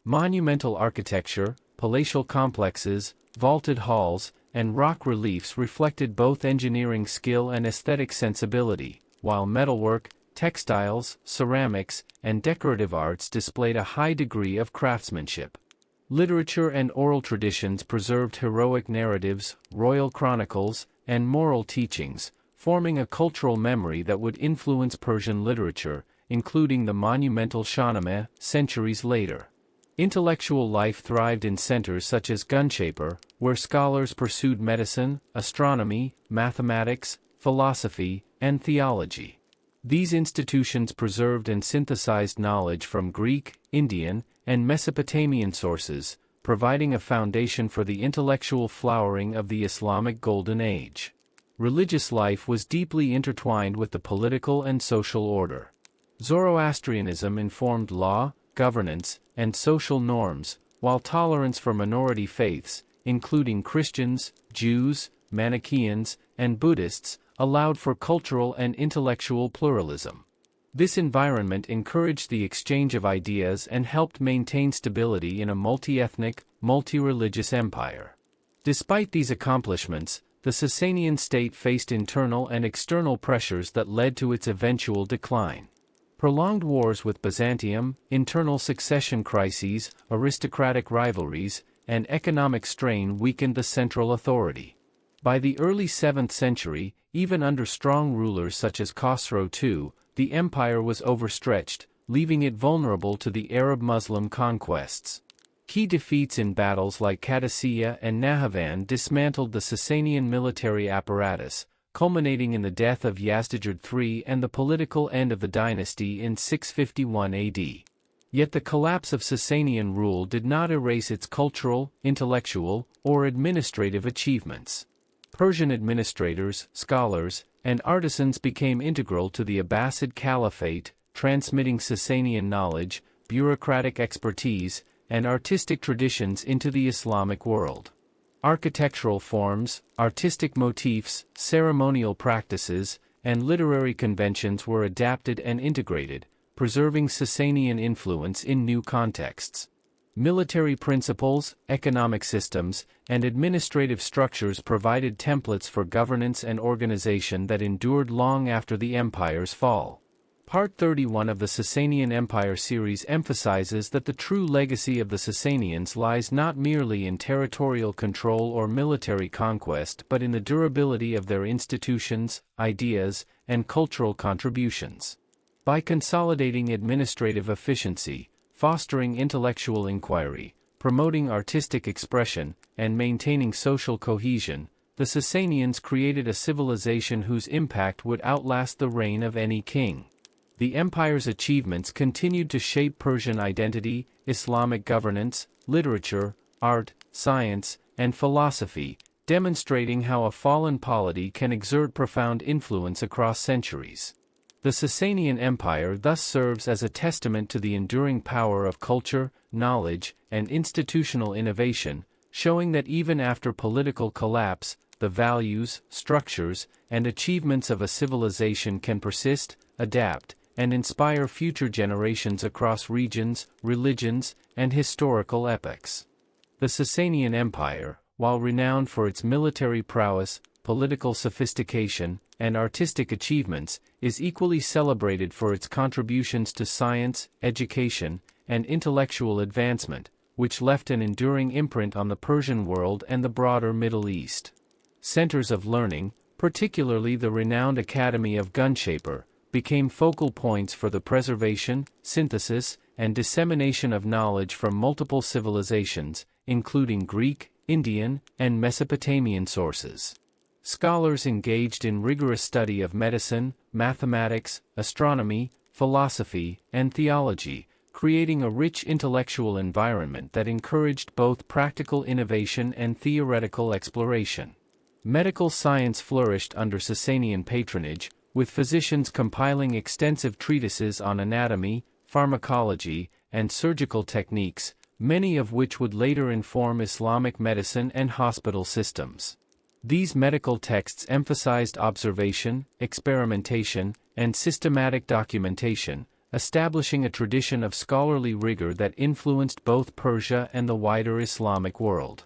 Monumental architecture, palatial complexes, vaulted halls, and rock reliefs reflected both engineering skill and aesthetic sensibility, while metalwork, textiles, ceramics, and decorative arts displayed a high degree of craftsmanship. Literature and oral traditions preserved heroic narratives, royal chronicles, and moral teachings, forming a cultural memory that would influence Persian literature, including the monumental Shahnameh, centuries later. Intellectual life thrived in centers such as Shapur, where scholars pursued medicine, astronomy, mathematics, philosophy, and theology. These institutions preserved and synthesized knowledge from Greek, Indian, and Mesopotamian sources, providing a foundation for the intellectual flowering of the Islamic Golden Age. Religious life was deeply intertwined with the political and social order. Zoroastrianism informed law, governance, and social norms, while tolerance for minority faiths, including Christians, Jews, Manichaeans, and Buddhists, allowed for cultural and intellectual pluralism. This environment encouraged the exchange of ideas and helped maintain stability in a multi-ethnic, multi-religious empire. Despite these accomplishments, the Sassanian state faced internal and external pressures that led to its eventual decline. Prolonged wars with Byzantium, internal succession crises, aristocratic rivalries, and economic strain weakened the central authority. By the early 7th century, even under strong rulers such as Khosrow II, the empire was overstretched, leaving it vulnerable to the Arab-Muslim conquests. Key defeats in battles like Qadisiyah and Nahavan dismantled the Sassanian military apparatus, culminating in the death of Yazdijerd III and the political end of the dynasty in 651 AD. Yet the collapse of Sassanian rule did not erase its cultural, intellectual, or administrative achievements. Persian administrators, scholars, and artisans became integral to the Abbasid Caliphate, transmitting Sassanian knowledge, bureaucratic expertise, and artistic traditions into the Islamic world. Architectural forms, artistic motifs, ceremonial practices, and literary conventions were adapted and integrated, preserving Sassanian influence in new contexts. Military principles, economic systems, and administrative structures provided templates for governance and organization that endured long after the empire's fall. Part 31 of the Sassanian Empire series emphasizes that the true legacy of the Sassanians lies not merely in territorial control or military conquest but in the durability of their institutions, ideas, and cultural contributions. By consolidating administrative efficiency, fostering intellectual inquiry, promoting artistic expression, and maintaining social cohesion, the Sassanians created a civilization whose impact would outlast the reign of any king. The empire's achievements continued to shape Persian identity, Islamic governance, literature, art, science, and philosophy, demonstrating how a fallen polity can exert profound influence across centuries. The Sassanian Empire thus serves as a testament to the enduring power of culture, knowledge, and institutional innovation, showing that even after political collapse, the values, structures, and achievements of a civilization can persist, adapt, and inspire future generations across regions, religions, and historical epochs. The Sassanian Empire, while renowned for its military prowess, political sophistication, and artistic achievements, is equally celebrated for its contributions to science, education, and intellectual advancement, which left an enduring imprint on the Persian world and the broader Middle East. Centers of learning, particularly the renowned Academy of Shapur, became focal points for the preservation, synthesis, and dissemination of knowledge from multiple civilizations, including Greek, Indian, and Mesopotamian sources. Scholars engaged in rigorous study of medicine, mathematics, astronomy, philosophy, and theology, creating a rich intellectual environment that encouraged both practical innovation and theoretical exploration. Medical science flourished under Sassanian patronage, with physicians compiling extensive treatises on anatomy, pharmacology, and surgical techniques, many of which would later inform Islamic medicine and hospital systems. These medical texts emphasized observation, experimentation, and systematic documentation, establishing a tradition of scholarly rigor that influenced both Persia and the wider Islamic world.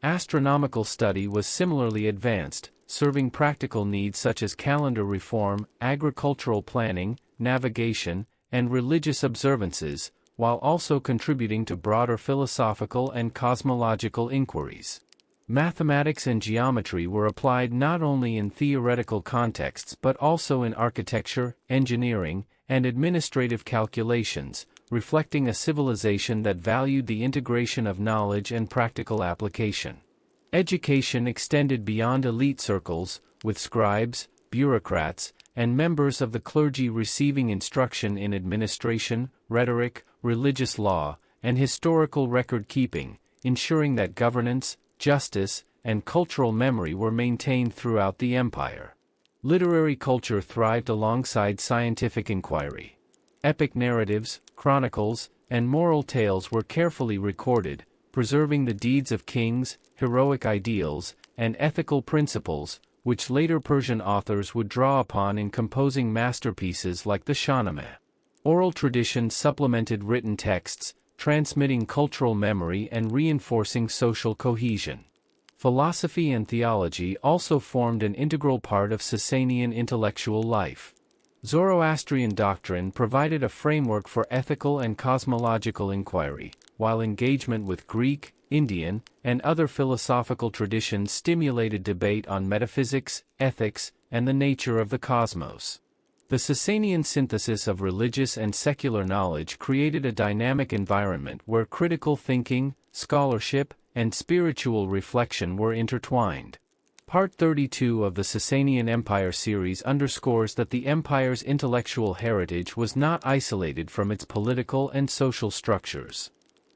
Astronomical study was similarly advanced, serving practical needs such as calendar reform, agricultural planning, navigation, and religious observances, while also contributing to broader philosophical and cosmological inquiries. Mathematics and geometry were applied not only in theoretical contexts but also in architecture, engineering, and administrative calculations, reflecting a civilization that valued the integration of knowledge and practical application. Education extended beyond elite circles, with scribes, bureaucrats, and members of the clergy receiving instruction in administration, rhetoric, religious law, and historical record-keeping, ensuring that governance, justice, and cultural memory were maintained throughout the empire. Literary culture thrived alongside scientific inquiry. Epic narratives, chronicles, and moral tales were carefully recorded, preserving the deeds of kings, heroic ideals, and ethical principles, which later Persian authors would draw upon in composing masterpieces like the Shahnameh. Oral tradition supplemented written texts, transmitting cultural memory and reinforcing social cohesion. Philosophy and theology also formed an integral part of Sassanian intellectual life. Zoroastrian doctrine provided a framework for ethical and cosmological inquiry, while engagement with Greek, Indian, and other philosophical traditions stimulated debate on metaphysics, ethics, and the nature of the cosmos. The Sassanian synthesis of religious and secular knowledge created a dynamic environment where critical thinking, scholarship, and spiritual reflection were intertwined. Part 32 of the Sassanian Empire series underscores that the empire's intellectual heritage was not isolated from its political and social structures.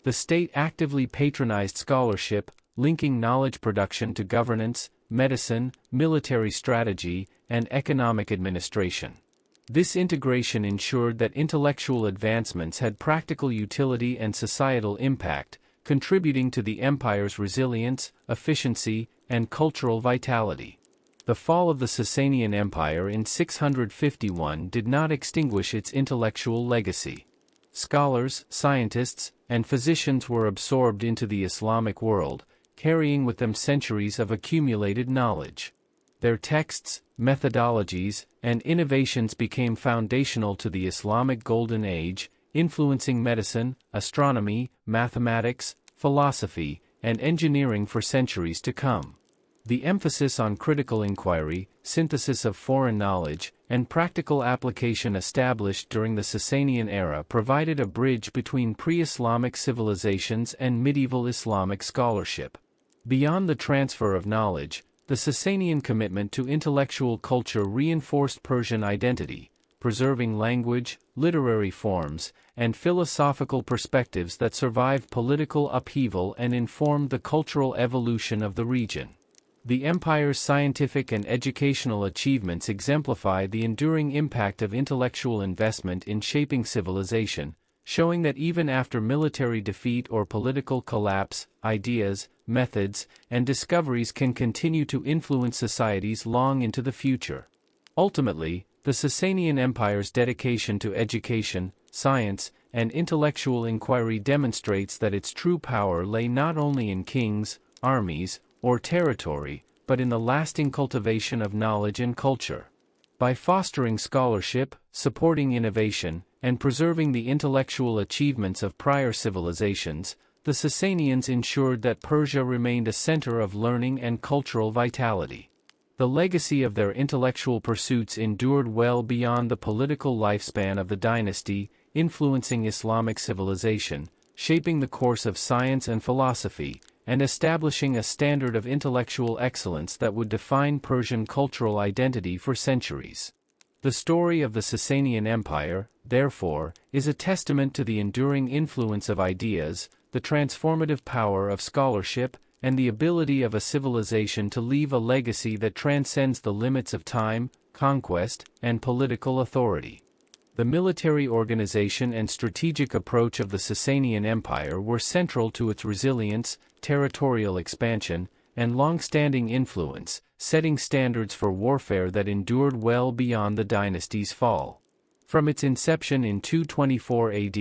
The state actively patronized scholarship, linking knowledge production to governance, medicine, military strategy, and economic administration. This integration ensured that intellectual advancements had practical utility and societal impact, contributing to the empire's resilience, efficiency, and cultural vitality. The fall of the Sassanian Empire in 651 did not extinguish its intellectual legacy. Scholars, scientists, and physicians were absorbed into the Islamic world, carrying with them centuries of accumulated knowledge. Their texts, methodologies, and innovations became foundational to the Islamic Golden Age, influencing medicine, astronomy, mathematics, philosophy, and engineering for centuries to come. The emphasis on critical inquiry, synthesis of foreign knowledge, and practical application established during the Sassanian era provided a bridge between pre-Islamic civilizations and medieval Islamic scholarship. Beyond the transfer of knowledge, the Sassanian commitment to intellectual culture reinforced Persian identity, preserving language, literary forms, and philosophical perspectives that survived political upheaval and informed the cultural evolution of the region. The empire's scientific and educational achievements exemplify the enduring impact of intellectual investment in shaping civilization, showing that even after military defeat or political collapse, ideas, methods, and discoveries can continue to influence societies long into the future. Ultimately, the Sassanian Empire's dedication to education, science, and intellectual inquiry demonstrates that its true power lay not only in kings, armies, or territory, but in the lasting cultivation of knowledge and culture. By fostering scholarship, supporting innovation, and preserving the intellectual achievements of prior civilizations, the Sassanians ensured that Persia remained a center of learning and cultural vitality. The legacy of their intellectual pursuits endured well beyond the political lifespan of the dynasty, influencing Islamic civilization, shaping the course of science and philosophy, and establishing a standard of intellectual excellence that would define Persian cultural identity for centuries. The story of the Sassanian Empire, therefore, is a testament to the enduring influence of ideas, the transformative power of scholarship, and the ability of a civilization to leave a legacy that transcends the limits of time, conquest, and political authority. The military organization and strategic approach of the Sassanian Empire were central to its resilience, territorial expansion, and long-standing influence, setting standards for warfare that endured well beyond the dynasty's fall. From its inception in 224 AD,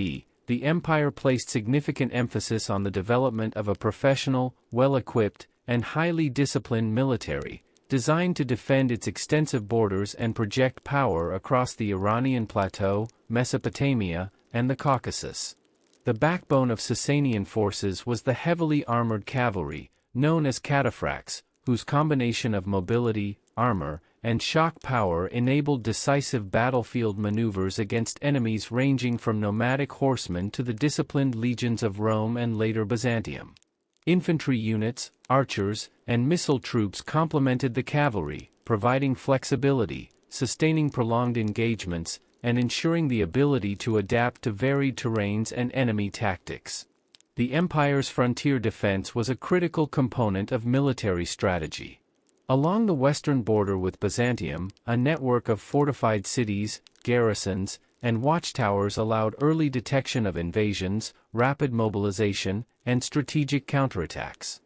the empire placed significant emphasis on the development of a professional, well-equipped, and highly disciplined military, designed to defend its extensive borders and project power across the Iranian plateau, Mesopotamia, and the Caucasus. The backbone of Sassanian forces was the heavily armored cavalry, known as cataphracts, whose combination of mobility, armor, and shock power enabled decisive battlefield maneuvers against enemies ranging from nomadic horsemen to the disciplined legions of Rome and later Byzantium. Infantry units, archers, and missile troops complemented the cavalry, providing flexibility, sustaining prolonged engagements, and ensuring the ability to adapt to varied terrains and enemy tactics. The empire's frontier defense was a critical component of military strategy. Along the western border with Byzantium, a network of fortified cities, garrisons, and watchtowers allowed early detection of invasions, rapid mobilization, and strategic counterattacks.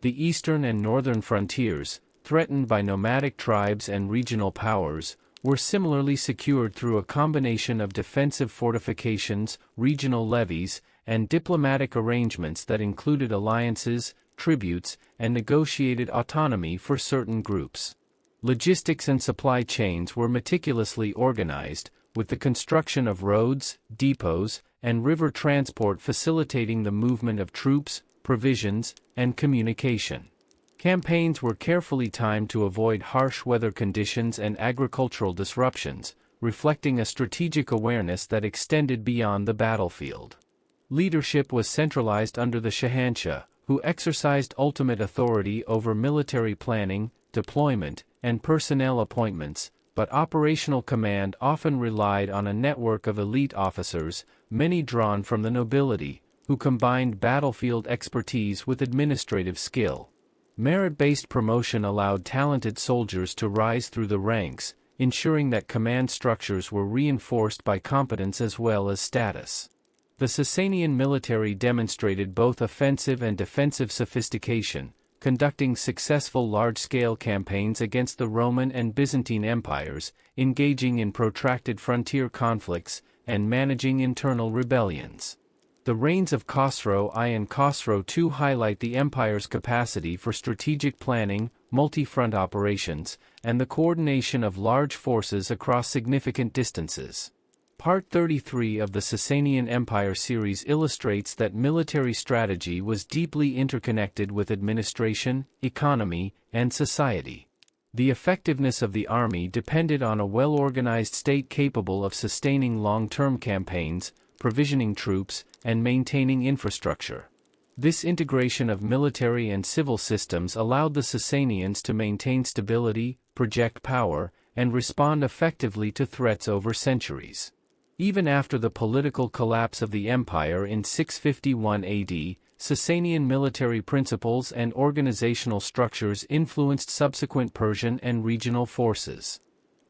The eastern and northern frontiers, threatened by nomadic tribes and regional powers, were similarly secured through a combination of defensive fortifications, regional levies, and diplomatic arrangements that included alliances, tributes, and negotiated autonomy for certain groups. Logistics and supply chains were meticulously organized, with the construction of roads, depots, and river transport facilitating the movement of troops, provisions, and communication. Campaigns were carefully timed to avoid harsh weather conditions and agricultural disruptions, reflecting a strategic awareness that extended beyond the battlefield. Leadership was centralized under the Shahanshah, who exercised ultimate authority over military planning, deployment, and personnel appointments, but operational command often relied on a network of elite officers, many drawn from the nobility, who combined battlefield expertise with administrative skill. Merit-based promotion allowed talented soldiers to rise through the ranks, ensuring that command structures were reinforced by competence as well as status. The Sassanian military demonstrated both offensive and defensive sophistication, conducting successful large-scale campaigns against the Roman and Byzantine empires, engaging in protracted frontier conflicts, and managing internal rebellions. The reigns of Khosrow I and Khosrow II highlight the empire's capacity for strategic planning, multi-front operations, and the coordination of large forces across significant distances. Part 33 of the Sassanian Empire series illustrates that military strategy was deeply interconnected with administration, economy, and society. The effectiveness of the army depended on a well-organized state capable of sustaining long-term campaigns, provisioning troops, and maintaining infrastructure. This integration of military and civil systems allowed the Sassanians to maintain stability, project power, and respond effectively to threats over centuries. Even after the political collapse of the empire in 651 AD, Sassanian military principles and organizational structures influenced subsequent Persian and regional forces.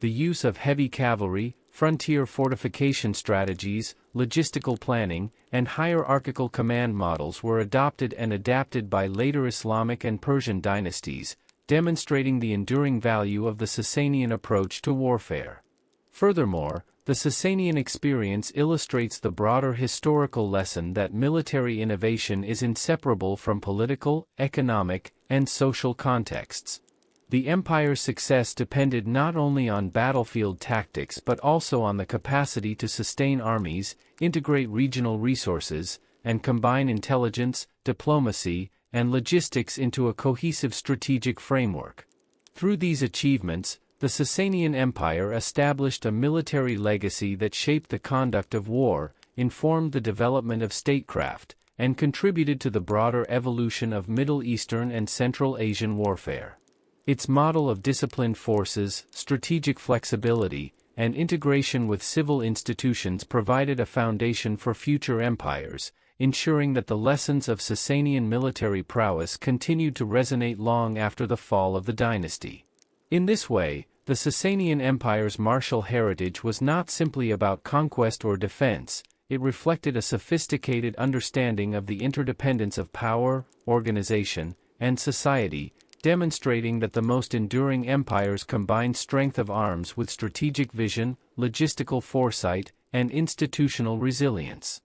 The use of heavy cavalry, frontier fortification strategies, logistical planning, and hierarchical command models were adopted and adapted by later Islamic and Persian dynasties, demonstrating the enduring value of the Sassanian approach to warfare. Furthermore, the Sassanian experience illustrates the broader historical lesson that military innovation is inseparable from political, economic, and social contexts. The empire's success depended not only on battlefield tactics but also on the capacity to sustain armies, integrate regional resources, and combine intelligence, diplomacy, and logistics into a cohesive strategic framework. Through these achievements, the Sassanian Empire established a military legacy that shaped the conduct of war, informed the development of statecraft, and contributed to the broader evolution of Middle Eastern and Central Asian warfare. Its model of disciplined forces, strategic flexibility, and integration with civil institutions provided a foundation for future empires, ensuring that the lessons of Sassanian military prowess continued to resonate long after the fall of the dynasty. In this way, the Sassanian Empire's martial heritage was not simply about conquest or defense, it reflected a sophisticated understanding of the interdependence of power, organization, and society, demonstrating that the most enduring empires combine strength of arms with strategic vision, logistical foresight, and institutional resilience.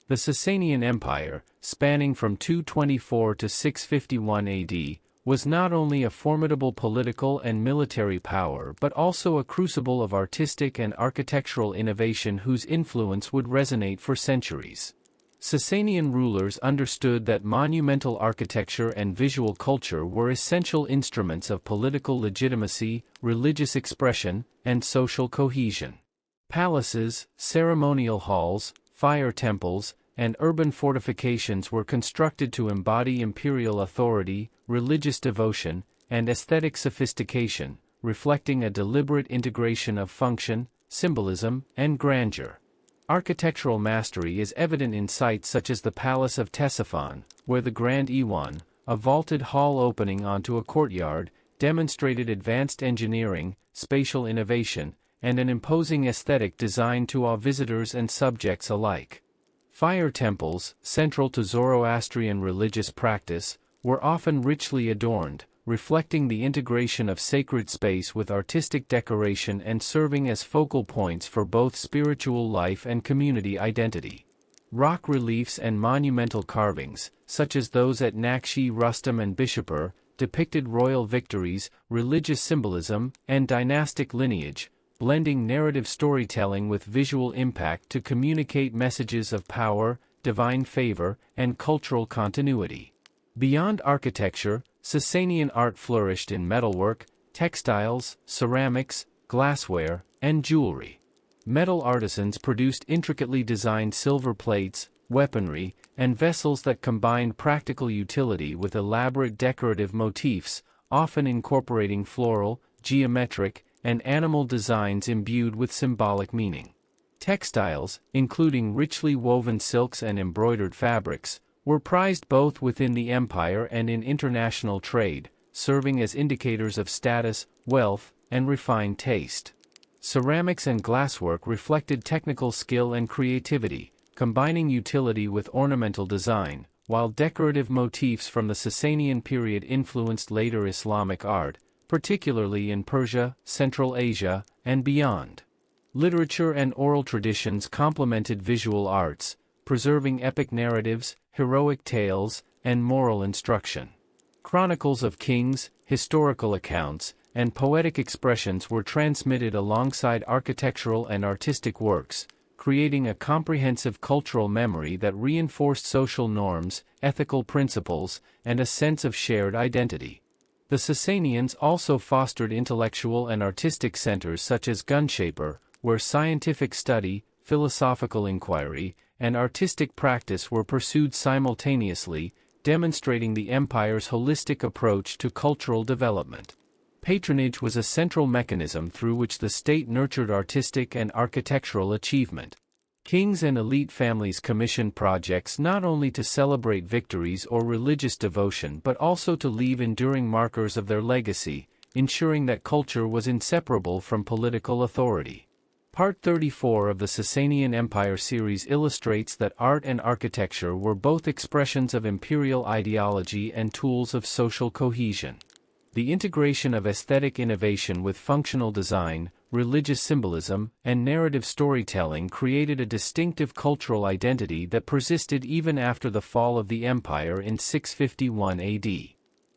The Sassanian Empire, spanning from 224 to 651 AD, was not only a formidable political and military power but also a crucible of artistic and architectural innovation whose influence would resonate for centuries. Sassanian rulers understood that monumental architecture and visual culture were essential instruments of political legitimacy, religious expression, and social cohesion. Palaces, ceremonial halls, fire temples, and urban fortifications were constructed to embody imperial authority, religious devotion, and aesthetic sophistication, reflecting a deliberate integration of function, symbolism, and grandeur. Architectural mastery is evident in sites such as the Palace of Ctesiphon, where the Grand Iwan, a vaulted hall opening onto a courtyard, demonstrated advanced engineering, spatial innovation, and an imposing aesthetic designed to awe visitors and subjects alike. Fire temples, central to Zoroastrian religious practice, were often richly adorned, reflecting the integration of sacred space with artistic decoration and serving as focal points for both spiritual life and community identity. Rock reliefs and monumental carvings, such as those at Nakshi Rustam and Bishapur, depicted royal victories, religious symbolism, and dynastic lineage, blending narrative storytelling with visual impact to communicate messages of power, divine favor, and cultural continuity. Beyond architecture, Sassanian art flourished in metalwork, textiles, ceramics, glassware, and jewelry. Metal artisans produced intricately designed silver plates, weaponry, and vessels that combined practical utility with elaborate decorative motifs, often incorporating floral, geometric, and animal designs imbued with symbolic meaning. Textiles, including richly woven silks and embroidered fabrics, were prized both within the empire and in international trade, serving as indicators of status, wealth, and refined taste. Ceramics and glasswork reflected technical skill and creativity, combining utility with ornamental design, while decorative motifs from the Sassanian period influenced later Islamic art, particularly in Persia, Central Asia, and beyond. Literature and oral traditions complemented visual arts, preserving epic narratives, heroic tales, and moral instruction. Chronicles of kings, historical accounts, and poetic expressions were transmitted alongside architectural and artistic works, creating a comprehensive cultural memory that reinforced social norms, ethical principles, and a sense of shared identity. The Sassanians also fostered intellectual and artistic centers such as Shapur, where scientific study, philosophical inquiry, and artistic practice were pursued simultaneously, demonstrating the empire's holistic approach to cultural development. Patronage was a central mechanism through which the state nurtured artistic and architectural achievement. Kings and elite families commissioned projects not only to celebrate victories or religious devotion but also to leave enduring markers of their legacy, ensuring that culture was inseparable from political authority. Part 34 of the Sassanian Empire series illustrates that art and architecture were both expressions of imperial ideology and tools of social cohesion. The integration of aesthetic innovation with functional design, religious symbolism, and narrative storytelling created a distinctive cultural identity that persisted even after the fall of the empire in 651 AD.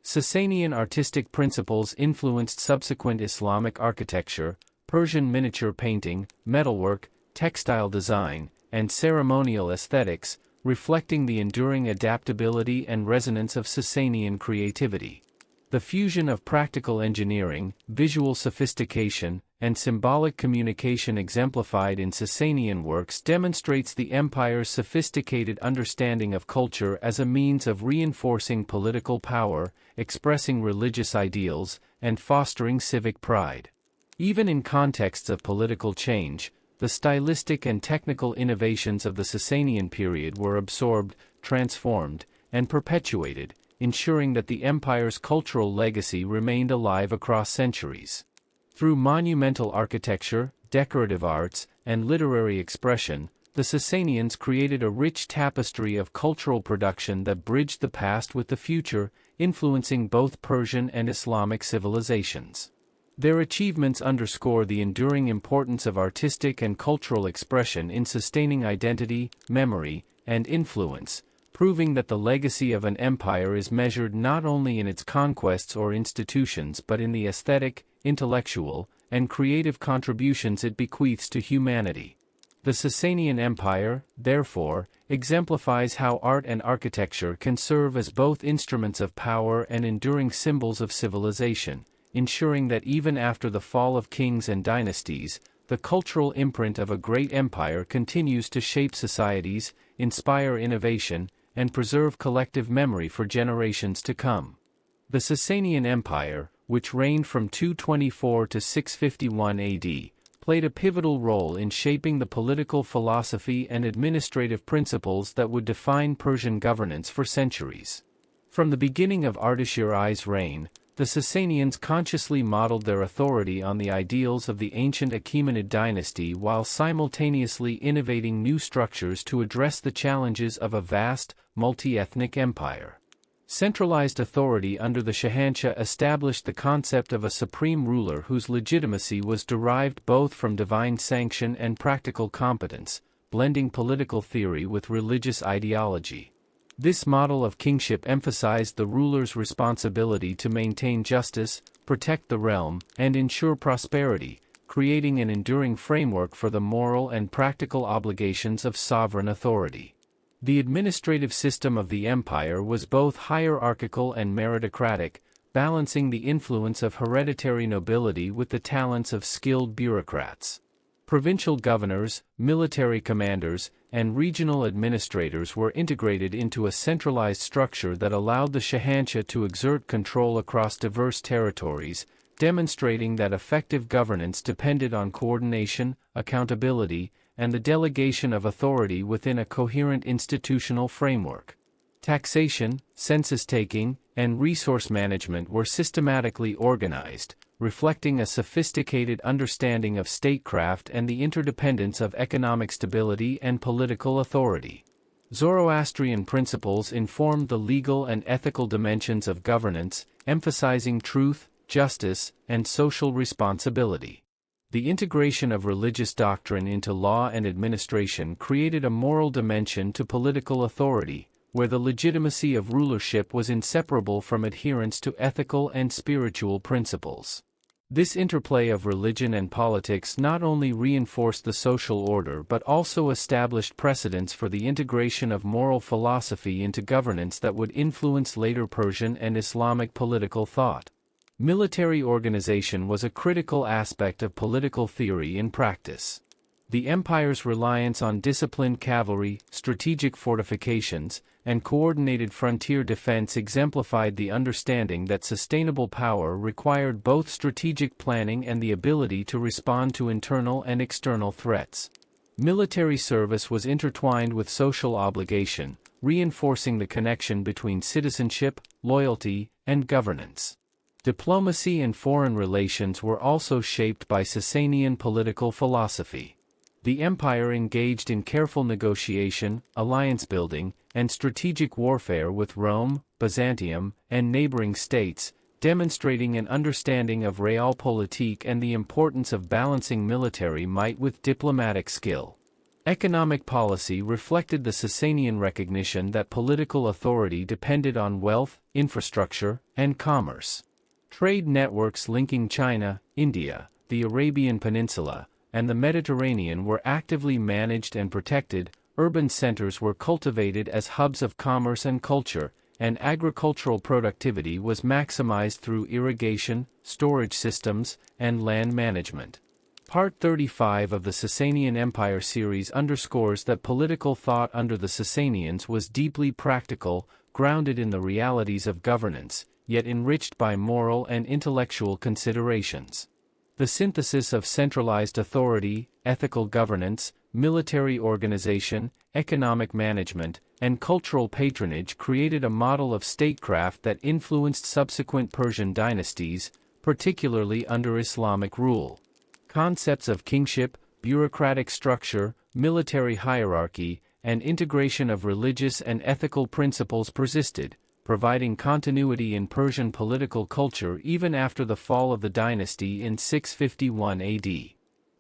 Sassanian artistic principles influenced subsequent Islamic architecture, Persian miniature painting, metalwork, textile design, and ceremonial aesthetics, reflecting the enduring adaptability and resonance of Sassanian creativity. The fusion of practical engineering, visual sophistication, and symbolic communication exemplified in Sassanian works demonstrates the empire's sophisticated understanding of culture as a means of reinforcing political power, expressing religious ideals, and fostering civic pride. Even in contexts of political change, the stylistic and technical innovations of the Sassanian period were absorbed, transformed, and perpetuated, ensuring that the empire's cultural legacy remained alive across centuries. Through monumental architecture, decorative arts, and literary expression, the Sassanians created a rich tapestry of cultural production that bridged the past with the future, influencing both Persian and Islamic civilizations. Their achievements underscore the enduring importance of artistic and cultural expression in sustaining identity, memory, and influence, proving that the legacy of an empire is measured not only in its conquests or institutions but in the aesthetic, intellectual, and creative contributions it bequeaths to humanity. The Sassanian Empire, therefore, exemplifies how art and architecture can serve as both instruments of power and enduring symbols of civilization, ensuring that even after the fall of kings and dynasties, the cultural imprint of a great empire continues to shape societies, inspire innovation, and preserve collective memory for generations to come. The Sassanian Empire, which reigned from 224 to 651 AD, played a pivotal role in shaping the political philosophy and administrative principles that would define Persian governance for centuries. From the beginning of Ardashir I's reign, the Sassanians consciously modeled their authority on the ideals of the ancient Achaemenid dynasty while simultaneously innovating new structures to address the challenges of a vast, multi-ethnic empire. Centralized authority under the Shahanshah established the concept of a supreme ruler whose legitimacy was derived both from divine sanction and practical competence, blending political theory with religious ideology. This model of kingship emphasized the ruler's responsibility to maintain justice, protect the realm, and ensure prosperity, creating an enduring framework for the moral and practical obligations of sovereign authority. The administrative system of the empire was both hierarchical and meritocratic, balancing the influence of hereditary nobility with the talents of skilled bureaucrats. Provincial governors, military commanders, and regional administrators were integrated into a centralized structure that allowed the Shahanshah to exert control across diverse territories, demonstrating that effective governance depended on coordination, accountability, and the delegation of authority within a coherent institutional framework. Taxation, census-taking, and resource management were systematically organized, reflecting a sophisticated understanding of statecraft and the interdependence of economic stability and political authority. Zoroastrian principles informed the legal and ethical dimensions of governance, emphasizing truth, justice, and social responsibility. The integration of religious doctrine into law and administration created a moral dimension to political authority, where the legitimacy of rulership was inseparable from adherence to ethical and spiritual principles. This interplay of religion and politics not only reinforced the social order but also established precedents for the integration of moral philosophy into governance that would influence later Persian and Islamic political thought. Military organization was a critical aspect of political theory in practice. The empire's reliance on disciplined cavalry, strategic fortifications, and coordinated frontier defense exemplified the understanding that sustainable power required both strategic planning and the ability to respond to internal and external threats. Military service was intertwined with social obligation, reinforcing the connection between citizenship, loyalty, and governance. Diplomacy and foreign relations were also shaped by Sassanian political philosophy. The empire engaged in careful negotiation, alliance-building, and strategic warfare with Rome, Byzantium, and neighboring states, demonstrating an understanding of realpolitik and the importance of balancing military might with diplomatic skill. Economic policy reflected the Sassanian recognition that political authority depended on wealth, infrastructure, and commerce. Trade networks linking China, India, the Arabian Peninsula, and the Mediterranean were actively managed and protected. Urban centers were cultivated as hubs of commerce and culture, and agricultural productivity was maximized through irrigation, storage systems, and land management. Part 35 of the Sassanian Empire series underscores that political thought under the Sassanians was deeply practical, grounded in the realities of governance, yet enriched by moral and intellectual considerations. The synthesis of centralized authority, ethical governance, military organization, economic management, and cultural patronage created a model of statecraft that influenced subsequent Persian dynasties, particularly under Islamic rule. Concepts of kingship, bureaucratic structure, military hierarchy, and integration of religious and ethical principles persisted, providing continuity in Persian political culture even after the fall of the dynasty in 651 AD.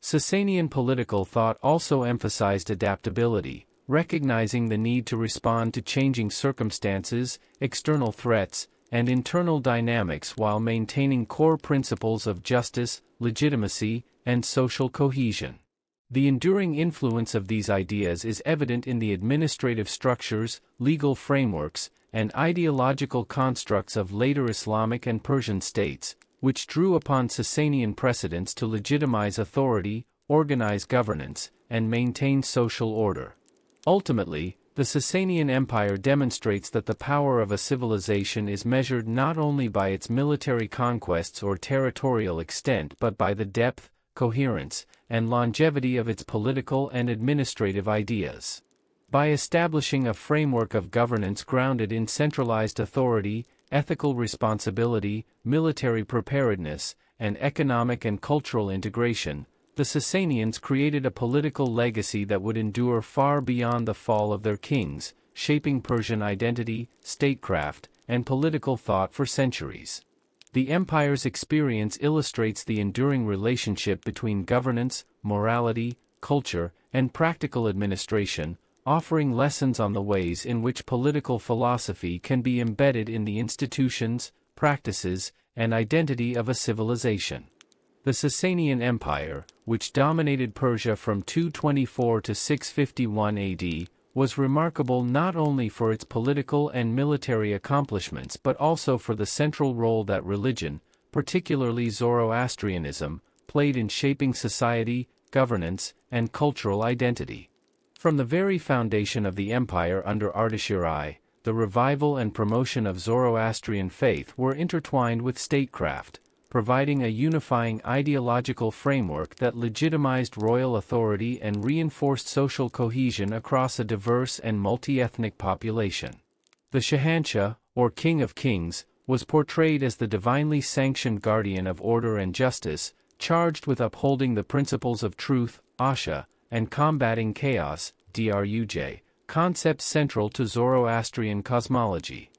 Sassanian political thought also emphasized adaptability, recognizing the need to respond to changing circumstances, external threats, and internal dynamics while maintaining core principles of justice, legitimacy, and social cohesion. The enduring influence of these ideas is evident in the administrative structures, legal frameworks, and ideological constructs of later Islamic and Persian states, which drew upon Sassanian precedents to legitimize authority, organize governance, and maintain social order. Ultimately, the Sassanian Empire demonstrates that the power of a civilization is measured not only by its military conquests or territorial extent but by the depth, coherence, and longevity of its political and administrative ideas. By establishing a framework of governance grounded in centralized authority, ethical responsibility, military preparedness, and economic and cultural integration, the Sassanians created a political legacy that would endure far beyond the fall of their kings, shaping Persian identity, statecraft, and political thought for centuries. The empire's experience illustrates the enduring relationship between governance, morality, culture, and practical administration, offering lessons on the ways in which political philosophy can be embedded in the institutions, practices, and identity of a civilization. The Sassanian Empire, which dominated Persia from 224 to 651 AD, was remarkable not only for its political and military accomplishments but also for the central role that religion, particularly Zoroastrianism, played in shaping society, governance, and cultural identity. From the very foundation of the empire under Ardashir I, the revival and promotion of Zoroastrian faith were intertwined with statecraft, providing a unifying ideological framework that legitimized royal authority and reinforced social cohesion across a diverse and multi-ethnic population. The Shahanshah, or King of Kings, was portrayed as the divinely sanctioned guardian of order and justice, charged with upholding the principles of truth, asha, and combating chaos, druj, concepts central to Zoroastrian cosmology.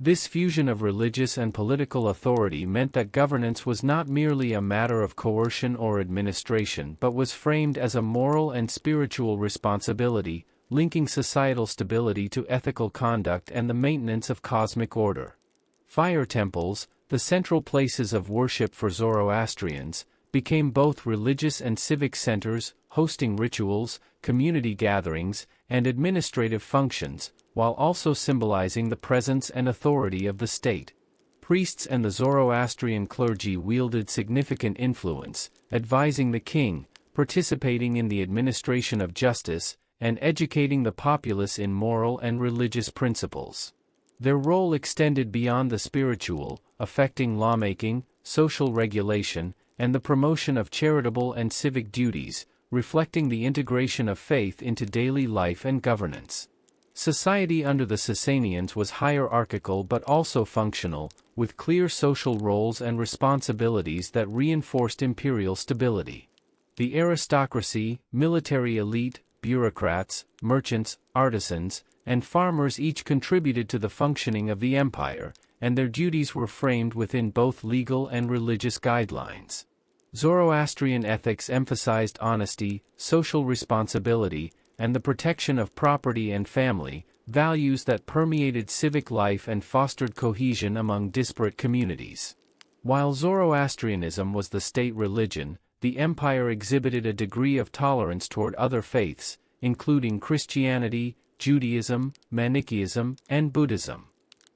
This fusion of religious and political authority meant that governance was not merely a matter of coercion or administration but was framed as a moral and spiritual responsibility, linking societal stability to ethical conduct and the maintenance of cosmic order. Fire temples, the central places of worship for Zoroastrians, became both religious and civic centers, hosting rituals, community gatherings, and administrative functions, while also symbolizing the presence and authority of the state. Priests and the Zoroastrian clergy wielded significant influence, advising the king, participating in the administration of justice, and educating the populace in moral and religious principles. Their role extended beyond the spiritual, affecting lawmaking, social regulation, and the promotion of charitable and civic duties, reflecting the integration of faith into daily life and governance. Society under the Sassanians was hierarchical but also functional, with clear social roles and responsibilities that reinforced imperial stability. The aristocracy, military elite, bureaucrats, merchants, artisans, and farmers each contributed to the functioning of the empire, and their duties were framed within both legal and religious guidelines. Zoroastrian ethics emphasized honesty, social responsibility, and the protection of property and family, values that permeated civic life and fostered cohesion among disparate communities. While Zoroastrianism was the state religion, the empire exhibited a degree of tolerance toward other faiths, including Christianity, Judaism, Manichaeism, and Buddhism.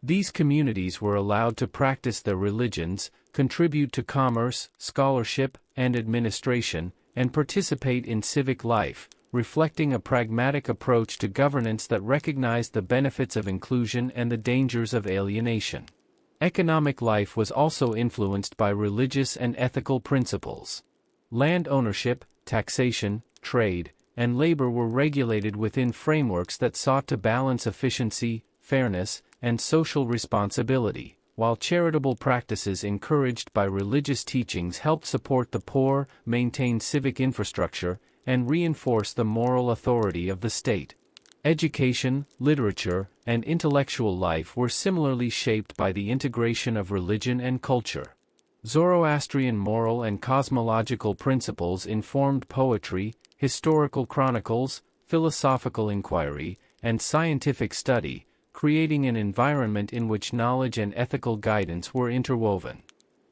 These communities were allowed to practice their religions, contribute to commerce, scholarship, and administration, and participate in civic life, reflecting a pragmatic approach to governance that recognized the benefits of inclusion and the dangers of alienation. Economic life was also influenced by religious and ethical principles. Land ownership, taxation, trade, and labor were regulated within frameworks that sought to balance efficiency, fairness, and social responsibility, while charitable practices encouraged by religious teachings helped support the poor, maintain civic infrastructure, and reinforce the moral authority of the state. Education, literature, and intellectual life were similarly shaped by the integration of religion and culture. Zoroastrian moral and cosmological principles informed poetry, historical chronicles, philosophical inquiry, and scientific study, creating an environment in which knowledge and ethical guidance were interwoven.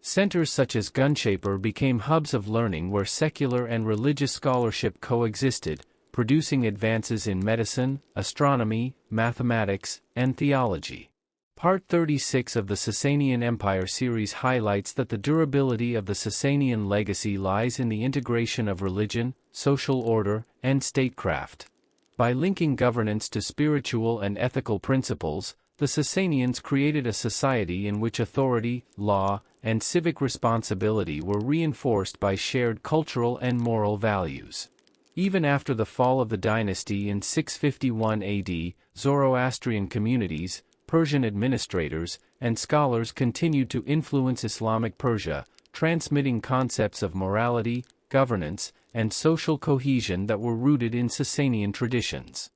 Centers such as Shapur became hubs of learning where secular and religious scholarship coexisted, producing advances in medicine, astronomy, mathematics, and theology. Part 36 of the Sassanian Empire series highlights that the durability of the Sassanian legacy lies in the integration of religion, social order, and statecraft. By linking governance to spiritual and ethical principles, the Sassanians created a society in which authority, law, and civic responsibility were reinforced by shared cultural and moral values. Even after the fall of the dynasty in 651 AD, Zoroastrian communities, Persian administrators, and scholars continued to influence Islamic Persia, transmitting concepts of morality, governance, and social cohesion that were rooted in Sassanian traditions.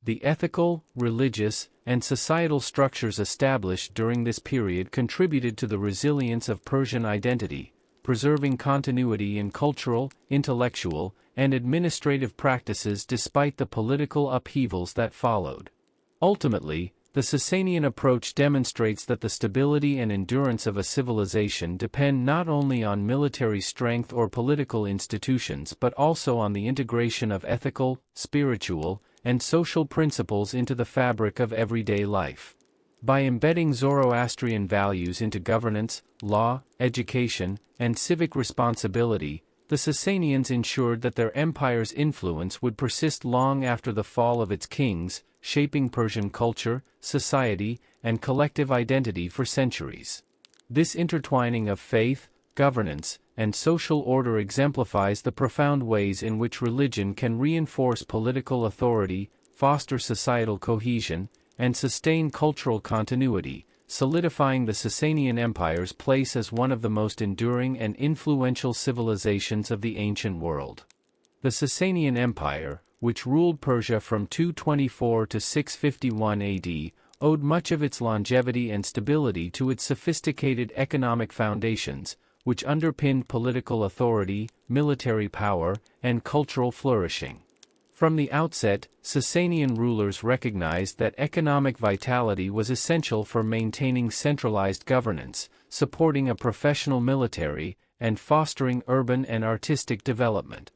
The ethical, religious, and societal structures established during this period contributed to the resilience of Persian identity, preserving continuity in cultural, intellectual, and administrative practices despite the political upheavals that followed. Ultimately, the Sassanian approach demonstrates that the stability and endurance of a civilization depend not only on military strength or political institutions but also on the integration of ethical, spiritual, and social principles into the fabric of everyday life. By embedding Zoroastrian values into governance, law, education, and civic responsibility, the Sassanians ensured that their empire's influence would persist long after the fall of its kings, shaping Persian culture, society, and collective identity for centuries. This intertwining of faith, governance, and social order exemplifies the profound ways in which religion can reinforce political authority, foster societal cohesion, and sustain cultural continuity, solidifying the Sassanian Empire's place as one of the most enduring and influential civilizations of the ancient world. The Sassanian Empire, which ruled Persia from 224 to 651 AD, owed much of its longevity and stability to its sophisticated economic foundations, which underpinned political authority, military power, and cultural flourishing. From the outset, Sassanian rulers recognized that economic vitality was essential for maintaining centralized governance, supporting a professional military, and fostering urban and artistic development.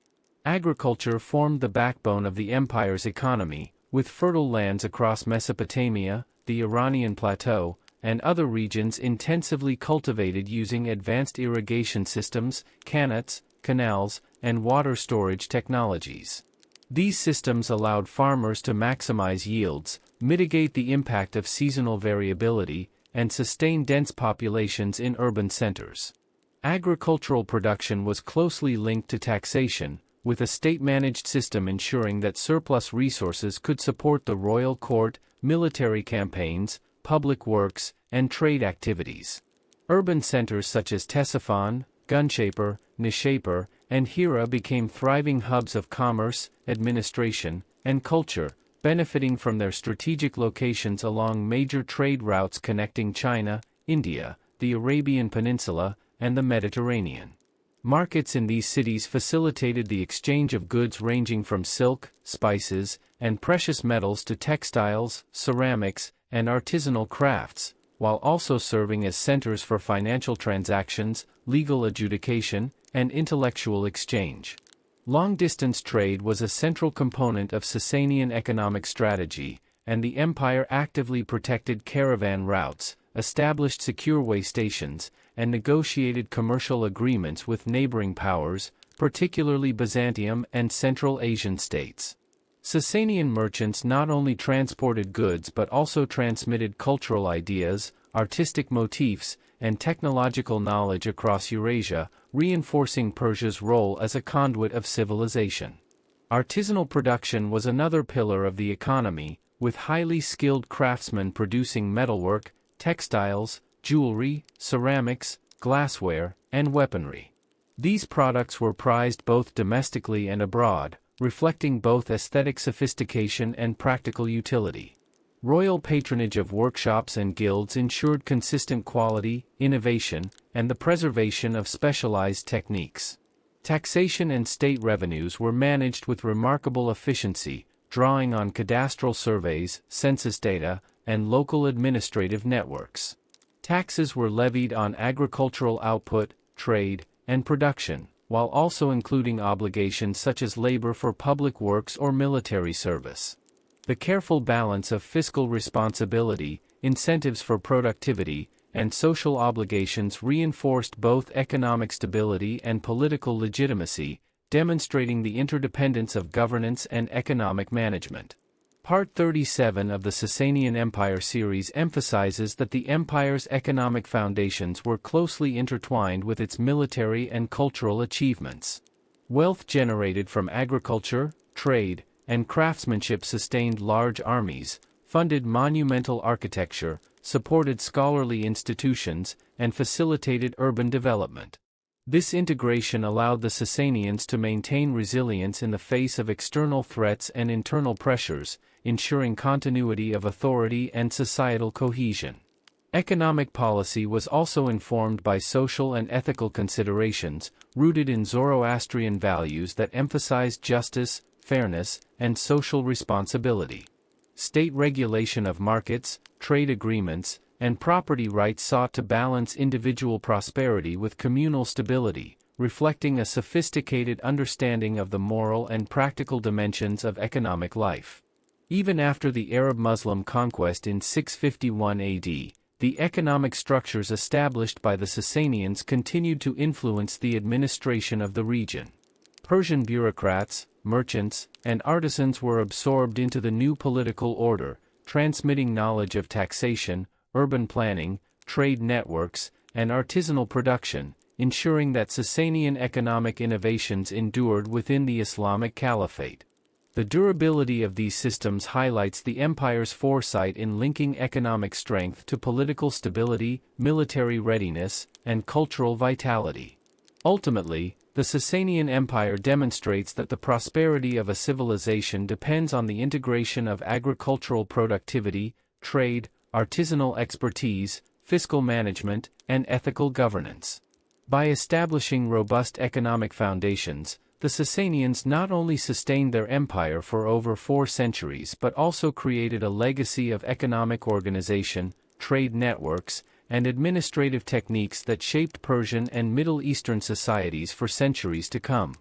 Agriculture formed the backbone of the empire's economy, with fertile lands across Mesopotamia, the Iranian plateau, and other regions intensively cultivated using advanced irrigation systems, qanats, canals, and water storage technologies. These systems allowed farmers to maximize yields, mitigate the impact of seasonal variability, and sustain dense populations in urban centers. Agricultural production was closely linked to taxation, with a state-managed system ensuring that surplus resources could support the royal court, military campaigns, public works, and trade activities. Urban centers such as Ctesiphon, Shapur, Nishapur, and Hira became thriving hubs of commerce, administration, and culture, benefiting from their strategic locations along major trade routes connecting China, India, the Arabian Peninsula, and the Mediterranean. Markets in these cities facilitated the exchange of goods ranging from silk, spices, and precious metals to textiles, ceramics, and artisanal crafts, while also serving as centers for financial transactions, legal adjudication, and intellectual exchange. Long-distance trade was a central component of Sassanian economic strategy, and the empire actively protected caravan routes, established secure way stations, and negotiated commercial agreements with neighboring powers, particularly Byzantium and Central Asian states. Sassanian merchants not only transported goods but also transmitted cultural ideas, artistic motifs, and technological knowledge across Eurasia, reinforcing Persia's role as a conduit of civilization. Artisanal production was another pillar of the economy, with highly skilled craftsmen producing metalwork, textiles, jewelry, ceramics, glassware, and weaponry. These products were prized both domestically and abroad, reflecting both aesthetic sophistication and practical utility. Royal patronage of workshops and guilds ensured consistent quality, innovation, and the preservation of specialized techniques. Taxation and state revenues were managed with remarkable efficiency, drawing on cadastral surveys, census data, and local administrative networks. Taxes were levied on agricultural output, trade, and production, while also including obligations such as labor for public works or military service. The careful balance of fiscal responsibility, incentives for productivity, and social obligations reinforced both economic stability and political legitimacy, demonstrating the interdependence of governance and economic management. Part 37 of the Sassanian Empire series emphasizes that the empire's economic foundations were closely intertwined with its military and cultural achievements. Wealth generated from agriculture, trade, and craftsmanship sustained large armies, funded monumental architecture, supported scholarly institutions, and facilitated urban development. This integration allowed the Sassanians to maintain resilience in the face of external threats and internal pressures, ensuring continuity of authority and societal cohesion. Economic policy was also informed by social and ethical considerations, rooted in Zoroastrian values that emphasized justice, fairness, and social responsibility. State regulation of markets, trade agreements, and property rights sought to balance individual prosperity with communal stability, reflecting a sophisticated understanding of the moral and practical dimensions of economic life. Even after the Arab-Muslim conquest in 651 AD, the economic structures established by the Sassanians continued to influence the administration of the region. Persian bureaucrats, merchants, and artisans were absorbed into the new political order, transmitting knowledge of taxation, urban planning, trade networks, and artisanal production, ensuring that Sassanian economic innovations endured within the Islamic Caliphate. The durability of these systems highlights the empire's foresight in linking economic strength to political stability, military readiness, and cultural vitality. Ultimately, the Sassanian Empire demonstrates that the prosperity of a civilization depends on the integration of agricultural productivity, trade, artisanal expertise, fiscal management, and ethical governance. By establishing robust economic foundations, the Sassanians not only sustained their empire for over 4 centuries but also created a legacy of economic organization, trade networks, and administrative techniques that shaped Persian and Middle Eastern societies for centuries to come.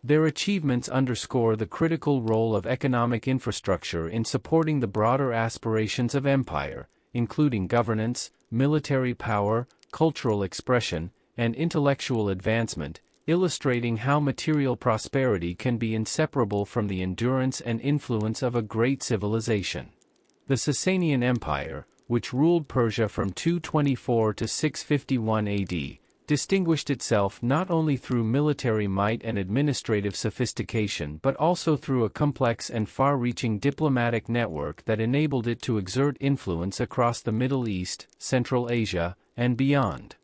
Their achievements underscore the critical role of economic infrastructure in supporting the broader aspirations of empire, including governance, military power, cultural expression, and intellectual advancement, illustrating how material prosperity can be inseparable from the endurance and influence of a great civilization. The Sassanian Empire, which ruled Persia from 224 to 651 AD, distinguished itself not only through military might and administrative sophistication but also through a complex and far-reaching diplomatic network that enabled it to exert influence across the Middle East, Central Asia, and beyond.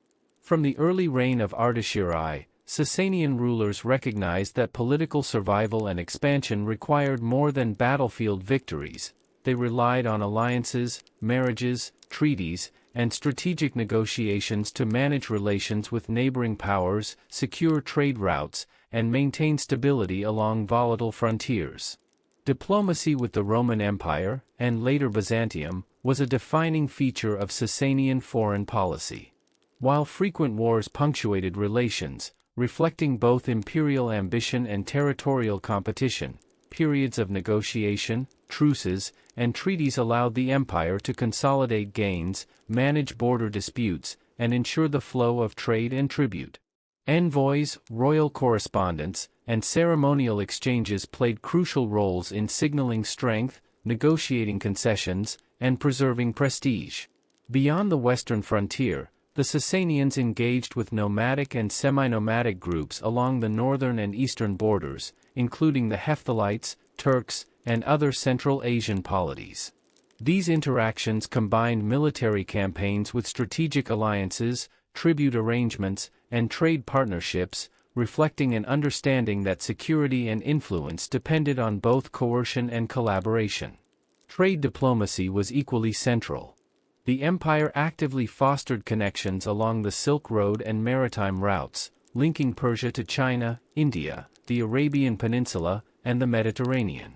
From the early reign of Ardashir I, Sassanian rulers recognized that political survival and expansion required more than battlefield victories. They relied on alliances, marriages, treaties, and strategic negotiations to manage relations with neighboring powers, secure trade routes, and maintain stability along volatile frontiers. Diplomacy with the Roman Empire, and later Byzantium, was a defining feature of Sassanian foreign policy. While frequent wars punctuated relations, reflecting both imperial ambition and territorial competition, periods of negotiation, truces, and treaties allowed the empire to consolidate gains, manage border disputes, and ensure the flow of trade and tribute. Envoys, royal correspondence, and ceremonial exchanges played crucial roles in signaling strength, negotiating concessions, and preserving prestige. Beyond the western frontier, the Sassanians engaged with nomadic and semi-nomadic groups along the northern and eastern borders, including the Hephthalites, Turks, and other Central Asian polities. These interactions combined military campaigns with strategic alliances, tribute arrangements, and trade partnerships, reflecting an understanding that security and influence depended on both coercion and collaboration. Trade diplomacy was equally central. The empire actively fostered connections along the Silk Road and maritime routes, linking Persia to China, India, the Arabian Peninsula, and the Mediterranean.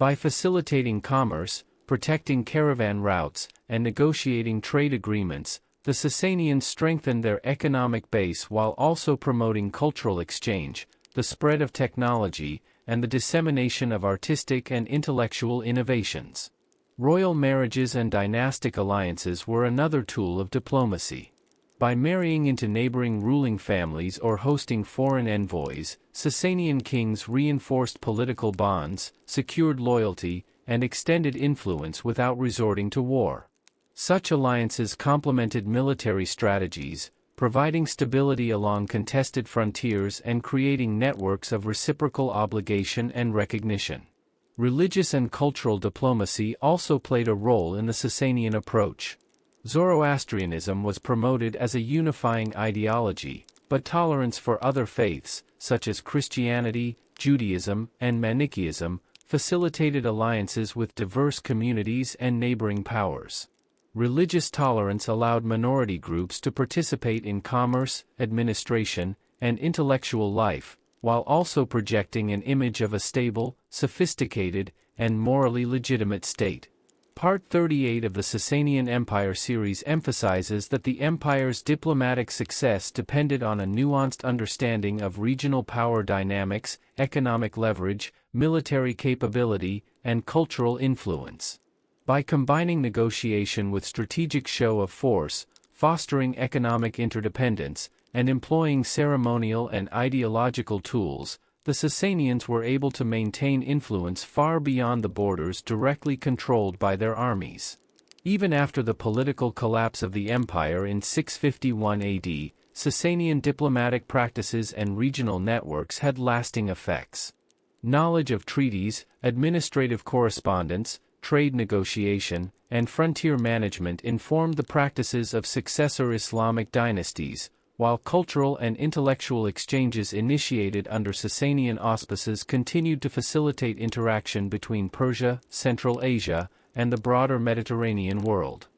By facilitating commerce, protecting caravan routes, and negotiating trade agreements, the Sassanians strengthened their economic base while also promoting cultural exchange, the spread of technology, and the dissemination of artistic and intellectual innovations. Royal marriages and dynastic alliances were another tool of diplomacy. By marrying into neighboring ruling families or hosting foreign envoys, Sassanian kings reinforced political bonds, secured loyalty, and extended influence without resorting to war. Such alliances complemented military strategies, providing stability along contested frontiers and creating networks of reciprocal obligation and recognition. Religious and cultural diplomacy also played a role in the Sassanian approach. Zoroastrianism was promoted as a unifying ideology, but tolerance for other faiths, such as Christianity, Judaism, and Manichaeism, facilitated alliances with diverse communities and neighboring powers. Religious tolerance allowed minority groups to participate in commerce, administration, and intellectual life, while also projecting an image of a stable, sophisticated, and morally legitimate state. Part 38 of the Sassanian Empire series emphasizes that the empire's diplomatic success depended on a nuanced understanding of regional power dynamics, economic leverage, military capability, and cultural influence. By combining negotiation with strategic show of force, fostering economic interdependence, and employing ceremonial and ideological tools, the Sassanians were able to maintain influence far beyond the borders directly controlled by their armies. Even after the political collapse of the empire in 651 AD, Sassanian diplomatic practices and regional networks had lasting effects. Knowledge of treaties, administrative correspondence, trade negotiation, and frontier management informed the practices of successor Islamic dynasties, while cultural and intellectual exchanges initiated under Sassanian auspices continued to facilitate interaction between Persia, Central Asia, and the broader Mediterranean world.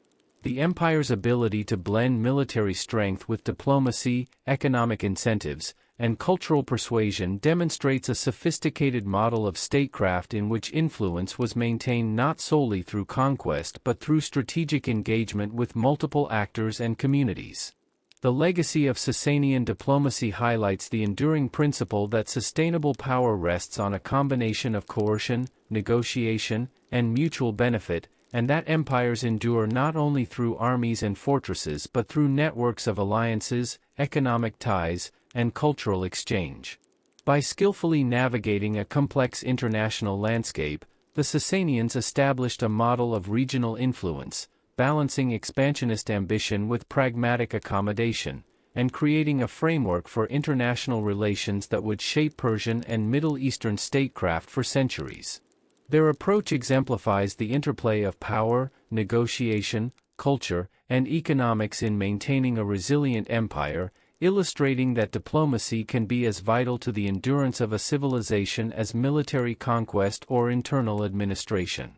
The empire's ability to blend military strength with diplomacy, economic incentives, and cultural persuasion demonstrates a sophisticated model of statecraft in which influence was maintained not solely through conquest but through strategic engagement with multiple actors and communities. The legacy of Sassanian diplomacy highlights the enduring principle that sustainable power rests on a combination of coercion, negotiation, and mutual benefit, and that empires endure not only through armies and fortresses but through networks of alliances, economic ties, and cultural exchange. By skillfully navigating a complex international landscape, the Sassanians established a model of regional influence, balancing expansionist ambition with pragmatic accommodation, and creating a framework for international relations that would shape Persian and Middle Eastern statecraft for centuries. Their approach exemplifies the interplay of power, negotiation, culture, and economics in maintaining a resilient empire, illustrating that diplomacy can be as vital to the endurance of a civilization as military conquest or internal administration.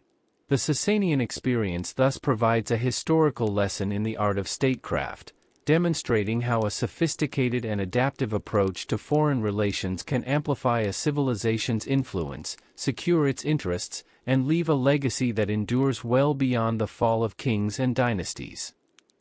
The Sassanian experience thus provides a historical lesson in the art of statecraft, demonstrating how a sophisticated and adaptive approach to foreign relations can amplify a civilization's influence, secure its interests, and leave a legacy that endures well beyond the fall of kings and dynasties.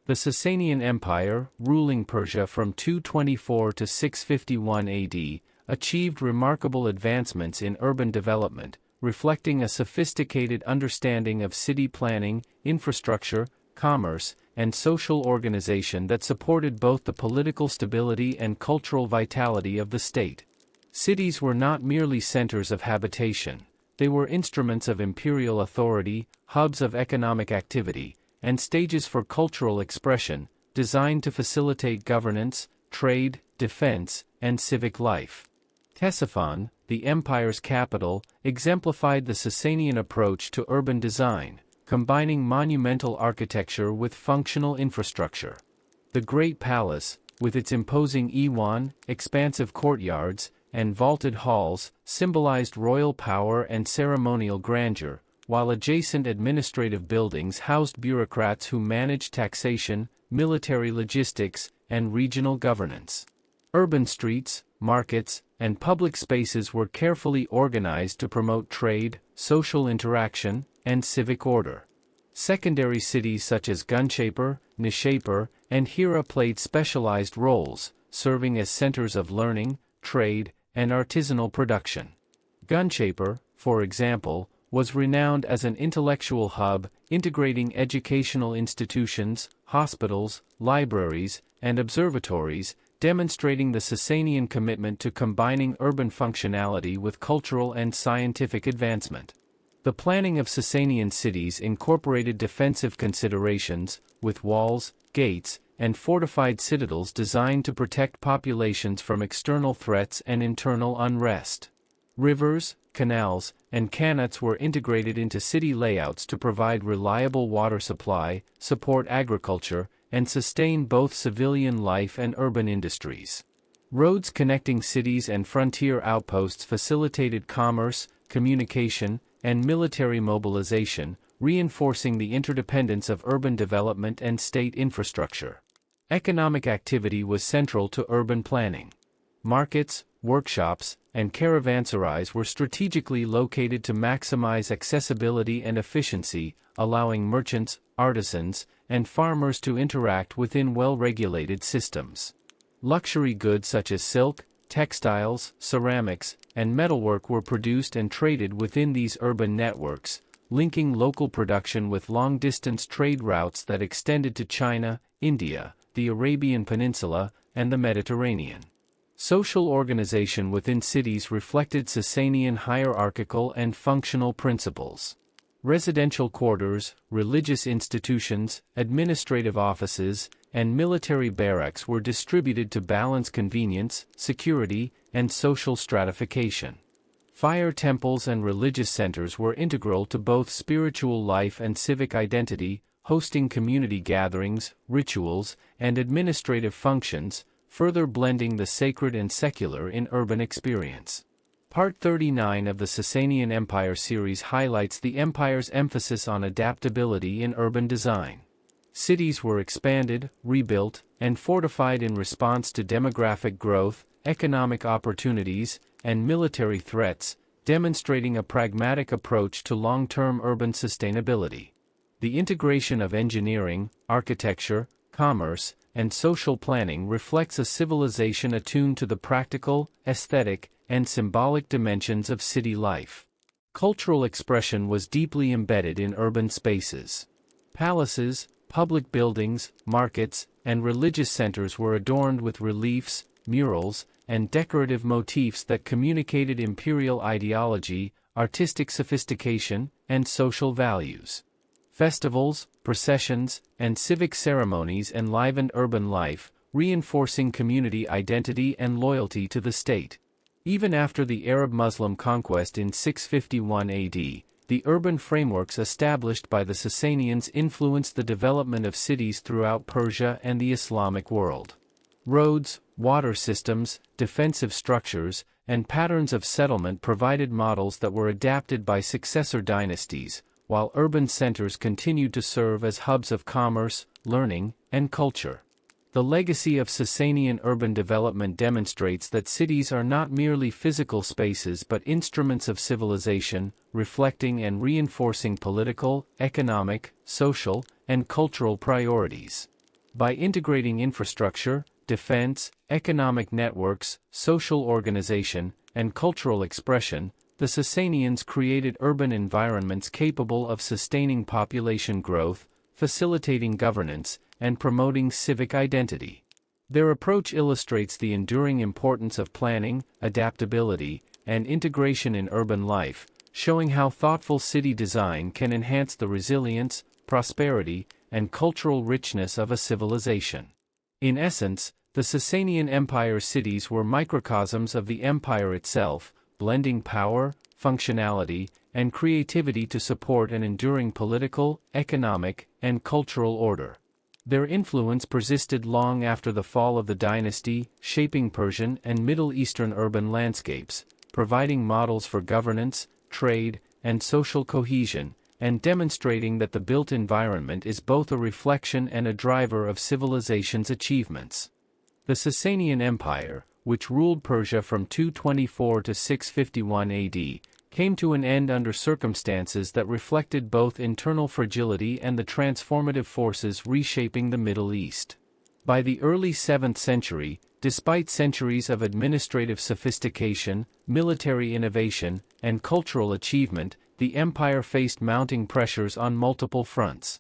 The Sassanian Empire, ruling Persia from 224 to 651 AD, achieved remarkable advancements in urban development, reflecting a sophisticated understanding of city planning, infrastructure, commerce, and social organization that supported both the political stability and cultural vitality of the state. Cities were not merely centers of habitation, they were instruments of imperial authority, hubs of economic activity, and stages for cultural expression, designed to facilitate governance, trade, defense, and civic life. Ctesiphon, the empire's capital, exemplified the Sassanian approach to urban design, combining monumental architecture with functional infrastructure. The Great Palace, with its imposing iwan, expansive courtyards, and vaulted halls, symbolized royal power and ceremonial grandeur, while adjacent administrative buildings housed bureaucrats who managed taxation, military logistics, and regional governance. Urban streets, markets, and public spaces were carefully organized to promote trade, social interaction, and civic order. Secondary cities such as Gunshapur, Nishapur, and Hira played specialized roles, serving as centers of learning, trade, and artisanal production. Gunshapur, for example, was renowned as an intellectual hub, integrating educational institutions, hospitals, libraries, and observatories, demonstrating the Sassanian commitment to combining urban functionality with cultural and scientific advancement. The planning of Sassanian cities incorporated defensive considerations, with walls, gates, and fortified citadels designed to protect populations from external threats and internal unrest. Rivers, canals, and qanats were integrated into city layouts to provide reliable water supply, support agriculture, and sustain both civilian life and urban industries. Roads connecting cities and frontier outposts facilitated commerce, communication, and military mobilization, reinforcing the interdependence of urban development and state infrastructure. Economic activity was central to urban planning. Markets, workshops, and caravanserais were strategically located to maximize accessibility and efficiency, allowing merchants, artisans, and farmers to interact within well-regulated systems. Luxury goods such as silk, textiles, ceramics, and metalwork were produced and traded within these urban networks, linking local production with long-distance trade routes that extended to China, India, the Arabian Peninsula, and the Mediterranean. Social organization within cities reflected Sassanian hierarchical and functional principles. Residential quarters, religious institutions, administrative offices, and military barracks were distributed to balance convenience, security, and social stratification. Fire temples and religious centers were integral to both spiritual life and civic identity, hosting community gatherings, rituals, and administrative functions, further blending the sacred and secular in urban experience. Part 39 of the Sassanian Empire series highlights the empire's emphasis on adaptability in urban design. Cities were expanded, rebuilt, and fortified in response to demographic growth, economic opportunities, and military threats, demonstrating a pragmatic approach to long-term urban sustainability. The integration of engineering, architecture, commerce, and social planning reflects a civilization attuned to the practical, aesthetic, and symbolic dimensions of city life. Cultural expression was deeply embedded in urban spaces. Palaces, public buildings, markets, and religious centers were adorned with reliefs, murals, and decorative motifs that communicated imperial ideology, artistic sophistication, and social values. Festivals, processions, and civic ceremonies enlivened urban life, reinforcing community identity and loyalty to the state. Even after the Arab-Muslim conquest in 651 AD, the urban frameworks established by the Sassanians influenced the development of cities throughout Persia and the Islamic world. Roads, water systems, defensive structures, and patterns of settlement provided models that were adapted by successor dynasties, while urban centers continued to serve as hubs of commerce, learning, and culture. The legacy of Sassanian urban development demonstrates that cities are not merely physical spaces but instruments of civilization, reflecting and reinforcing political, economic, social, and cultural priorities. By integrating infrastructure, defense, economic networks, social organization, and cultural expression, the Sassanians created urban environments capable of sustaining population growth, facilitating governance, and promoting civic identity. Their approach illustrates the enduring importance of planning, adaptability, and integration in urban life, showing how thoughtful city design can enhance the resilience, prosperity, and cultural richness of a civilization. In essence, the Sassanian Empire's cities were microcosms of the empire itself, blending power, functionality, and creativity to support an enduring political, economic, and cultural order. Their influence persisted long after the fall of the dynasty, shaping Persian and Middle Eastern urban landscapes, providing models for governance, trade, and social cohesion, and demonstrating that the built environment is both a reflection and a driver of civilization's achievements. The Sassanian Empire, which ruled Persia from 224 to 651 AD, came to an end under circumstances that reflected both internal fragility and the transformative forces reshaping the Middle East. By the early 7th century, despite centuries of administrative sophistication, military innovation, and cultural achievement, the empire faced mounting pressures on multiple fronts.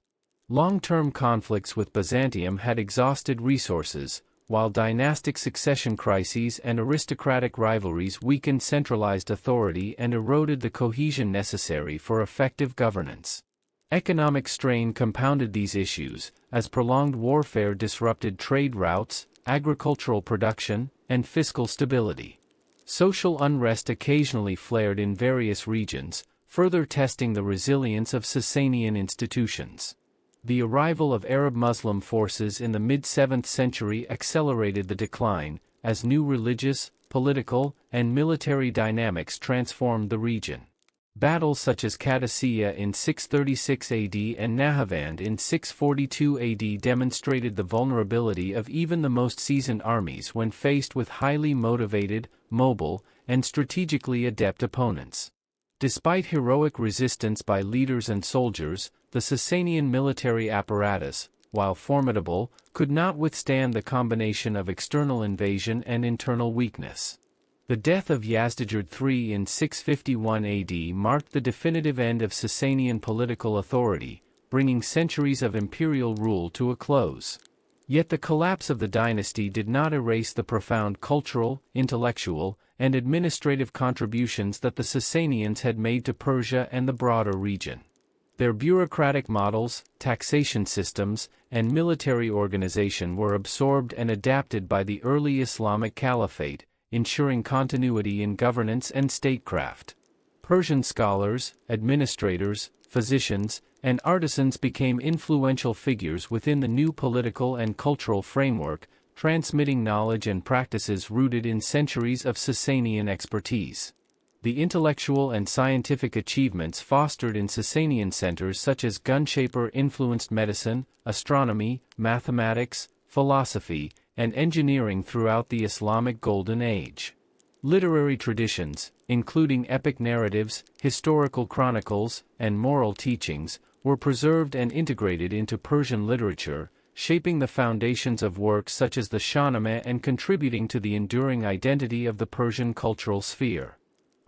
Long-term conflicts with Byzantium had exhausted resources, while dynastic succession crises and aristocratic rivalries weakened centralized authority and eroded the cohesion necessary for effective governance. Economic strain compounded these issues, as prolonged warfare disrupted trade routes, agricultural production, and fiscal stability. Social unrest occasionally flared in various regions, further testing the resilience of Sassanian institutions. The arrival of Arab Muslim forces in the mid-7th century accelerated the decline, as new religious, political, and military dynamics transformed the region. Battles such as Qadisiyah in 636 AD and Nahavand in 642 AD demonstrated the vulnerability of even the most seasoned armies when faced with highly motivated, mobile, and strategically adept opponents. Despite heroic resistance by leaders and soldiers, the Sassanian military apparatus, while formidable, could not withstand the combination of external invasion and internal weakness. The death of Yazdijerd III in 651 AD marked the definitive end of Sassanian political authority, bringing centuries of imperial rule to a close. Yet the collapse of the dynasty did not erase the profound cultural, intellectual, and administrative contributions that the Sassanians had made to Persia and the broader region. Their bureaucratic models, taxation systems, and military organization were absorbed and adapted by the early Islamic Caliphate, ensuring continuity in governance and statecraft. Persian scholars, administrators, physicians, and artisans became influential figures within the new political and cultural framework, transmitting knowledge and practices rooted in centuries of Sassanian expertise. The intellectual and scientific achievements fostered in Sassanian centers such as Shapur influenced medicine, astronomy, mathematics, philosophy, and engineering throughout the Islamic Golden Age. Literary traditions, including epic narratives, historical chronicles, and moral teachings, were preserved and integrated into Persian literature, shaping the foundations of works such as the Shahnameh and contributing to the enduring identity of the Persian cultural sphere.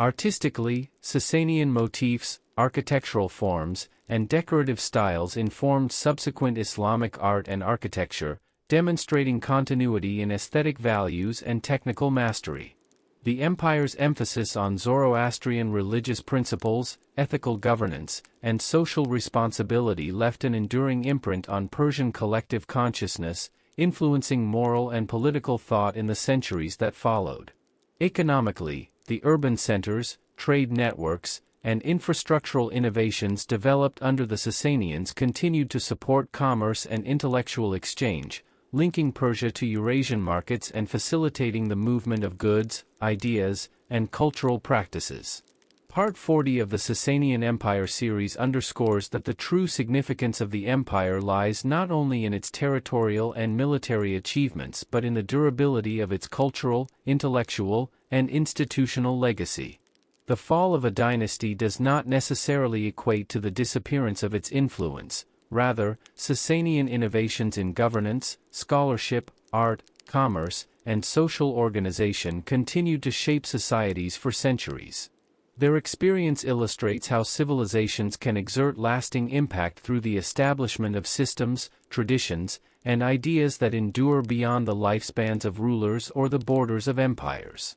Artistically, Sassanian motifs, architectural forms, and decorative styles informed subsequent Islamic art and architecture, demonstrating continuity in aesthetic values and technical mastery. The empire's emphasis on Zoroastrian religious principles, ethical governance, and social responsibility left an enduring imprint on Persian collective consciousness, influencing moral and political thought in the centuries that followed. Economically, the urban centers, trade networks, and infrastructural innovations developed under the Sassanians continued to support commerce and intellectual exchange, linking Persia to Eurasian markets and facilitating the movement of goods, ideas, and cultural practices. Part 40 of the Sassanian Empire series underscores that the true significance of the empire lies not only in its territorial and military achievements but in the durability of its cultural, intellectual, and institutional legacy. The fall of a dynasty does not necessarily equate to the disappearance of its influence. Rather, Sassanian innovations in governance, scholarship, art, commerce, and social organization continued to shape societies for centuries. Their experience illustrates how civilizations can exert lasting impact through the establishment of systems, traditions, and ideas that endure beyond the lifespans of rulers or the borders of empires.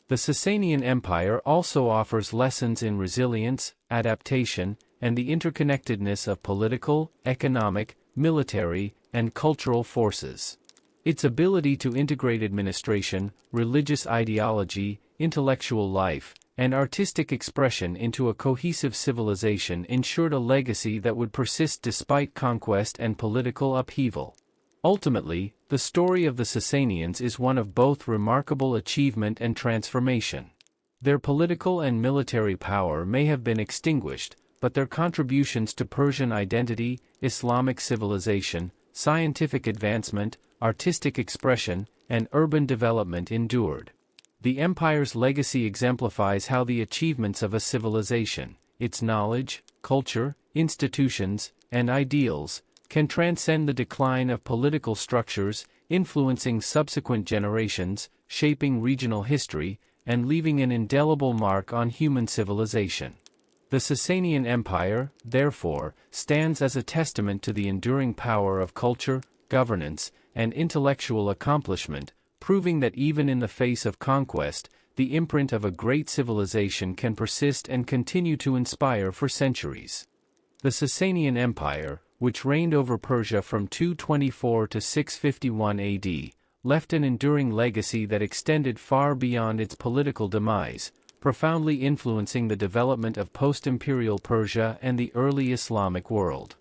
The Sassanian Empire also offers lessons in resilience, adaptation, and the interconnectedness of political, economic, military, and cultural forces. Its ability to integrate administration, religious ideology, intellectual life, and artistic expression into a cohesive civilization ensured a legacy that would persist despite conquest and political upheaval. Ultimately, the story of the Sassanians is one of both remarkable achievement and transformation. Their political and military power may have been extinguished, but their contributions to Persian identity, Islamic civilization, scientific advancement, artistic expression, and urban development endured. The empire's legacy exemplifies how the achievements of a civilization, its knowledge, culture, institutions, and ideals, can transcend the decline of political structures, influencing subsequent generations, shaping regional history, and leaving an indelible mark on human civilization. The Sassanian Empire, therefore, stands as a testament to the enduring power of culture, governance, and intellectual accomplishment, proving that even in the face of conquest, the imprint of a great civilization can persist and continue to inspire for centuries. The Sassanian Empire, which reigned over Persia from 224 to 651 AD, left an enduring legacy that extended far beyond its political demise, profoundly influencing the development of post-imperial Persia and the early Islamic world.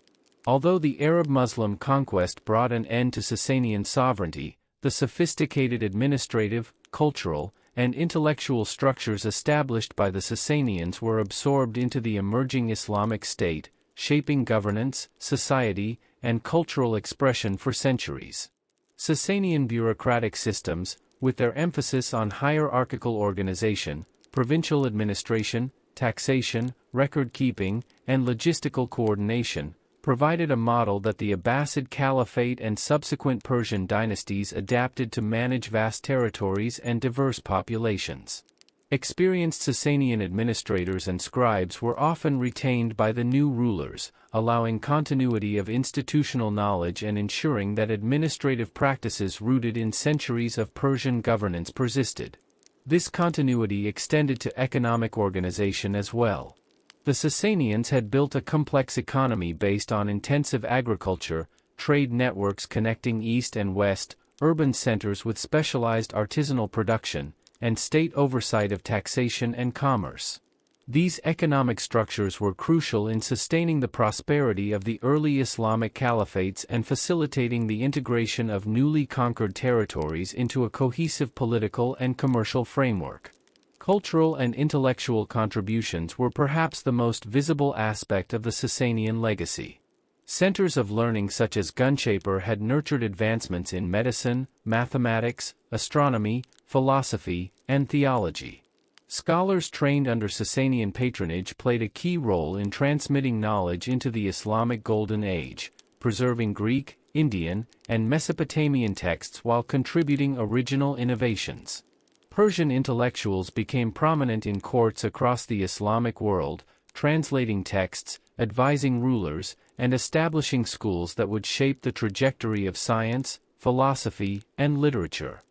Although the Arab-Muslim conquest brought an end to Sassanian sovereignty, the sophisticated administrative, cultural, and intellectual structures established by the Sassanians were absorbed into the emerging Islamic state, shaping governance, society, and cultural expression for centuries. Sassanian bureaucratic systems, with their emphasis on hierarchical organization, provincial administration, taxation, record-keeping, and logistical coordination, provided a model that the Abbasid Caliphate and subsequent Persian dynasties adapted to manage vast territories and diverse populations. Experienced Sassanian administrators and scribes were often retained by the new rulers, allowing continuity of institutional knowledge and ensuring that administrative practices rooted in centuries of Persian governance persisted. This continuity extended to economic organization as well. The Sassanians had built a complex economy based on intensive agriculture, trade networks connecting east and west, urban centers with specialized artisanal production, and state oversight of taxation and commerce. These economic structures were crucial in sustaining the prosperity of the early Islamic caliphates and facilitating the integration of newly conquered territories into a cohesive political and commercial framework. Cultural and intellectual contributions were perhaps the most visible aspect of the Sassanian legacy. Centers of learning such as Shapur had nurtured advancements in medicine, mathematics, astronomy, philosophy, and theology. Scholars trained under Sassanian patronage played a key role in transmitting knowledge into the Islamic Golden Age, preserving Greek, Indian, and Mesopotamian texts while contributing original innovations. Persian intellectuals became prominent in courts across the Islamic world, translating texts, advising rulers, and establishing schools that would shape the trajectory of science, philosophy, and literature.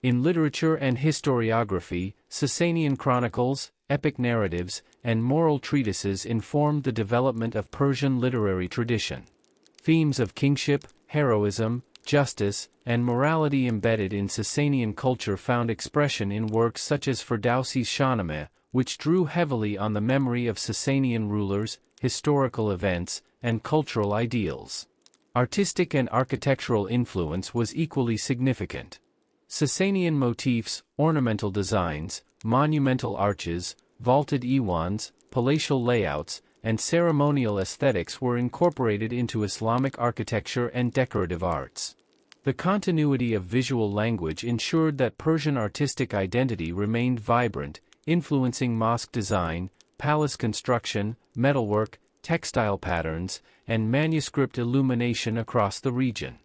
In literature and historiography, Sassanian chronicles, epic narratives, and moral treatises informed the development of Persian literary tradition. Themes of kingship, heroism, justice, and morality embedded in Sassanian culture found expression in works such as Ferdowsi's Shahnameh, which drew heavily on the memory of Sassanian rulers, historical events, and cultural ideals. Artistic and architectural influence was equally significant. Sassanian motifs, ornamental designs, monumental arches, vaulted iwans, palatial layouts, and ceremonial aesthetics were incorporated into Islamic architecture and decorative arts. The continuity of visual language ensured that Persian artistic identity remained vibrant, influencing mosque design, palace construction, metalwork, textile patterns, and manuscript illumination across the region.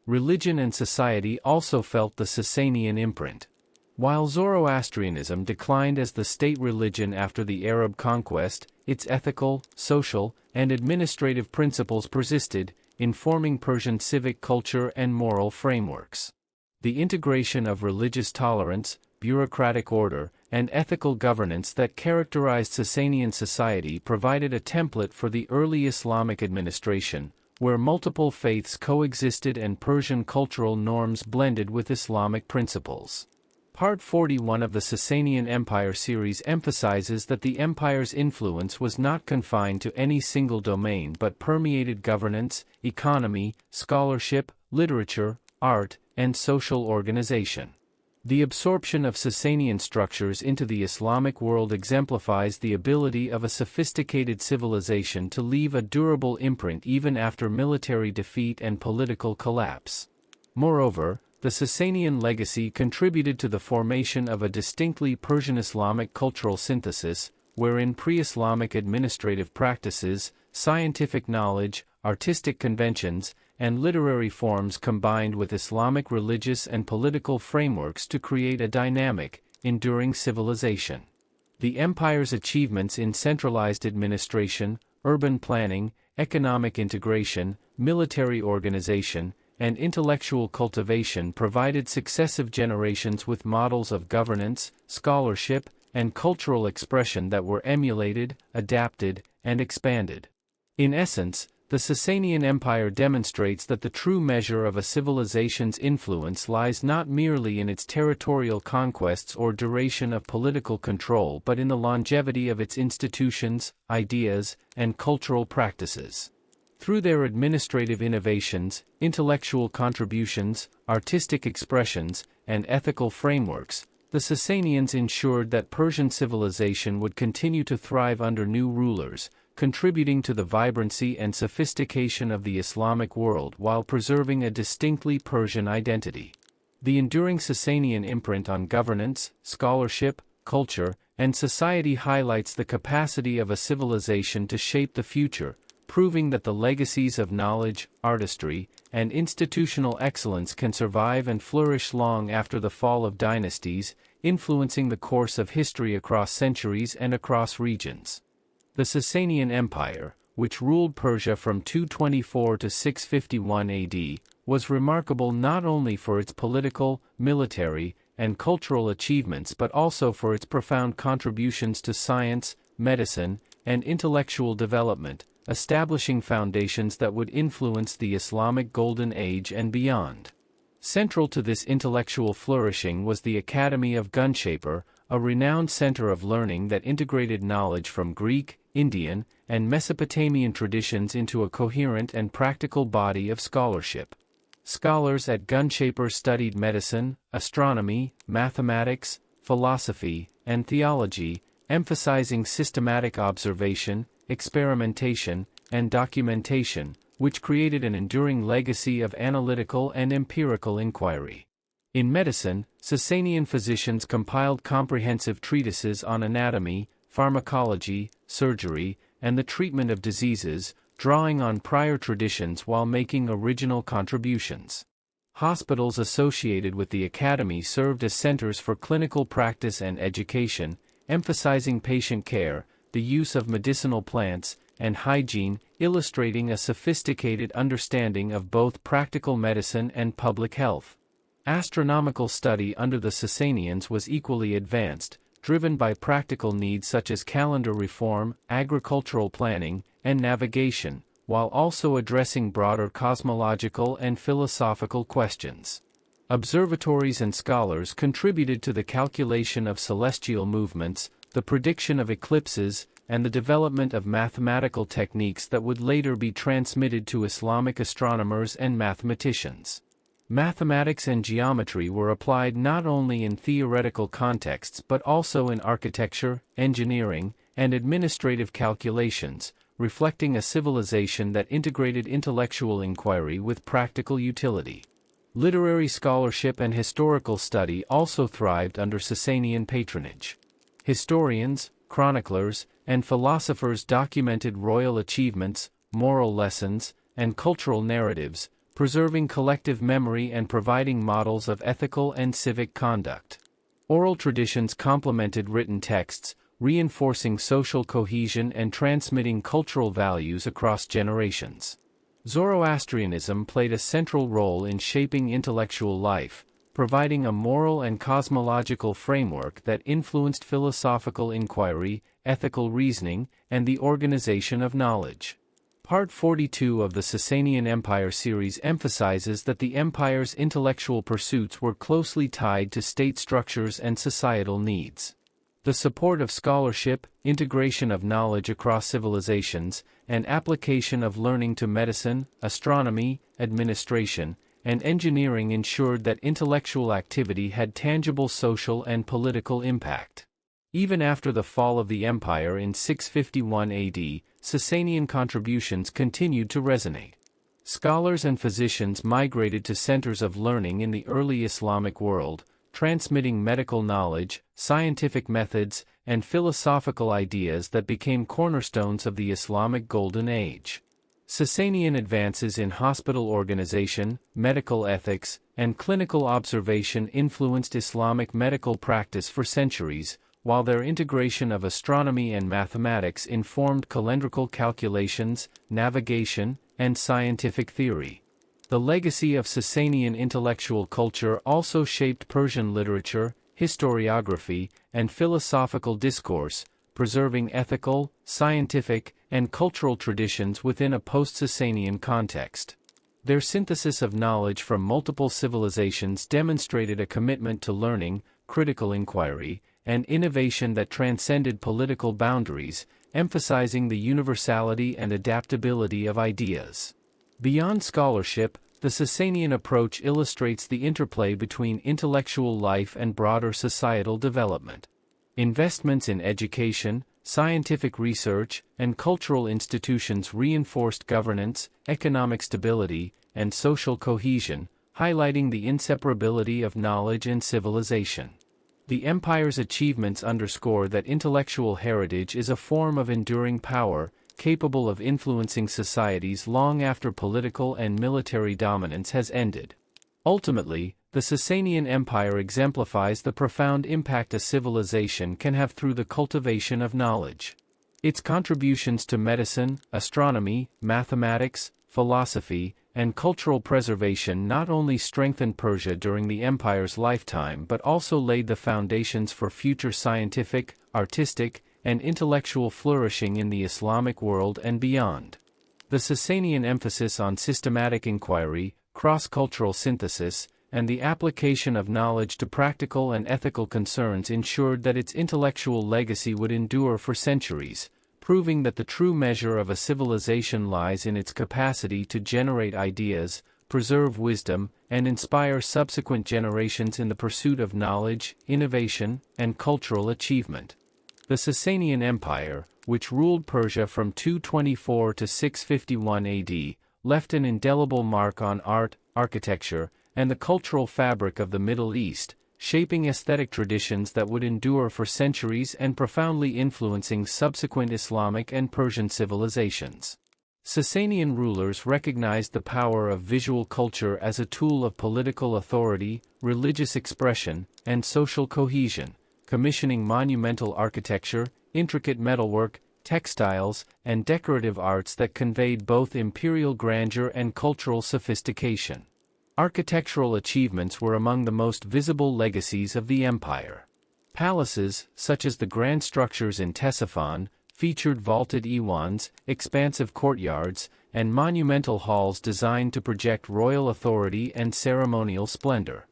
Religion and society also felt the Sassanian imprint. While Zoroastrianism declined as the state religion after the Arab conquest, its ethical, social, and administrative principles persisted, informing Persian civic culture and moral frameworks. The integration of religious tolerance, bureaucratic order, and ethical governance that characterized Sassanian society provided a template for the early Islamic administration, where multiple faiths coexisted and Persian cultural norms blended with Islamic principles. Part 41 of the Sassanian Empire series emphasizes that the empire's influence was not confined to any single domain but permeated governance, economy, scholarship, literature, art, and social organization. The absorption of Sassanian structures into the Islamic world exemplifies the ability of a sophisticated civilization to leave a durable imprint even after military defeat and political collapse. Moreover, the Sassanian legacy contributed to the formation of a distinctly Persian-Islamic cultural synthesis, wherein pre-Islamic administrative practices, scientific knowledge, artistic conventions, and literary forms combined with Islamic religious and political frameworks to create a dynamic, enduring civilization. The empire's achievements in centralized administration, urban planning, economic integration, military organization, and intellectual cultivation provided successive generations with models of governance, scholarship, and cultural expression that were emulated, adapted, and expanded. In essence, the Sassanian Empire demonstrates that the true measure of a civilization's influence lies not merely in its territorial conquests or duration of political control but in the longevity of its institutions, ideas, and cultural practices. Through their administrative innovations, intellectual contributions, artistic expressions, and ethical frameworks, the Sassanians ensured that Persian civilization would continue to thrive under new rulers, contributing to the vibrancy and sophistication of the Islamic world while preserving a distinctly Persian identity. The enduring Sassanian imprint on governance, scholarship, culture, and society highlights the capacity of a civilization to shape the future, proving that the legacies of knowledge, artistry, and institutional excellence can survive and flourish long after the fall of dynasties, influencing the course of history across centuries and across regions. The Sassanian Empire, which ruled Persia from 224 to 651 AD, was remarkable not only for its political, military, and cultural achievements but also for its profound contributions to science, medicine, and intellectual development, establishing foundations that would influence the Islamic Golden Age and beyond. Central to this intellectual flourishing was the Academy of Shapur, a renowned center of learning that integrated knowledge from Greek, Indian, and Mesopotamian traditions into a coherent and practical body of scholarship. Scholars at Shapur studied medicine, astronomy, mathematics, philosophy, and theology, emphasizing systematic observation, experimentation, and documentation, which created an enduring legacy of analytical and empirical inquiry. In medicine, Sassanian physicians compiled comprehensive treatises on anatomy, pharmacology, surgery, and the treatment of diseases, drawing on prior traditions while making original contributions. Hospitals associated with the academy served as centers for clinical practice and education, emphasizing patient care, the use of medicinal plants, and hygiene, illustrating a sophisticated understanding of both practical medicine and public health. Astronomical study under the Sassanians was equally advanced, driven by practical needs such as calendar reform, agricultural planning, and navigation, while also addressing broader cosmological and philosophical questions. Observatories and scholars contributed to the calculation of celestial movements, the prediction of eclipses, and the development of mathematical techniques that would later be transmitted to Islamic astronomers and mathematicians. Mathematics and geometry were applied not only in theoretical contexts but also in architecture, engineering, and administrative calculations, reflecting a civilization that integrated intellectual inquiry with practical utility. Literary scholarship and historical study also thrived under Sassanian patronage. Historians, chroniclers, and philosophers documented royal achievements, moral lessons, and cultural narratives, preserving collective memory and providing models of ethical and civic conduct. Oral traditions complemented written texts, reinforcing social cohesion and transmitting cultural values across generations. Zoroastrianism played a central role in shaping intellectual life, providing a moral and cosmological framework that influenced philosophical inquiry, ethical reasoning, and the organization of knowledge. Part 42 of the Sassanian Empire series emphasizes that the empire's intellectual pursuits were closely tied to state structures and societal needs. The support of scholarship, integration of knowledge across civilizations, and application of learning to medicine, astronomy, administration, and engineering ensured that intellectual activity had tangible social and political impact. Even after the fall of the empire in 651 AD, Sassanian contributions continued to resonate. Scholars and physicians migrated to centers of learning in the early Islamic world, transmitting medical knowledge, scientific methods, and philosophical ideas that became cornerstones of the Islamic Golden Age. Sassanian advances in hospital organization, medical ethics, and clinical observation influenced Islamic medical practice for centuries, while their integration of astronomy and mathematics informed calendrical calculations, navigation, and scientific theory. The legacy of Sassanian intellectual culture also shaped Persian literature, historiography, and philosophical discourse, preserving ethical, scientific, and cultural traditions within a post-Sassanian context. Their synthesis of knowledge from multiple civilizations demonstrated a commitment to learning, critical inquiry, and innovation that transcended political boundaries, emphasizing the universality and adaptability of ideas. Beyond scholarship, the Sassanian approach illustrates the interplay between intellectual life and broader societal development. Investments in education, scientific research, and cultural institutions reinforced governance, economic stability, and social cohesion, highlighting the inseparability of knowledge and civilization. The empire's achievements underscore that intellectual heritage is a form of enduring power, capable of influencing societies long after political and military dominance has ended. Ultimately, the Sassanian Empire exemplifies the profound impact a civilization can have through the cultivation of knowledge. Its contributions to medicine, astronomy, mathematics, philosophy, and cultural preservation not only strengthened Persia during the empire's lifetime but also laid the foundations for future scientific, artistic, and intellectual flourishing in the Islamic world and beyond. The Sassanian emphasis on systematic inquiry, cross-cultural synthesis, and the application of knowledge to practical and ethical concerns ensured that its intellectual legacy would endure for centuries, proving that the true measure of a civilization lies in its capacity to generate ideas, preserve wisdom, and inspire subsequent generations in the pursuit of knowledge, innovation, and cultural achievement. The Sassanian Empire, which ruled Persia from 224 to 651 AD, left an indelible mark on art, architecture, and the cultural fabric of the Middle East, shaping aesthetic traditions that would endure for centuries and profoundly influencing subsequent Islamic and Persian civilizations. Sassanian rulers recognized the power of visual culture as a tool of political authority, religious expression, and social cohesion, commissioning monumental architecture, intricate metalwork, textiles, and decorative arts that conveyed both imperial grandeur and cultural sophistication. Architectural achievements were among the most visible legacies of the empire. Palaces, such as the grand structures in Ctesiphon, featured vaulted iwans, expansive courtyards, and monumental halls designed to project royal authority and ceremonial splendor.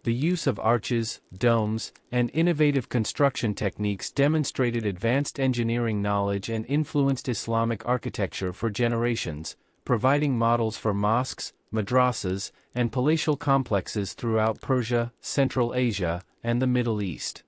The use of arches, domes, and innovative construction techniques demonstrated advanced engineering knowledge and influenced Islamic architecture for generations, providing models for mosques, madrasas, and palatial complexes throughout Persia, Central Asia, and the Middle East.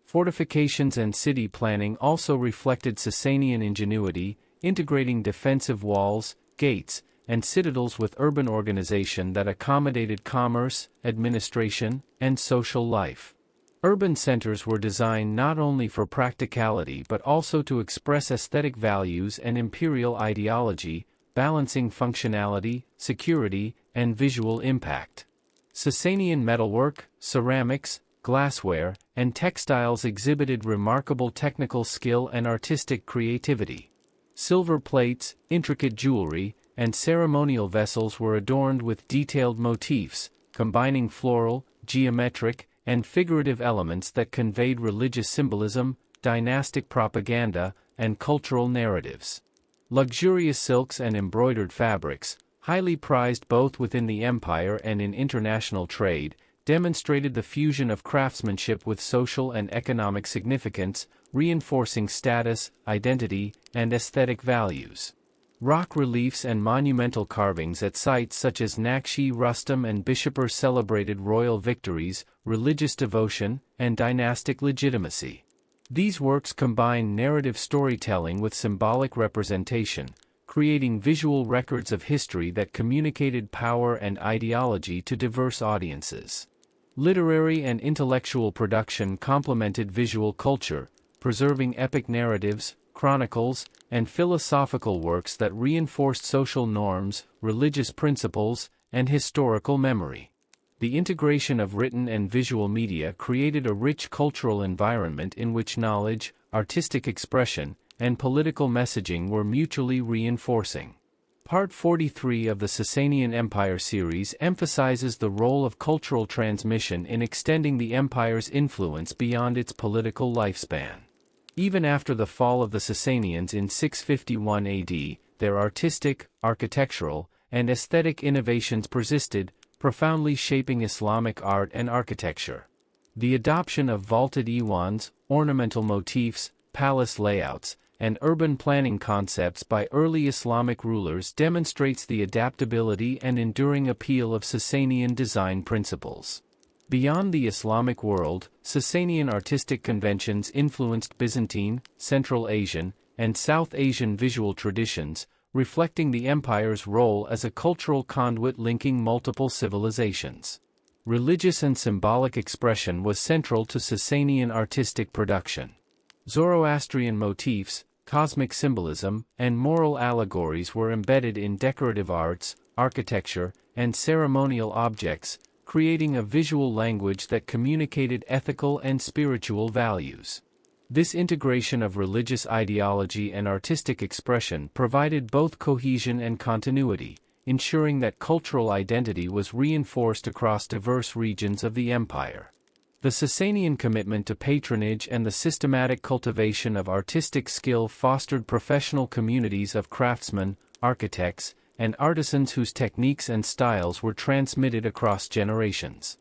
Fortifications and city planning also reflected Sassanian ingenuity, integrating defensive walls, gates, and citadels with urban organization that accommodated commerce, administration, and social life. Urban centers were designed not only for practicality but also to express aesthetic values and imperial ideology, balancing functionality, security, and visual impact. Sassanian metalwork, ceramics, glassware, and textiles exhibited remarkable technical skill and artistic creativity. Silver plates, intricate jewelry, and ceremonial vessels were adorned with detailed motifs, combining floral, geometric, and figurative elements that conveyed religious symbolism, dynastic propaganda, and cultural narratives. Luxurious silks and embroidered fabrics, highly prized both within the empire and in international trade, demonstrated the fusion of craftsmanship with social and economic significance, reinforcing status, identity, and aesthetic values. Rock reliefs and monumental carvings at sites such as Nakshi Rustam and Bishapur celebrated royal victories, religious devotion, and dynastic legitimacy. These works combine narrative storytelling with symbolic representation, creating visual records of history that communicated power and ideology to diverse audiences. Literary and intellectual production complemented visual culture, preserving epic narratives, chronicles, and philosophical works that reinforced social norms, religious principles, and historical memory. The integration of written and visual media created a rich cultural environment in which knowledge, artistic expression, and political messaging were mutually reinforcing. Part 43 of the Sassanian Empire series emphasizes the role of cultural transmission in extending the empire's influence beyond its political lifespan. Even after the fall of the Sassanians in 651 AD, their artistic, architectural, and aesthetic innovations persisted, profoundly shaping Islamic art and architecture. The adoption of vaulted iwans, ornamental motifs, palace layouts, and urban planning concepts by early Islamic rulers demonstrates the adaptability and enduring appeal of Sassanian design principles. Beyond the Islamic world, Sassanian artistic conventions influenced Byzantine, Central Asian, and South Asian visual traditions, reflecting the empire's role as a cultural conduit linking multiple civilizations. Religious and symbolic expression was central to Sassanian artistic production. Zoroastrian motifs, cosmic symbolism, and moral allegories were embedded in decorative arts, architecture, and ceremonial objects, creating a visual language that communicated ethical and spiritual values. This integration of religious ideology and artistic expression provided both cohesion and continuity, ensuring that cultural identity was reinforced across diverse regions of the empire. The Sassanian commitment to patronage and the systematic cultivation of artistic skill fostered professional communities of craftsmen, architects, and artisans whose techniques and styles were transmitted across generations.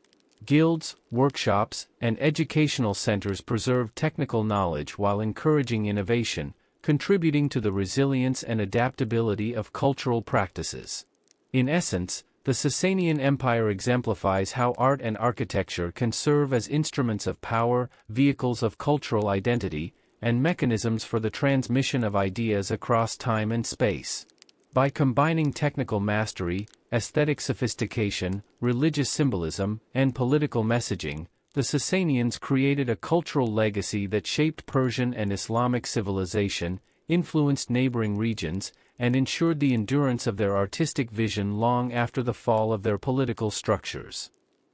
Guilds, workshops, and educational centers preserved technical knowledge while encouraging innovation, contributing to the resilience and adaptability of cultural practices. In essence, the Sassanian Empire exemplifies how art and architecture can serve as instruments of power, vehicles of cultural identity, and mechanisms for the transmission of ideas across time and space. By combining technical mastery, aesthetic sophistication, religious symbolism, and political messaging, the Sassanians created a cultural legacy that shaped Persian and Islamic civilization, influenced neighboring regions, and ensured the endurance of their artistic vision long after the fall of their political structures.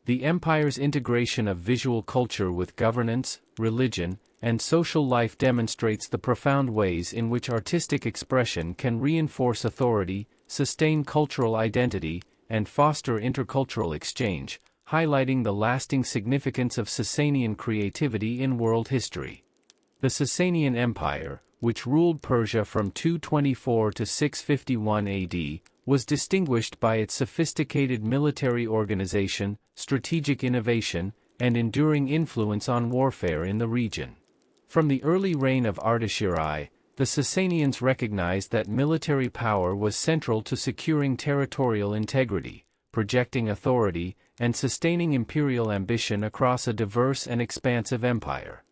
The empire's integration of visual culture with governance, religion, and social life demonstrates the profound ways in which artistic expression can reinforce authority, sustain cultural identity, and foster intercultural exchange, highlighting the lasting significance of Sassanian creativity in world history. The Sassanian Empire, which ruled Persia from 224 to 651 AD, was distinguished by its sophisticated military organization, strategic innovation, and enduring influence on warfare in the region. From the early reign of Ardashir I, the Sassanians recognized that military power was central to securing territorial integrity, projecting authority, and sustaining imperial ambition across a diverse and expansive empire.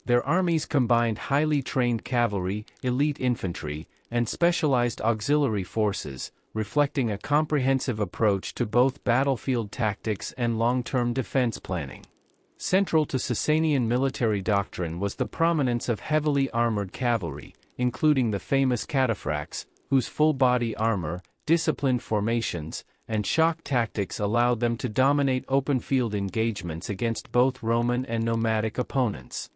Their armies combined highly trained cavalry, elite infantry, and specialized auxiliary forces, reflecting a comprehensive approach to both battlefield tactics and long-term defense planning. Central to Sassanian military doctrine was the prominence of heavily armored cavalry, including the famous cataphracts, whose full-body armor, disciplined formations, and shock tactics allowed them to dominate open-field engagements against both Roman and nomadic opponents.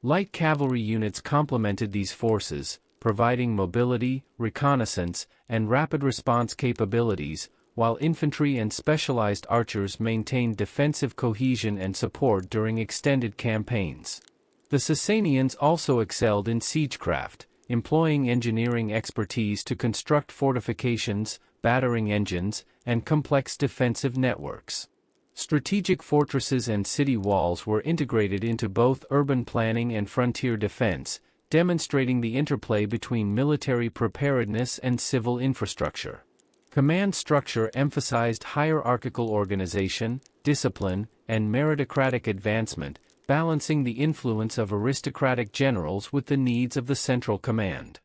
Light cavalry units complemented these forces, providing mobility, reconnaissance, and rapid response capabilities, while infantry and specialized archers maintained defensive cohesion and support during extended campaigns. The Sassanians also excelled in siegecraft, employing engineering expertise to construct fortifications, battering engines, and complex defensive networks. Strategic fortresses and city walls were integrated into both urban planning and frontier defense, demonstrating the interplay between military preparedness and civil infrastructure. Command structure emphasized hierarchical organization, discipline, and meritocratic advancement, balancing the influence of aristocratic generals with the needs of the central command.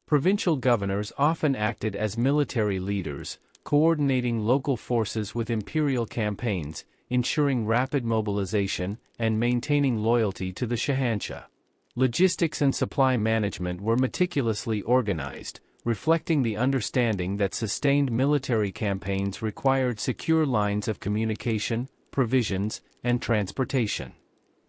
Provincial governors often acted as military leaders, coordinating local forces with imperial campaigns, ensuring rapid mobilization, and maintaining loyalty to the Shahanshah. Logistics and supply management were meticulously organized, reflecting the understanding that sustained military campaigns required secure lines of communication, provisions, and transportation.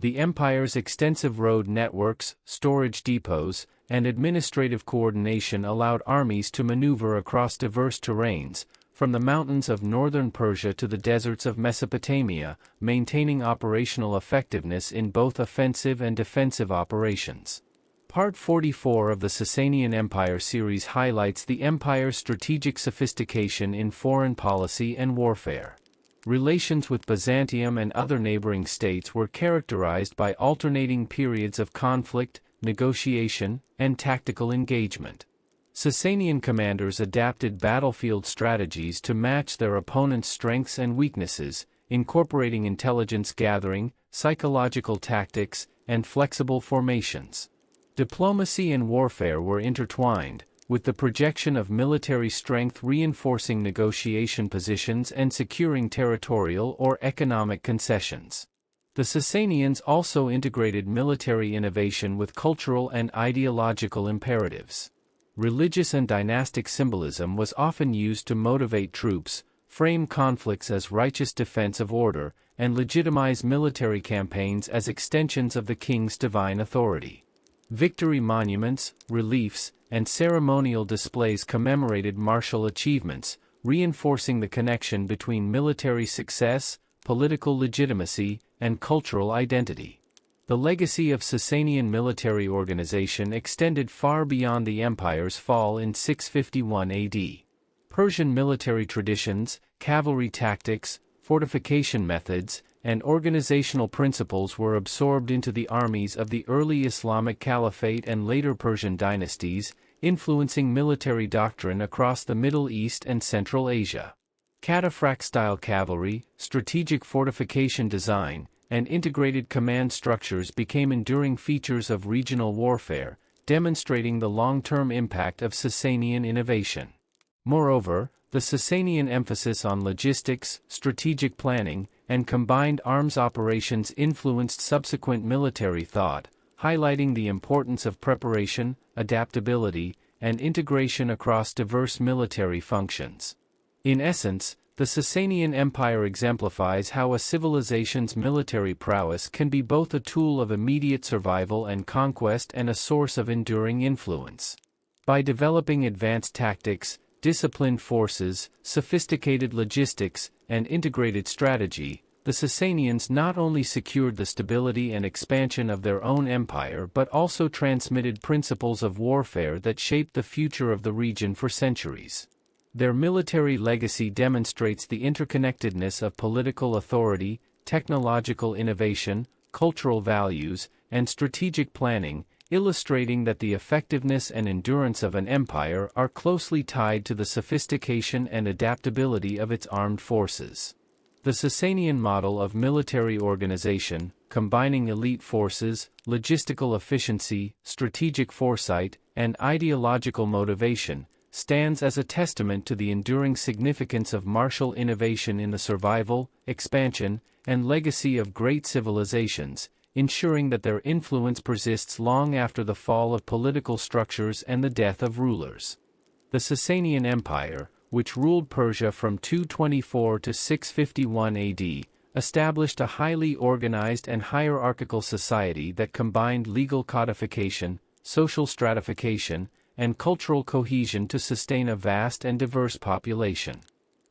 The empire's extensive road networks, storage depots, and administrative coordination allowed armies to maneuver across diverse terrains, from the mountains of northern Persia to the deserts of Mesopotamia, maintaining operational effectiveness in both offensive and defensive operations. Part 44 of the Sassanian Empire series highlights the empire's strategic sophistication in foreign policy and warfare. Relations with Byzantium and other neighboring states were characterized by alternating periods of conflict, negotiation, and tactical engagement. Sassanian commanders adapted battlefield strategies to match their opponents' strengths and weaknesses, incorporating intelligence gathering, psychological tactics, and flexible formations. Diplomacy and warfare were intertwined, with the projection of military strength reinforcing negotiation positions and securing territorial or economic concessions. The Sassanians also integrated military innovation with cultural and ideological imperatives. Religious and dynastic symbolism was often used to motivate troops, frame conflicts as righteous defense of order, and legitimize military campaigns as extensions of the king's divine authority. Victory monuments, reliefs, and ceremonial displays commemorated martial achievements, reinforcing the connection between military success, political legitimacy, and cultural identity. The legacy of Sassanian military organization extended far beyond the empire's fall in 651 AD. Persian military traditions, cavalry tactics, fortification methods, and organizational principles were absorbed into the armies of the early Islamic Caliphate and later Persian dynasties, influencing military doctrine across the Middle East and Central Asia. Cataphracts-style cavalry, strategic fortification design, and integrated command structures became enduring features of regional warfare, demonstrating the long-term impact of Sassanian innovation. Moreover, the Sassanian emphasis on logistics, strategic planning, and combined arms operations influenced subsequent military thought, highlighting the importance of preparation, adaptability, and integration across diverse military functions. In essence, the Sassanian Empire exemplifies how a civilization's military prowess can be both a tool of immediate survival and conquest and a source of enduring influence. By developing advanced tactics, disciplined forces, sophisticated logistics, and integrated strategy, the Sassanians not only secured the stability and expansion of their own empire but also transmitted principles of warfare that shaped the future of the region for centuries. Their military legacy demonstrates the interconnectedness of political authority, technological innovation, cultural values, and strategic planning, illustrating that the effectiveness and endurance of an empire are closely tied to the sophistication and adaptability of its armed forces. The Sassanian model of military organization, combining elite forces, logistical efficiency, strategic foresight, and ideological motivation, stands as a testament to the enduring significance of martial innovation in the survival, expansion, and legacy of great civilizations, ensuring that their influence persists long after the fall of political structures and the death of rulers. The Sassanian Empire, which ruled Persia from 224 to 651 AD, established a highly organized and hierarchical society that combined legal codification, social stratification, and cultural cohesion to sustain a vast and diverse population.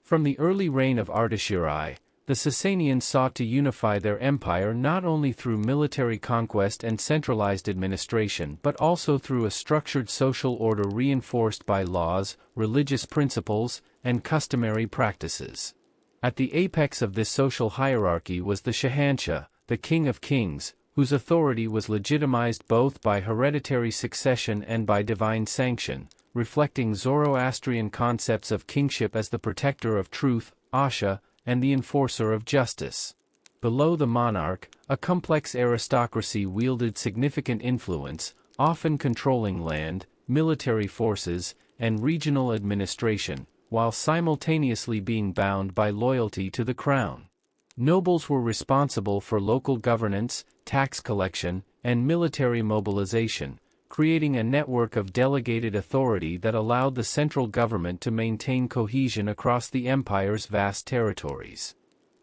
From the early reign of Ardashir I, the Sassanians sought to unify their empire not only through military conquest and centralized administration but also through a structured social order reinforced by laws, religious principles, and customary practices. At the apex of this social hierarchy was the Shahanshah, the King of Kings, whose authority was legitimized both by hereditary succession and by divine sanction, reflecting Zoroastrian concepts of kingship as the protector of truth, Asha, and the enforcer of justice. Below the monarch, a complex aristocracy wielded significant influence, often controlling land, military forces, and regional administration, while simultaneously being bound by loyalty to the crown. Nobles were responsible for local governance, tax collection, and military mobilization, creating a network of delegated authority that allowed the central government to maintain cohesion across the empire's vast territories.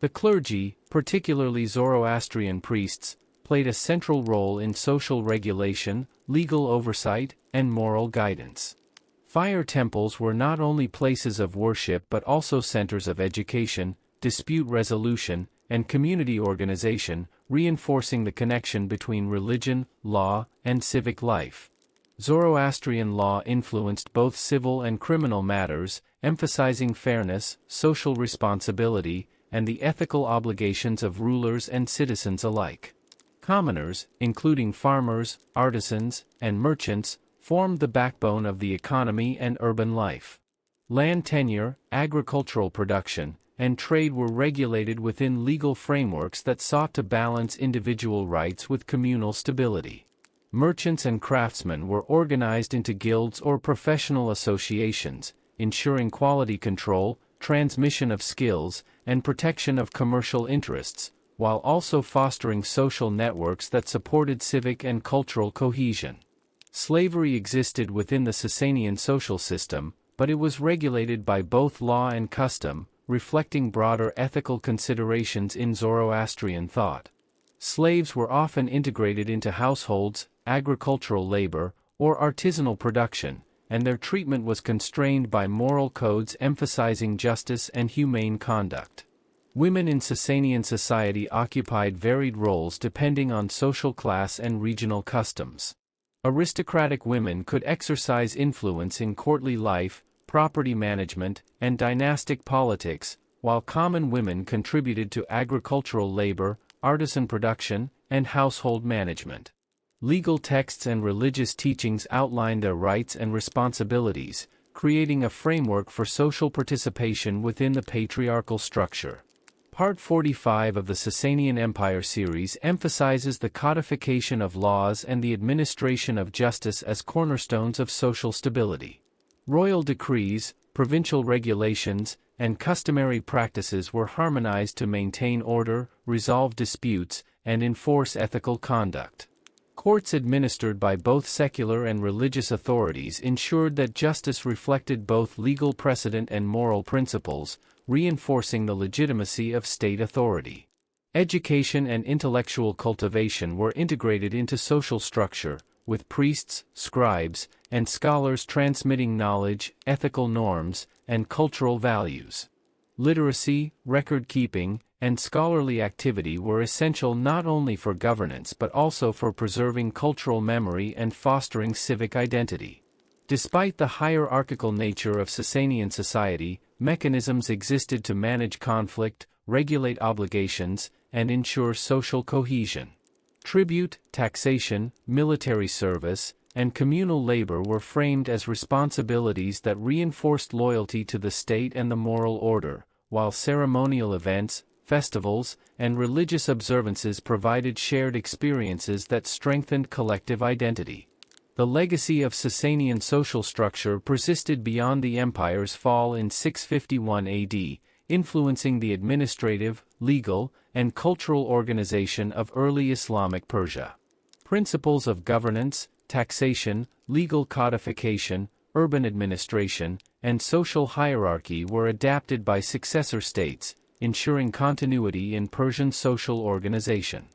The clergy, particularly Zoroastrian priests, played a central role in social regulation, legal oversight, and moral guidance. Fire temples were not only places of worship but also centers of education, dispute resolution, and community organization, reinforcing the connection between religion, law, and civic life. Zoroastrian law influenced both civil and criminal matters, emphasizing fairness, social responsibility, and the ethical obligations of rulers and citizens alike. Commoners, including farmers, artisans, and merchants, formed the backbone of the economy and urban life. Land tenure, agricultural production, and trade were regulated within legal frameworks that sought to balance individual rights with communal stability. Merchants and craftsmen were organized into guilds or professional associations, ensuring quality control, transmission of skills, and protection of commercial interests, while also fostering social networks that supported civic and cultural cohesion. Slavery existed within the Sassanian social system, but it was regulated by both law and custom, reflecting broader ethical considerations in Zoroastrian thought. Slaves were often integrated into households, agricultural labor, or artisanal production, and their treatment was constrained by moral codes emphasizing justice and humane conduct. Women in Sassanian society occupied varied roles depending on social class and regional customs. Aristocratic women could exercise influence in courtly life, property management, and dynastic politics, while common women contributed to agricultural labor, artisan production, and household management. Legal texts and religious teachings outline their rights and responsibilities, creating a framework for social participation within the patriarchal structure. Part 45 of the Sassanian Empire series emphasizes the codification of laws and the administration of justice as cornerstones of social stability. Royal decrees, provincial regulations, and customary practices were harmonized to maintain order, resolve disputes, and enforce ethical conduct. Courts administered by both secular and religious authorities ensured that justice reflected both legal precedent and moral principles, reinforcing the legitimacy of state authority. Education and intellectual cultivation were integrated into social structure, with priests, scribes, and scholars transmitting knowledge, ethical norms, and cultural values. Literacy, record-keeping, and scholarly activity were essential not only for governance but also for preserving cultural memory and fostering civic identity. Despite the hierarchical nature of Sassanian society, mechanisms existed to manage conflict, regulate obligations, and ensure social cohesion. Tribute, taxation, military service, and communal labor were framed as responsibilities that reinforced loyalty to the state and the moral order, while ceremonial events, festivals, and religious observances provided shared experiences that strengthened collective identity. The legacy of Sassanian social structure persisted beyond the empire's fall in 651 AD, influencing the administrative, legal, and cultural organization of early Islamic Persia. Principles of governance, taxation, legal codification, urban administration, and social hierarchy were adapted by successor states, ensuring continuity in Persian social organization.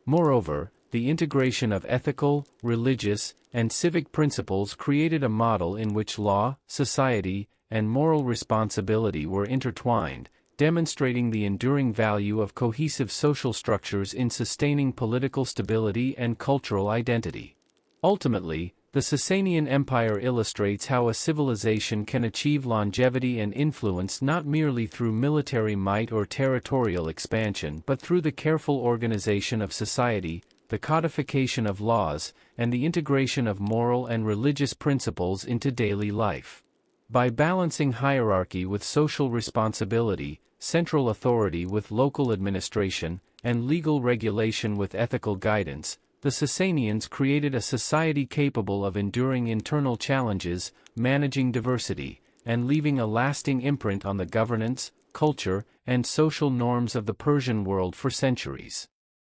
Moreover, the integration of ethical, religious, and civic principles created a model in which law, society, and moral responsibility were intertwined, demonstrating the enduring value of cohesive social structures in sustaining political stability and cultural identity. Ultimately, the Sassanian Empire illustrates how a civilization can achieve longevity and influence not merely through military might or territorial expansion but through the careful organization of society, the codification of laws, and the integration of moral and religious principles into daily life. By balancing hierarchy with social responsibility, central authority with local administration, and legal regulation with ethical guidance, the Sassanians created a society capable of enduring internal challenges, managing diversity, and leaving a lasting imprint on the governance, culture, and social norms of the Persian world for centuries.